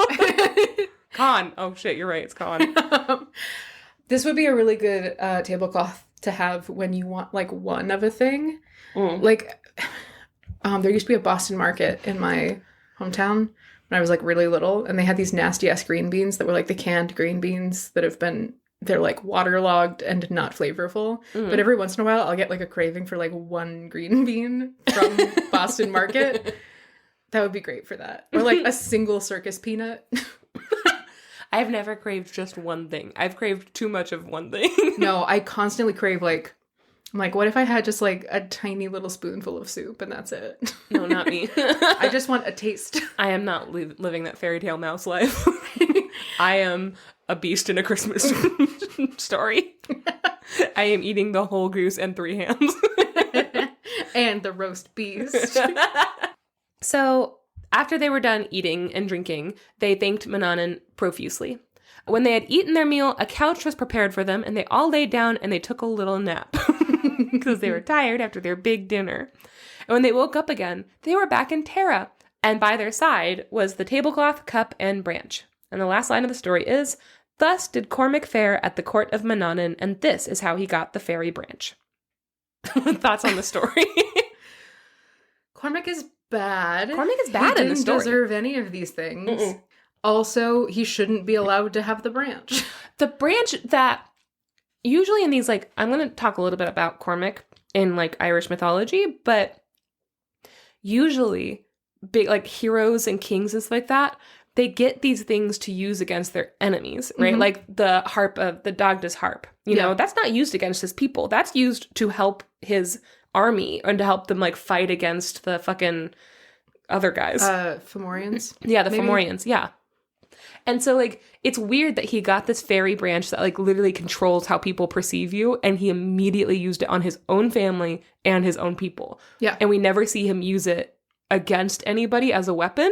Con. Oh shit, you're right. It's Con. This would be a really good tablecloth to have when you want like one of a thing. Like, there used to be a Boston market in my hometown when I was like really little, and they had these nasty ass green beans that were like the canned green beans that they're like waterlogged and not flavorful. But every once in a while, I'll get like a craving for like one green bean from Boston market. That would be great for that. Or like a single circus peanut. I've never craved just one thing. I've craved too much of one thing. No, I constantly crave like, I'm like, what if I had just like a tiny little spoonful of soup and that's it? No, not me. I just want a taste. I am not living that fairy tale mouse life. I am a beast in a Christmas story. I am eating the whole goose and 3 hams. And the roast beast. So after they were done eating and drinking, they thanked Manannan profusely. When they had eaten their meal, a couch was prepared for them, and they all laid down and they took a little nap because they were tired after their big dinner. And when they woke up again, they were back in Terra, and by their side was the tablecloth, cup, and branch. And the last line of the story is, thus did Cormac fare at the court of Manannan, and this is how he got the fairy branch. Thoughts on the story? Cormac is bad. Cormac is bad in the story. He didn't deserve any of these things. Also, he shouldn't be allowed to have the branch. The branch that usually in these, like, I'm going to talk a little bit about Cormac in, like, Irish mythology, but usually big, like, heroes and kings and stuff like that, they get these things to use against their enemies, right? Mm-hmm. Like the harp of the Dagda's harp. You know, that's not used against his people. That's used to help his army and to help them, like, fight against the fucking other guys. Fomorians? Yeah, the maybe? Fomorians, yeah. And so, like, it's weird that he got this fairy branch that, like, literally controls how people perceive you, and he immediately used it on his own family and his own people. Yeah. And we never see him use it against anybody as a weapon.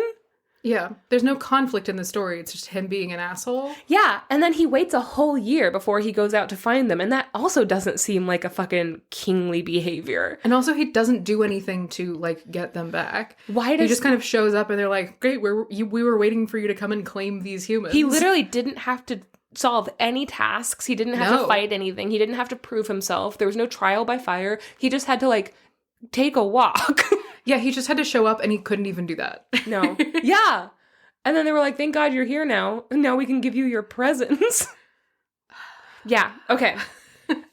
Yeah. There's no conflict in the story. It's just him being an asshole. Yeah, and then he waits a whole year before he goes out to find them, and that also doesn't seem like a fucking kingly behavior. And also, he doesn't do anything to, like, get them back. Why does he just kind of shows up and they're like, great, we were waiting for you to come and claim these humans. He literally didn't have to solve any tasks. He didn't have to fight anything. He didn't have to prove himself. There was no trial by fire. He just had to, like, take a walk. Yeah, he just had to show up and he couldn't even do that. No. Yeah. And then they were like, thank God you're here now. Now we can give you your presents. Yeah. Okay.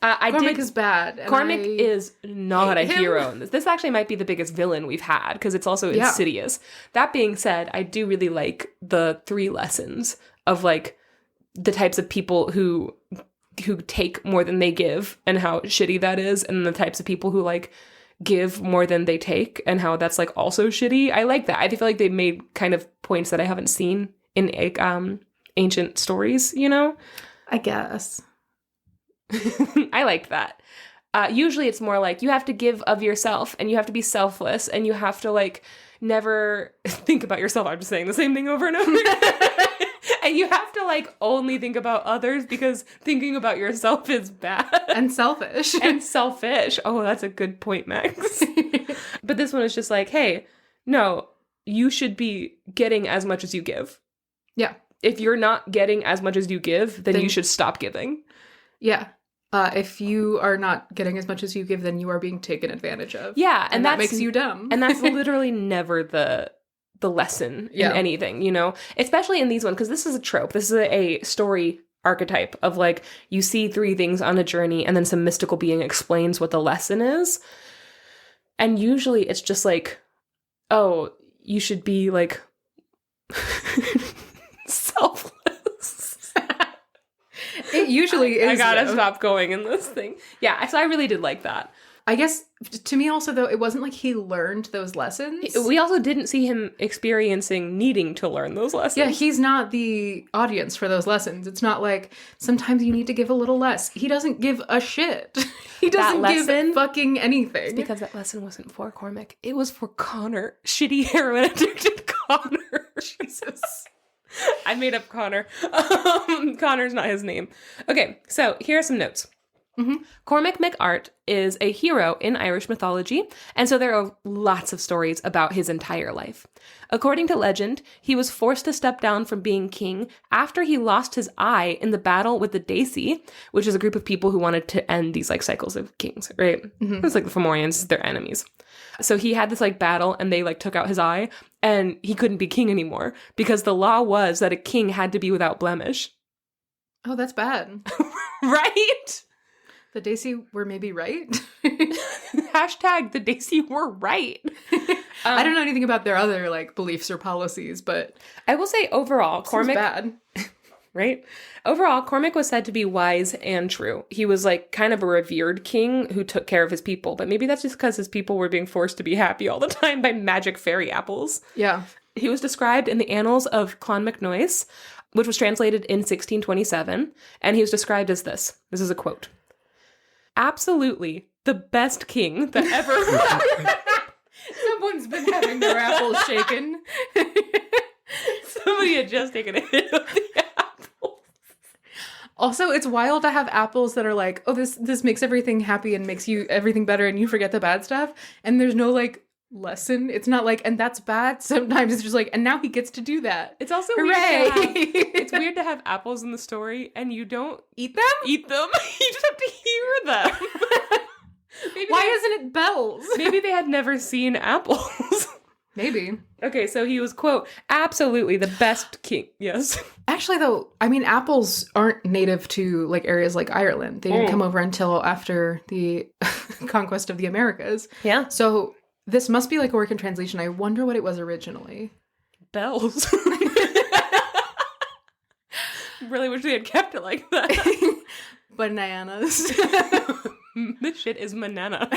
Cormac is bad. Cormac is not a hero in this. This actually might be the biggest villain we've had because it's also insidious. That being said, I do really like the 3 lessons of, like, the types of people who take more than they give and how shitty that is, and the types of people who, like, give more than they take and how that's, like, also shitty. I like that. I feel like they made kind of points that I haven't seen in ancient stories, you know? I guess. I like that. Usually it's more like you have to give of yourself and you have to be selfless and you have to, like, never think about yourself. I'm just saying the same thing over and over again. And you have to, like, only think about others because thinking about yourself is bad. And selfish. And selfish. Oh, that's a good point, Max. But this one is just like, hey, no, you should be getting as much as you give. Yeah. If you're not getting as much as you give, then you should stop giving. Yeah. If you are not getting as much as you give, then you are being taken advantage of. Yeah. And that makes you dumb. And that's literally never the lesson in anything, you know? Especially in these ones, because this is a trope. This is a story archetype of, like, you see 3 things on a journey and then some mystical being explains what the lesson is. And usually it's just like, oh, you should be, like, selfless. It usually is. I gotta stop going in this thing. Yeah, so I really did like that. I guess, to me also, though, it wasn't like he learned those lessons. We also didn't see him experiencing needing to learn those lessons. Yeah, he's not the audience for those lessons. It's not like, sometimes you need to give a little less. He doesn't give a shit. He doesn't give fucking anything. It's because that lesson wasn't for Cormac. It was for Connor. Shitty heroin-addicted Connor. Jesus. I made up Connor. Connor's not his name. Okay, so here are some notes. Mm-hmm. Cormac MacArt is a hero in Irish mythology, and so there are lots of stories about his entire life. According to legend, he was forced to step down from being king after he lost his eye in the battle with the Daci, which is a group of people who wanted to end these, like, cycles of kings, right? Mm-hmm. It's like the Fomorians, they're enemies. So he had this, like, battle, and they, like, took out his eye, and he couldn't be king anymore because the law was that a king had to be without blemish. Oh, that's bad. Right? The Daci were maybe right. Hashtag the Daci were right. I don't know anything about their other, like, beliefs or policies, but I will say overall, Cormac, bad. Right? Overall, Cormac was said to be wise and true. He was, like, kind of a revered king who took care of his people, but maybe that's just because his people were being forced to be happy all the time by magic fairy apples. Yeah. He was described in the Annals of Clonmacnoise, which was translated in 1627, and he was described as this. This is a quote. Absolutely the best king that ever... Someone's been having their apples shaken. Somebody had just taken a hit of the apple. Also, it's wild to have apples that are like, oh, this makes everything happy and makes you everything better and you forget the bad stuff. And there's no, like, lesson. It's not like, and that's bad. Sometimes it's just like, and now he gets to do that. It's also hooray. It's weird to have apples in the story and you don't eat them. You just have to hear them. Why isn't it bells? Maybe they had never seen apples. Maybe. Okay, so he was, quote, absolutely the best king. Yes. Actually, though, I mean, apples aren't native to, like, areas like Ireland. They didn't come over until after the conquest of the Americas. Yeah. So this must be, like, a work in translation. I wonder what it was originally. Bells. Really wish they had kept it like that. Bananas. This shit is banana.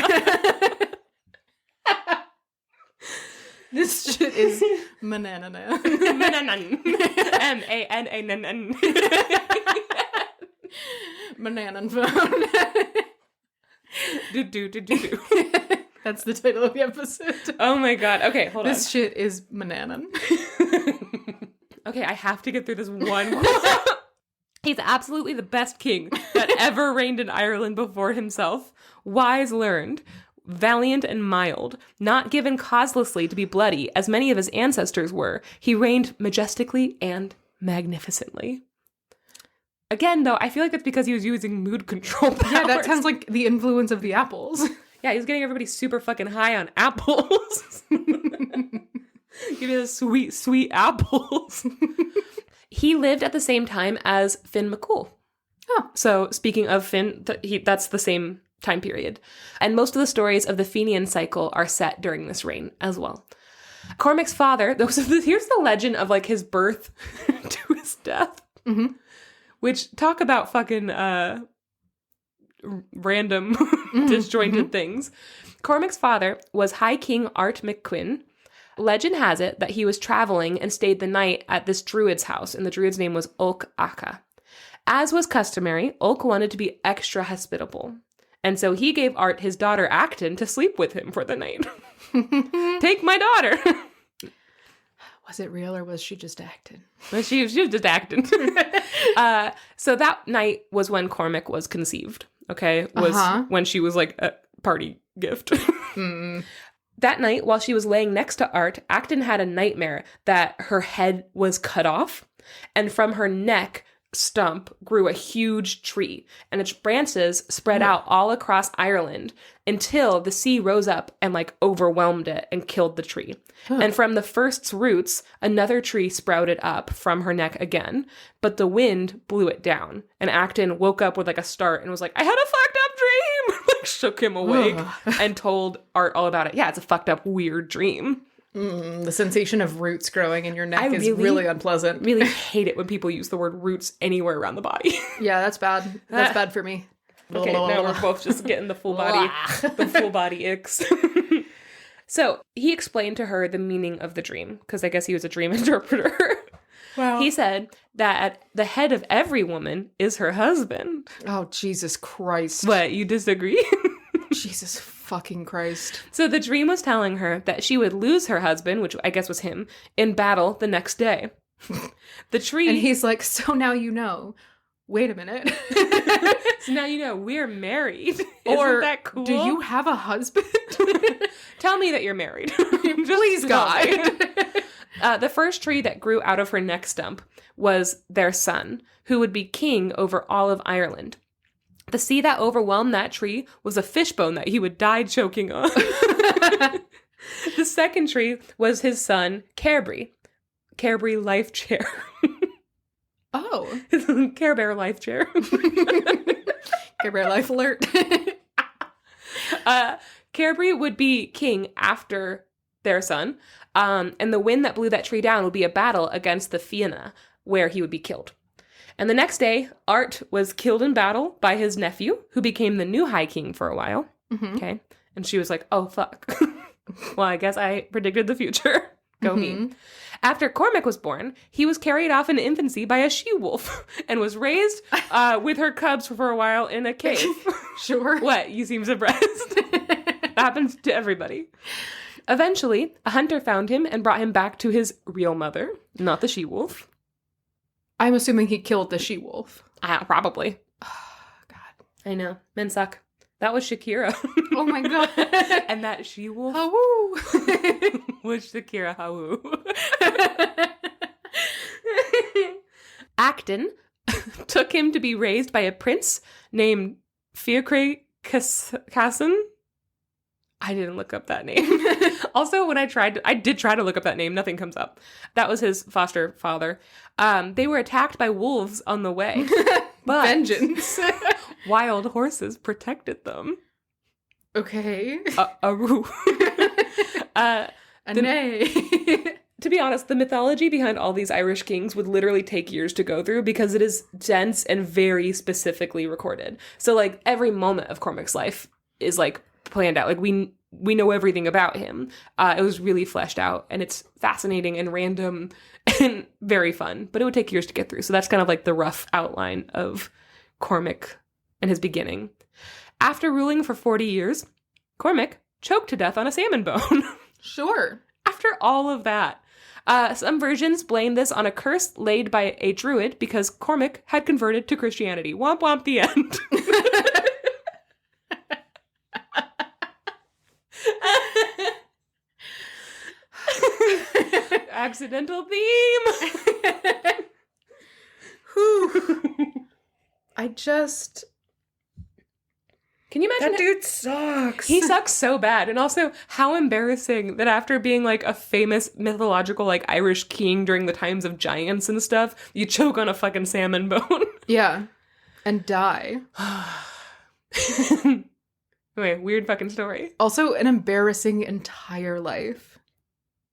This shit is manananan. M-A-N-A-N-N. Mananan phone. Do. That's the title of the episode. Oh my god. Okay, hold on. This shit is mananan. Okay, I have to get through this one quote. He's absolutely the best king that ever reigned in Ireland before himself. Wise learned, valiant and mild, not given causelessly to be bloody, as many of his ancestors were. He reigned majestically and magnificently. Again, though, I feel like that's because he was using mood control powers. Yeah, that sounds like the influence of the apples. Yeah, he's getting everybody super fucking high on apples. Give me the sweet, sweet apples. He lived at the same time as Finn McCool. Oh. So speaking of Finn, that's the same time period. And most of the stories of the Fenian cycle are set during this reign as well. Cormac's father, here's the legend of like his birth to his death. Mm-hmm. Which, talk about fucking random disjointed things. Cormac's father was High King Art McQuinn. Legend has it that he was traveling and stayed the night at this druid's house, and the druid's name was Ulk Aka. As was customary, Ulk wanted to be extra hospitable, and so he gave Art his daughter Acton to sleep with him for the night. Take my daughter! Was it real or was she just acting? Well, she was just acting. So that night was when Cormac was conceived, okay? Was when she was like a party gift. That night, while she was laying next to Art, Acton had a nightmare that her head was cut off, and from her neck stump grew a huge tree, and its branches spread out all across Ireland until the sea rose up and like overwhelmed it and killed the tree. And from the first roots, another tree sprouted up from her neck again, but the wind blew it down. And Acton woke up with like a start and was like, I had a fucked up dream! Like shook him awake and told Art all about it. Yeah, it's a fucked up, weird dream. The sensation of roots growing in your neck is really unpleasant. Really hate it when people use the word roots anywhere around the body. Yeah, that's bad. That's bad for me. Okay, now we're both just getting the full body icks. So he explained to her the meaning of the dream, because I guess he was a dream interpreter. Wow. He said that at the head of every woman is her husband. Oh, Jesus Christ. What, you disagree? Jesus fucking Christ. So the dream was telling her that she would lose her husband, which I guess was him, in battle the next day. The tree... And he's like, so now you know. Wait a minute. So now you know, we're married. Or, isn't that cool? Do you have a husband? Tell me that you're married. Please, God. The first tree that grew out of her neck stump was their son, who would be king over all of Ireland. The sea that overwhelmed that tree was a fishbone that he would die choking on. The second tree was his son, Cairbre. Cairbre life chair. Oh. Care Bear life chair. Care Bear life alert. Cairbre would be king after their son. And the wind that blew that tree down would be a battle against the Fianna, where he would be killed. And the next day, Art was killed in battle by his nephew, who became the new High King for a while. Mm-hmm. Okay. And she was like, oh, fuck. Well, I guess I predicted the future. Go me. After Cormac was born, he was carried off in infancy by a she-wolf and was raised with her cubs for a while in a cave. Sure. What? You seem surprised. Happens to everybody. Eventually, a hunter found him and brought him back to his real mother, not the she-wolf. I'm assuming he killed the she-wolf. Probably. Oh, God. I know. Men suck. That was Shakira. Oh my God. And that she-wolf Hawoo. was Shakira Hawoo. Acton took him to be raised by a prince named Faery Casson. I didn't look up that name. Also, when I did try to look up that name, nothing comes up. That was his foster father. They were attacked by wolves on the way. But vengeance. Wild horses protected them. Okay. Nay. To be honest, the mythology behind all these Irish kings would literally take years to go through because it is dense and very specifically recorded. So, like, every moment of Cormac's life is, like, planned out. Like, we we know everything about him. It was really fleshed out, and it's fascinating and random and very fun, but it would take years to get through. So that's kind of like the rough outline of Cormac and his beginning. After ruling for 40 years, Cormac choked to death on a salmon bone. Sure. After all of that. Some versions blame this on a curse laid by a druid because Cormac had converted to Christianity. Womp womp, the end. Accidental theme. Can you imagine that dude sucks. He sucks so bad. And also, how embarrassing that after being like a famous mythological like Irish king during the times of giants and stuff, you choke on a fucking salmon bone. Yeah. And die. Anyway, weird fucking story. Also, an embarrassing entire life.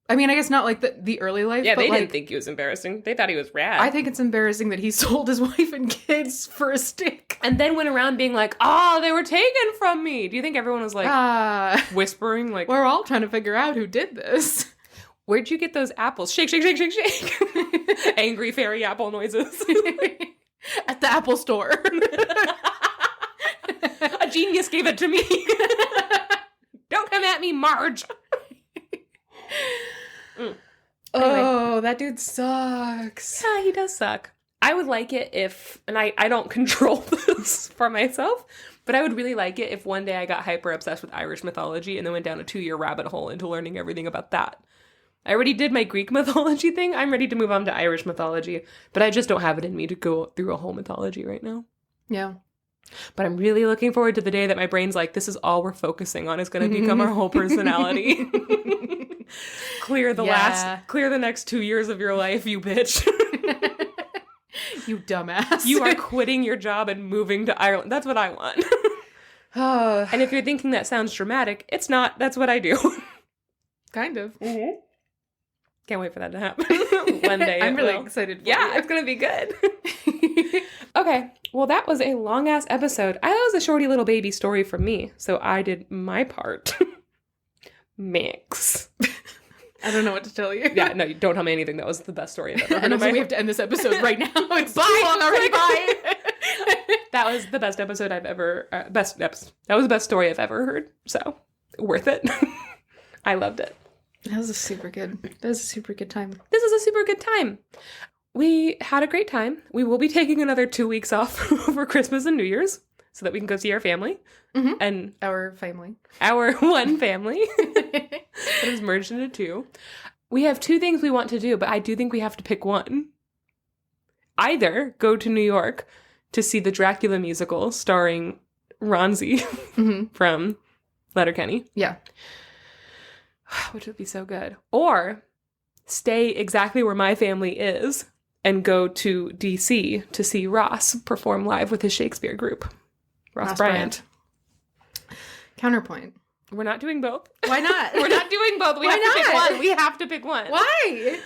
I mean, I guess not like the early life. Yeah, but they like, didn't think he was embarrassing. They thought he was rad. I think it's embarrassing that he sold his wife and kids for a stick. And then went around being like, oh, they were taken from me. Do you think everyone was like whispering? Like, we're all trying to figure out who did this. Where'd you get those apples? Shake, shake, shake, shake, shake. Angry fairy apple noises. At the Apple store. A genius gave it to me. Don't come at me, Marge. Oh, that dude sucks. Yeah, he does suck. I would like it if, and I don't control this for myself, but I would really like it if one day I got hyper obsessed with Irish mythology and then went down a 2-year rabbit hole into learning everything about that. I already did my Greek mythology thing. I'm ready to move on to Irish mythology, but I just don't have it in me to go through a whole mythology right now. Yeah. But I'm really looking forward to the day that my brain's like, this is all we're focusing on is going to become our whole personality. Clear the next 2 years of your life, you bitch. You dumbass. You are quitting your job and moving to Ireland. That's what I want. And if you're thinking that sounds dramatic, it's not. That's what I do. Kind of. Mm-hmm. Can't wait for that to happen. One day. I'm really excited for Yeah, you. it's going to be good. Okay. Well, that was a long-ass episode. That was a shorty little baby story from me. So I did my part. Mix. I don't know what to tell you. Yeah, no, don't tell me anything. That was the best story I've ever heard. And in also, my we have to end this episode right now. It's Bye. too long already. Bye. That was the best episode I've ever... That was the best story I've ever heard. So, worth it. I loved it. That was a super good time. This was a super good time. We had a great time. We will be taking another 2 weeks off for Christmas and New Year's so that we can go see our family. Mm-hmm. And our family. Our one family. It is merged into 2. We have 2 things we want to do, but I do think we have to pick one. Either go to New York to see the Dracula musical starring Ronzi from Letterkenny. Yeah. Which would be so good. Or stay exactly where my family is and go to DC to see Ross perform live with his Shakespeare group. Ross Bryant. Counterpoint. We're not doing both. Why not? We're not doing both. We Why have to pick not? one. We have to pick one. Why?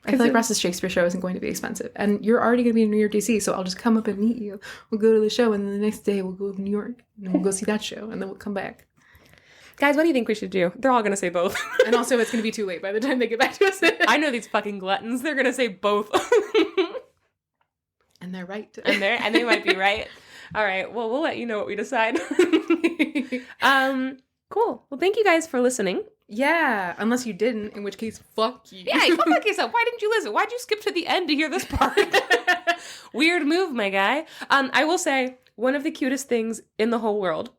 I feel like Ross's Shakespeare show isn't going to be expensive. And you're already going to be in New York, DC, so I'll just come up and meet you. We'll go to the show, and then the next day we'll go to New York. And we'll go see that show, and then we'll come back. Guys, what do you think we should do? They're all going to say both. And also, it's going to be too late by the time they get back to us. I know these fucking gluttons. They're going to say both. And they're right. And they might be right. All right. Well, we'll let you know what we decide. Cool. Well, thank you guys for listening. Yeah, unless you didn't, in which case, fuck you. Yeah, go fuck yourself. Why didn't you listen? Why'd you skip to the end to hear this part? Weird move, my guy. I will say, one of the cutest things in the whole world,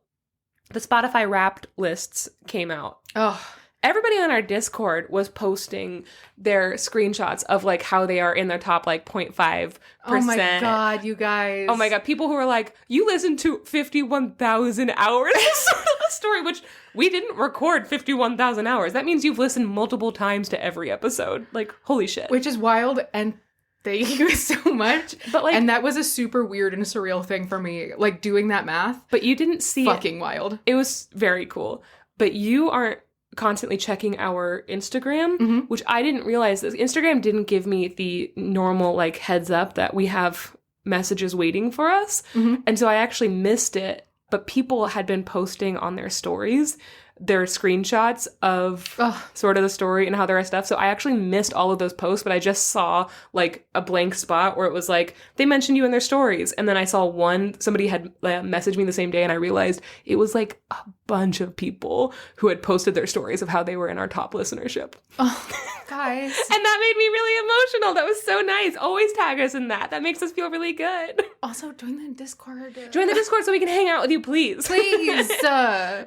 the Spotify Wrapped lists came out. Oh. Everybody on our Discord was posting their screenshots of like how they are in their top like 0.5%. Oh my god, you guys. Oh my god, people who are like, you listened to 51,000 hours of the story, which we didn't record 51,000 hours. That means you've listened multiple times to every episode. Like, holy shit. Which is wild, and thank you so much. But like, and that was a super weird and surreal thing for me, like doing that math. But you didn't see fucking wild. It was very cool. But you aren't constantly checking our Instagram, which I didn't realize this. Instagram didn't give me the normal like heads up that we have messages waiting for us. And so I actually missed it but people had been posting on their stories their screenshots of sort of the story and how there are stuff. So I actually missed all of those posts, but I just saw like a blank spot where it was like, they mentioned you in their stories. And then I saw somebody had messaged me the same day, and I realized it was like a bunch of people who had posted their stories of how they were in our top listenership. Oh, guys. And that made me really emotional. That was so nice. Always tag us in that. That makes us feel really good. Also, join the Discord. Join the Discord so we can hang out with you, please. Please.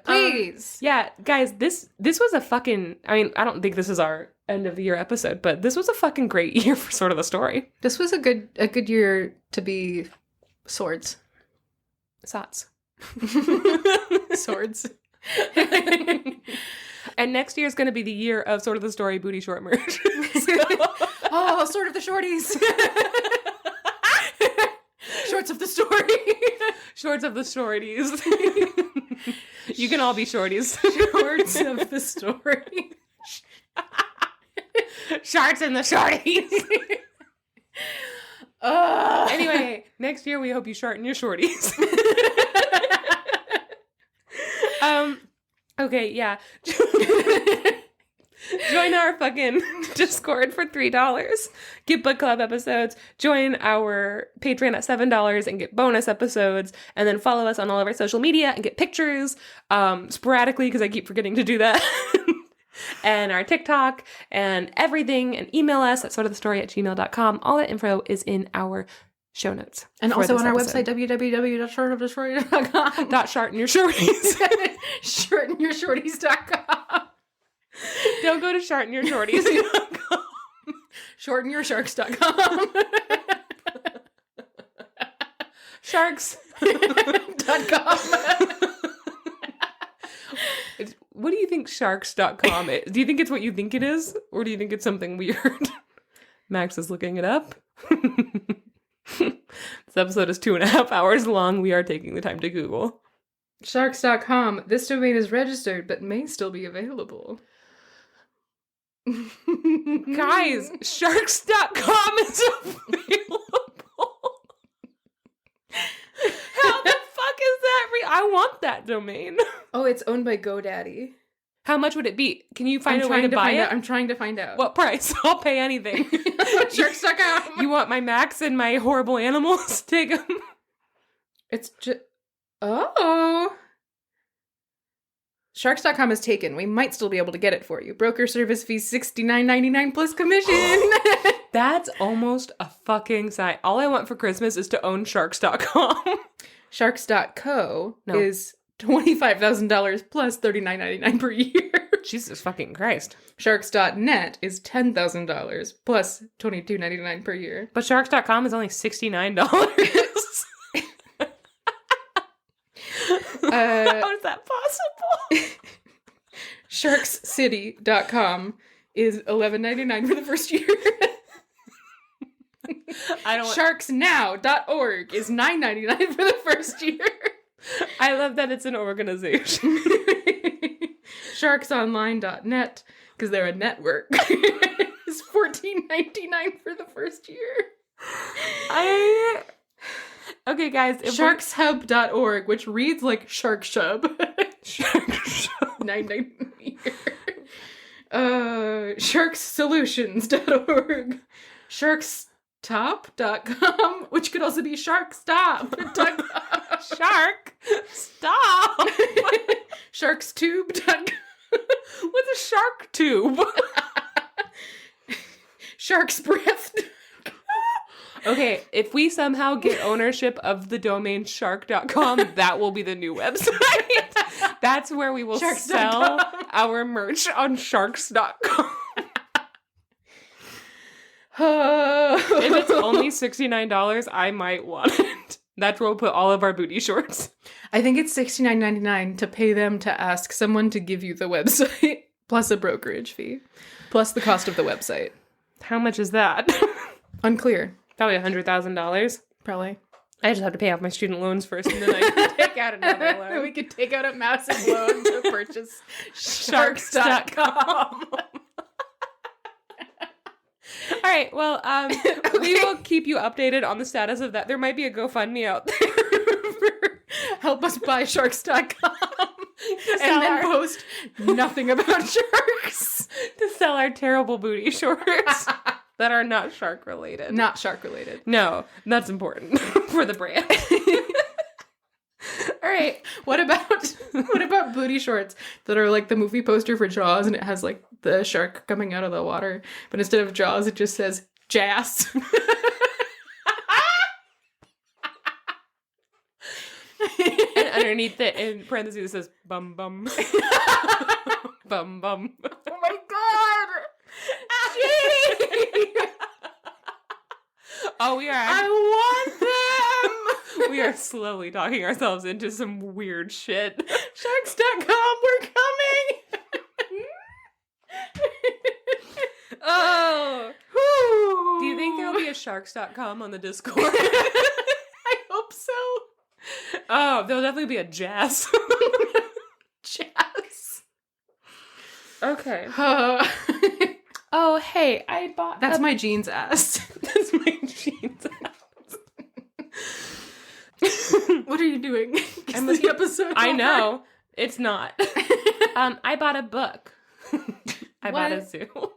Please. Yeah, guys, this was a fucking, I mean, I don't think this is our end of the year episode, but this was a fucking great year for Sort of the Story. This was a good year to be swords. Sots. Swords. And next year is going to be the year of Sort of the Story booty short merch. Oh, Sword of the Shorties. Shorts of the Story. Shorts of the Shorties. You can all be shorties. Shorts of the Story. Sharks and the shorties. Anyway, next year we hope you shorten your shorties. Okay, yeah. Join our fucking Discord for $3. Get book club episodes. Join our Patreon at $7 and get bonus episodes. And then follow us on all of our social media and get pictures sporadically, because I keep forgetting to do that. And our TikTok and everything. And email us at sortofthestory@gmail.com. All that info is in our show notes. And also on our website, www.shortofthestory.com. Shorten your shorties. Shortenyourshorties.com. Don't go to shortenyourshorties.com. Shortenyoursharks.com. Sharks.com. What do you think sharks.com is? Do you think it's what you think it is? Or do you think it's something weird? Max is looking it up. This episode is 2.5 hours long. We are taking the time to Google. Sharks.com. This domain is registered, but may still be available. Guys, sharks.com is available. How the fuck is that I want that domain. Oh, it's owned by GoDaddy. How much would it be? Can you find a way to buy it? I'm trying to find out. What price? I'll pay anything. Sharks.com. You want my Max and my horrible animals? Take them. It's just... Oh. Sharks.com is taken. We might still be able to get it for you. Broker service fee $69.99 plus commission. That's almost a fucking sign. All I want for Christmas is to own sharks.com. Sharks.co is $25,000 plus $39.99 per year. Jesus fucking Christ. Sharks.net is $10,000 plus $22.99 per year. But sharks.com is only $69. How is that possible? Sharkscity.com is $11.99 for the first year. Sharksnow.org is $9.99 for the first year. I love that it's an organization. Sharksonline.net, because they're a network, is $14.99 for the first year. Okay, guys. Sharkshub.org, which reads like Shark Shub. $9.99 a year. Sharkssolutions.org. Sharkstop.com, which could also be Sharkstop.com. Shark. Stop. Sharkstube.com. What's a shark tube? Shark's Breath. Okay, if we somehow get ownership of the domain shark.com, that will be the new website. That's where we will sell our merch on sharks.com. If it's only $69, I might want it. That's where we'll put all of our booty shorts. I think it's $69.99 to pay them to ask someone to give you the website, plus a brokerage fee, plus the cost of the website. How much is that? Unclear. Probably $100,000. Probably. I just have to pay off my student loans first, and then I can take out another loan. We could take out a massive loan to purchase sharks.com. All right, well, we will keep you updated on the status of that. There might be a GoFundMe out there for help us buy sharks.com and sell then our- post nothing about sharks. To sell our terrible booty shorts that are not shark related. Not shark related. No, that's important for the brand. All right. What about booty shorts that are like the movie poster for Jaws, and it has like the shark coming out of the water, but instead of Jaws it just says Jazz. And underneath it, in parentheses, it says bum bum. Bum bum. Oh my god! Janey! Oh, we are. I want them! We are slowly talking ourselves into some weird shit. Sharks.com, we're coming! Oh. Whew. Do you think there'll be a sharks.com on the Discord? I hope so. Oh, there'll definitely be a jazz. Jazz. Okay. Oh, hey, I bought... That's my jeans ass. That's my jeans. What are you doing? I'm Is the episode I over? know. It's not. I bought a book. I bought a What? zoo.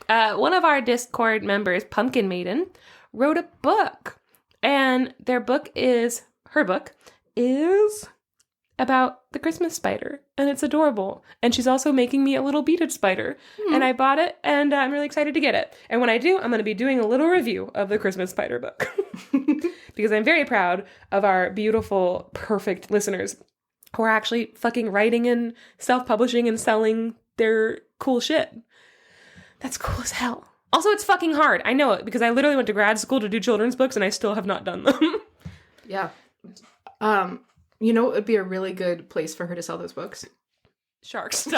One of our Discord members, Pumpkin Maiden, wrote a book. And her book is about the Christmas spider. And it's adorable. And she's also making me a little beaded spider. And I bought it, and I'm really excited to get it. And when I do, I'm going to be doing a little review of the Christmas spider book. Because I'm very proud of our beautiful, perfect listeners who are actually fucking writing and self-publishing and selling their cool shit. That's cool as hell. Also, it's fucking hard. I know it, because I literally went to grad school to do children's books, and I still have not done them. Yeah. You know, it would be a really good place for her to sell those books. Sharks.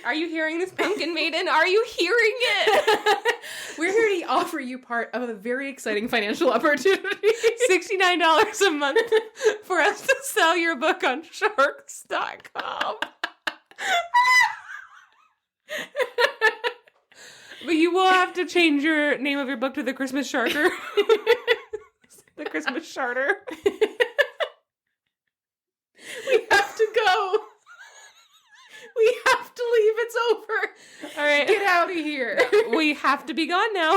Are you hearing this, Pumpkin Maiden? Are you hearing it? We're here to offer you part of a very exciting financial opportunity. $69 a month for us to sell your book on sharks.com. But you will have to change your name of your book to The Christmas Sharker. The Christmas Charter. We have to go. We have to leave. It's over. All right. Get out of here. We have to be gone now.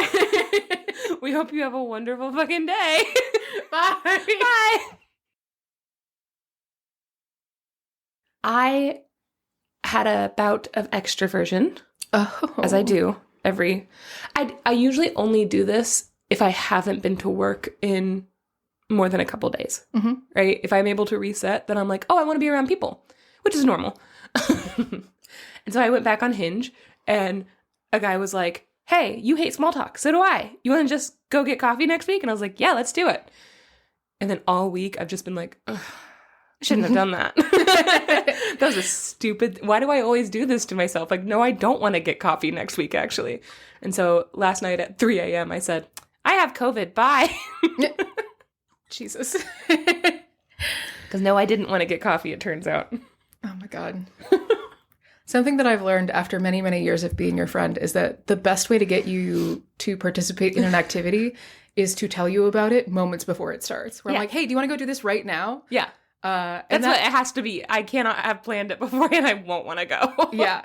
We hope you have a wonderful fucking day. Bye. Bye. I had a bout of extroversion, Oh. as I do I usually only do this if I haven't been to work in more than a couple days, right? If I'm able to reset, then I'm like, oh, I want to be around people, which is normal. And so I went back on Hinge, and a guy was like, hey, you hate small talk. So do I. You want to just go get coffee next week? And I was like, yeah, let's do it. And then all week I've just been like, ugh, I shouldn't have done that. That was a stupid... Why do I always do this to myself? Like, no, I don't want to get coffee next week, actually. And so last night at 3 a.m. I said, I have COVID. Bye. Jesus. Because no, I didn't want to get coffee, it turns out. Oh my God. Something that I've learned after many, many years of being your friend is that the best way to get you to participate in an activity is to tell you about it moments before it starts. Where I'm like, hey, do you want to go do this right now? Yeah. That's what it has to be. I cannot have planned it beforehand. I won't want to go. Yeah.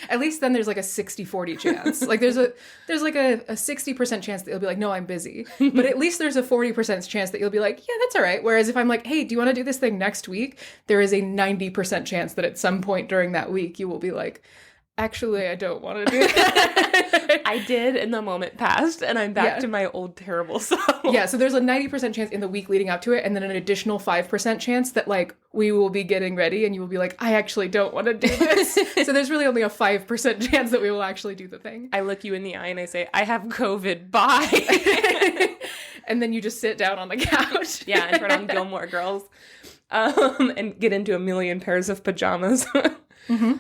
At least then there's like a 60-40 chance. Like there's like a 60% chance that you'll be like, no, I'm busy. But at least there's a 40% chance that you'll be like, yeah, that's all right. Whereas if I'm like, hey, do you want to do this thing next week? There is a 90% chance that at some point during that week you will be like, actually, I don't want to do that. I did, and the moment passed, and I'm back to my old terrible self. Yeah, so there's a 90% chance in the week leading up to it, and then an additional 5% chance that, like, we will be getting ready, and you will be like, I actually don't want to do this. So there's really only a 5% chance that we will actually do the thing. I look you in the eye, and I say, I have COVID, bye. And then you just sit down on the couch. Yeah, and turn on Gilmore Girls, and get into a million pairs of pajamas. Mm-hmm.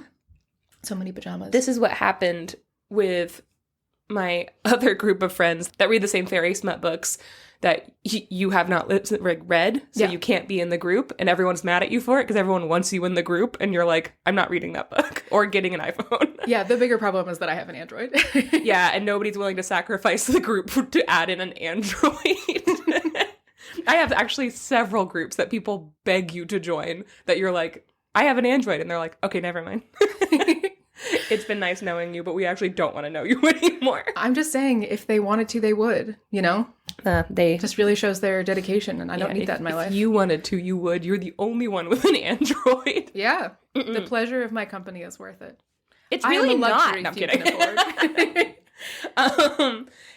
So many pajamas. This is what happened with my other group of friends that read the same fairy smut books that you have not read, so you can't be in the group, and everyone's mad at you for it because everyone wants you in the group, and you're like, I'm not reading that book or getting an iPhone. Yeah, the bigger problem is that I have an Android. Yeah, and nobody's willing to sacrifice the group to add in an Android. I have actually several groups that people beg you to join that you're like, I have an Android. And they're like, okay, never mind. It's been nice knowing you, but we actually don't want to know you anymore. I'm just saying, if they wanted to, they would, you know? They just really shows their dedication, and I don't need that in my life. If you wanted to, you would. You're the only one with an Android. Yeah. The pleasure of my company is worth it. It's really not. No, I'm kidding.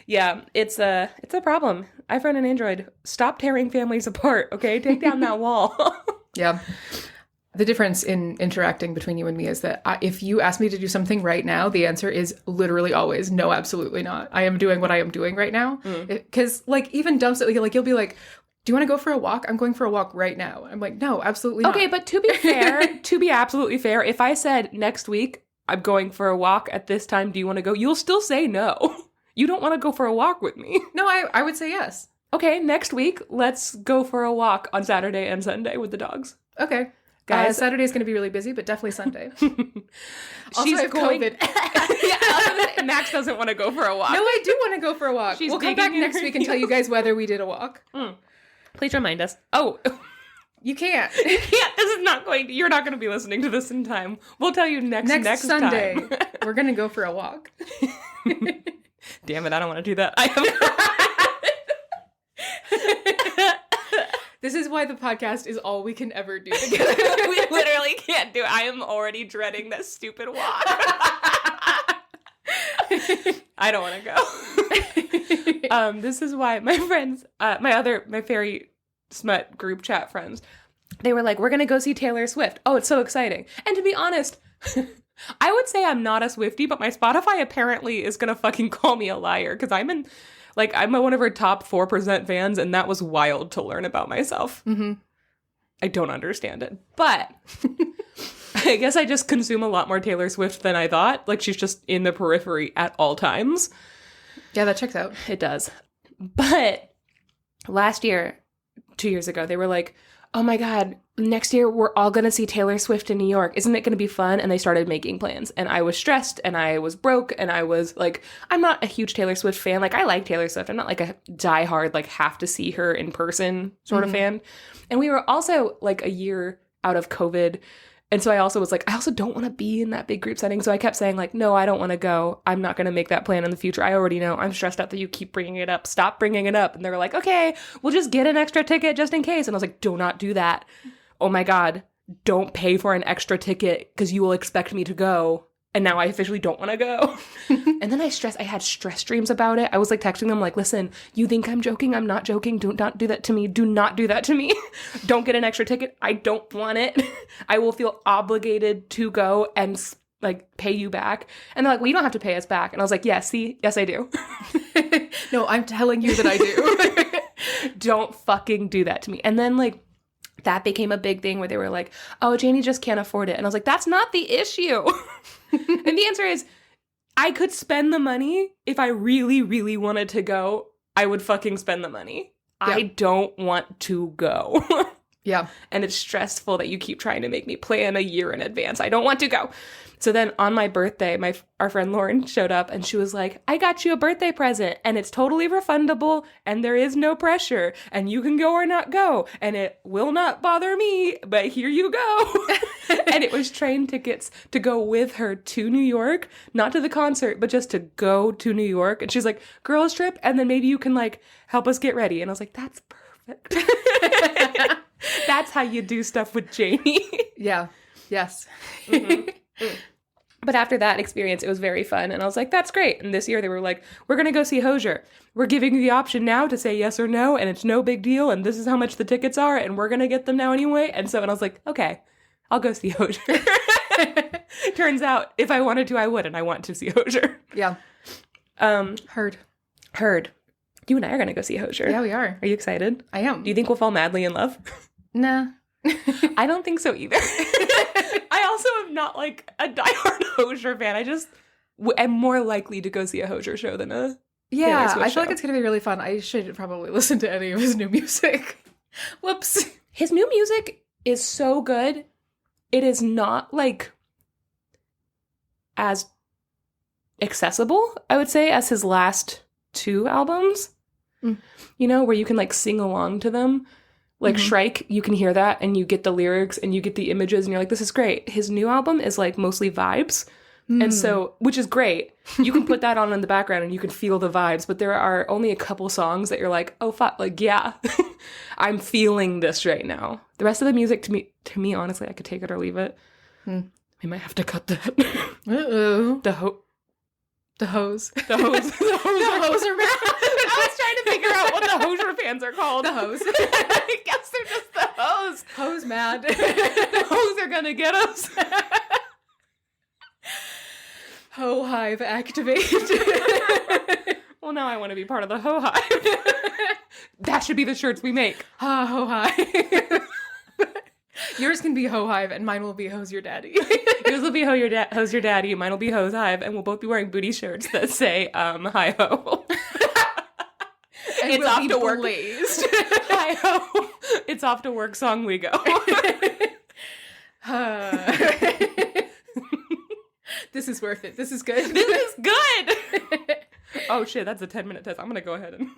Yeah, it's a problem. I've run an Android. Stop tearing families apart, okay? Take down that wall. Yeah. The difference in interacting between you and me is that if you ask me to do something right now, the answer is literally always, no, absolutely not. I am doing what I am doing right now. Because, like, even dumb stuff, like, you'll be like, do you want to go for a walk? I'm going for a walk right now. I'm like, no, absolutely not. Okay, but to be fair, to be absolutely fair, if I said next week, I'm going for a walk at this time, do you want to go? You'll still say no. You don't want to go for a walk with me. No, I would say yes. Okay, next week, let's go for a walk on Saturday and Sunday with the dogs. Okay. Guys, Saturday's going to be really busy, but definitely Sunday. Also, she's I have COVID. Yeah, Max doesn't want to go for a walk. No, I do want to go for a walk. We'll come back next week and tell you guys whether we did a walk. Please remind us. Oh, you can't. You can't. This is not going to, you're not going to be listening to this in time. We'll tell you next Sunday. time. We're going to go for a walk. Damn it, I don't want to do that. I have This is why the podcast is all we can ever do together. We literally can't do it. I am already dreading this stupid walk. I don't want to go. This is why my friends, my Faery smut group chat friends, they were like, we're going to go see Taylor Swift. Oh, it's so exciting. And to be honest, I would say I'm not a Swiftie, but my Spotify apparently is going to fucking call me a liar because I'm one of her top 4% fans, and that was wild to learn about myself. Mm-hmm. I don't understand it. But I guess I just consume a lot more Taylor Swift than I thought. Like, she's just in the periphery at all times. Yeah, that checks out. It does. But last year, 2 years ago, they were like, oh my God, next year we're all going to see Taylor Swift in New York. Isn't it going to be fun? And they started making plans. And I was stressed and I was broke and I was like, I'm not a huge Taylor Swift fan. Like, I like Taylor Swift. I'm not like a diehard, like, have to see her in person sort of fan. And we were also like a year out of COVID. And so I also was like, I also don't want to be in that big group setting. So I kept saying like, no, I don't want to go. I'm not going to make that plan in the future. I already know. I'm stressed out that you keep bringing it up. Stop bringing it up. And they were like, okay, we'll just get an extra ticket just in case. And I was like, do not do that. Oh my God, don't pay for an extra ticket because you will expect me to go. And now I officially don't want to go. And then I had stress dreams about it. I was like texting them like, listen, you think I'm joking? I'm not joking. Do not do that to me. Do not do that to me. Don't get an extra ticket. I don't want it. I will feel obligated to go and like pay you back. And they're like, well, you don't have to pay us back. And I was like, yes, I do. No, I'm telling you that I do. Don't fucking do that to me. And then like, that became a big thing where they were like, oh, Janey just can't afford it. And I was like, that's not the issue. And the answer is, I could spend the money if I really, really wanted to go. I would fucking spend the money. Yeah. I don't want to go. Yeah. And it's stressful that you keep trying to make me plan a year in advance. I don't want to go. So then on my birthday, our friend Lauren showed up and she was like, I got you a birthday present and it's totally refundable and there is no pressure and you can go or not go and it will not bother me, but here you go. And it was train tickets to go with her to New York, not to the concert, but just to go to New York. And she's like, girls trip, and then maybe you can like help us get ready. And I was like, that's perfect. That's how you do stuff with Janey. Yeah. Yes. Mm-hmm. But after that experience, it was very fun. And I was like, that's great. And this year they were like, we're going to go see Hozier. We're giving you the option now to say yes or no. And it's no big deal. And this is how much the tickets are. And we're going to get them now anyway. And I was like, okay, I'll go see Hozier. Turns out if I wanted to, I would. And I want to see Hozier. Yeah. Heard. You and I are going to go see Hozier. Yeah, we are. Are you excited? I am. Do you think we'll fall madly in love? Nah. I don't think so either. I also am not like a diehard Hozier fan. I just am more likely to go see a Hozier show than a I feel like it's going to be really fun. I should probably listen to any of his new music. Whoops. His new music is so good. It is not like as accessible, I would say, as his last two albums. You know, where you can like sing along to them. Like Shrike, you can hear that and you get the lyrics and you get the images and you're like, this is great. His new album is like mostly vibes. And so, which is great. You can put that on in the background and you can feel the vibes, but there are only a couple songs that you're like, oh fuck, like, yeah, I'm feeling this right now. The rest of the music to me, honestly, I could take it or leave it. We might have to cut that. Uh-oh. The hose. The hose. The Hoser man. I was trying to figure out what the Hoser fans are called. The hose. I guess they're just the hose. Hose mad. The hose are gonna get us. Ho hive activate. Well, now I want to be part of the Ho Hive. That should be the shirts we make. Ho hive. Yours can be Ho hive and mine will be Hose Your Daddy. Yours will be Hose Your Daddy, mine will be Hose Hive, and we'll both be wearing booty shirts that say, hi ho. And It's we'll off be to work. blazed. Hi ho. It's off to work song we go. This is worth it. This is good. This is good. Oh shit, that's a 10-minute test. I'm gonna go ahead and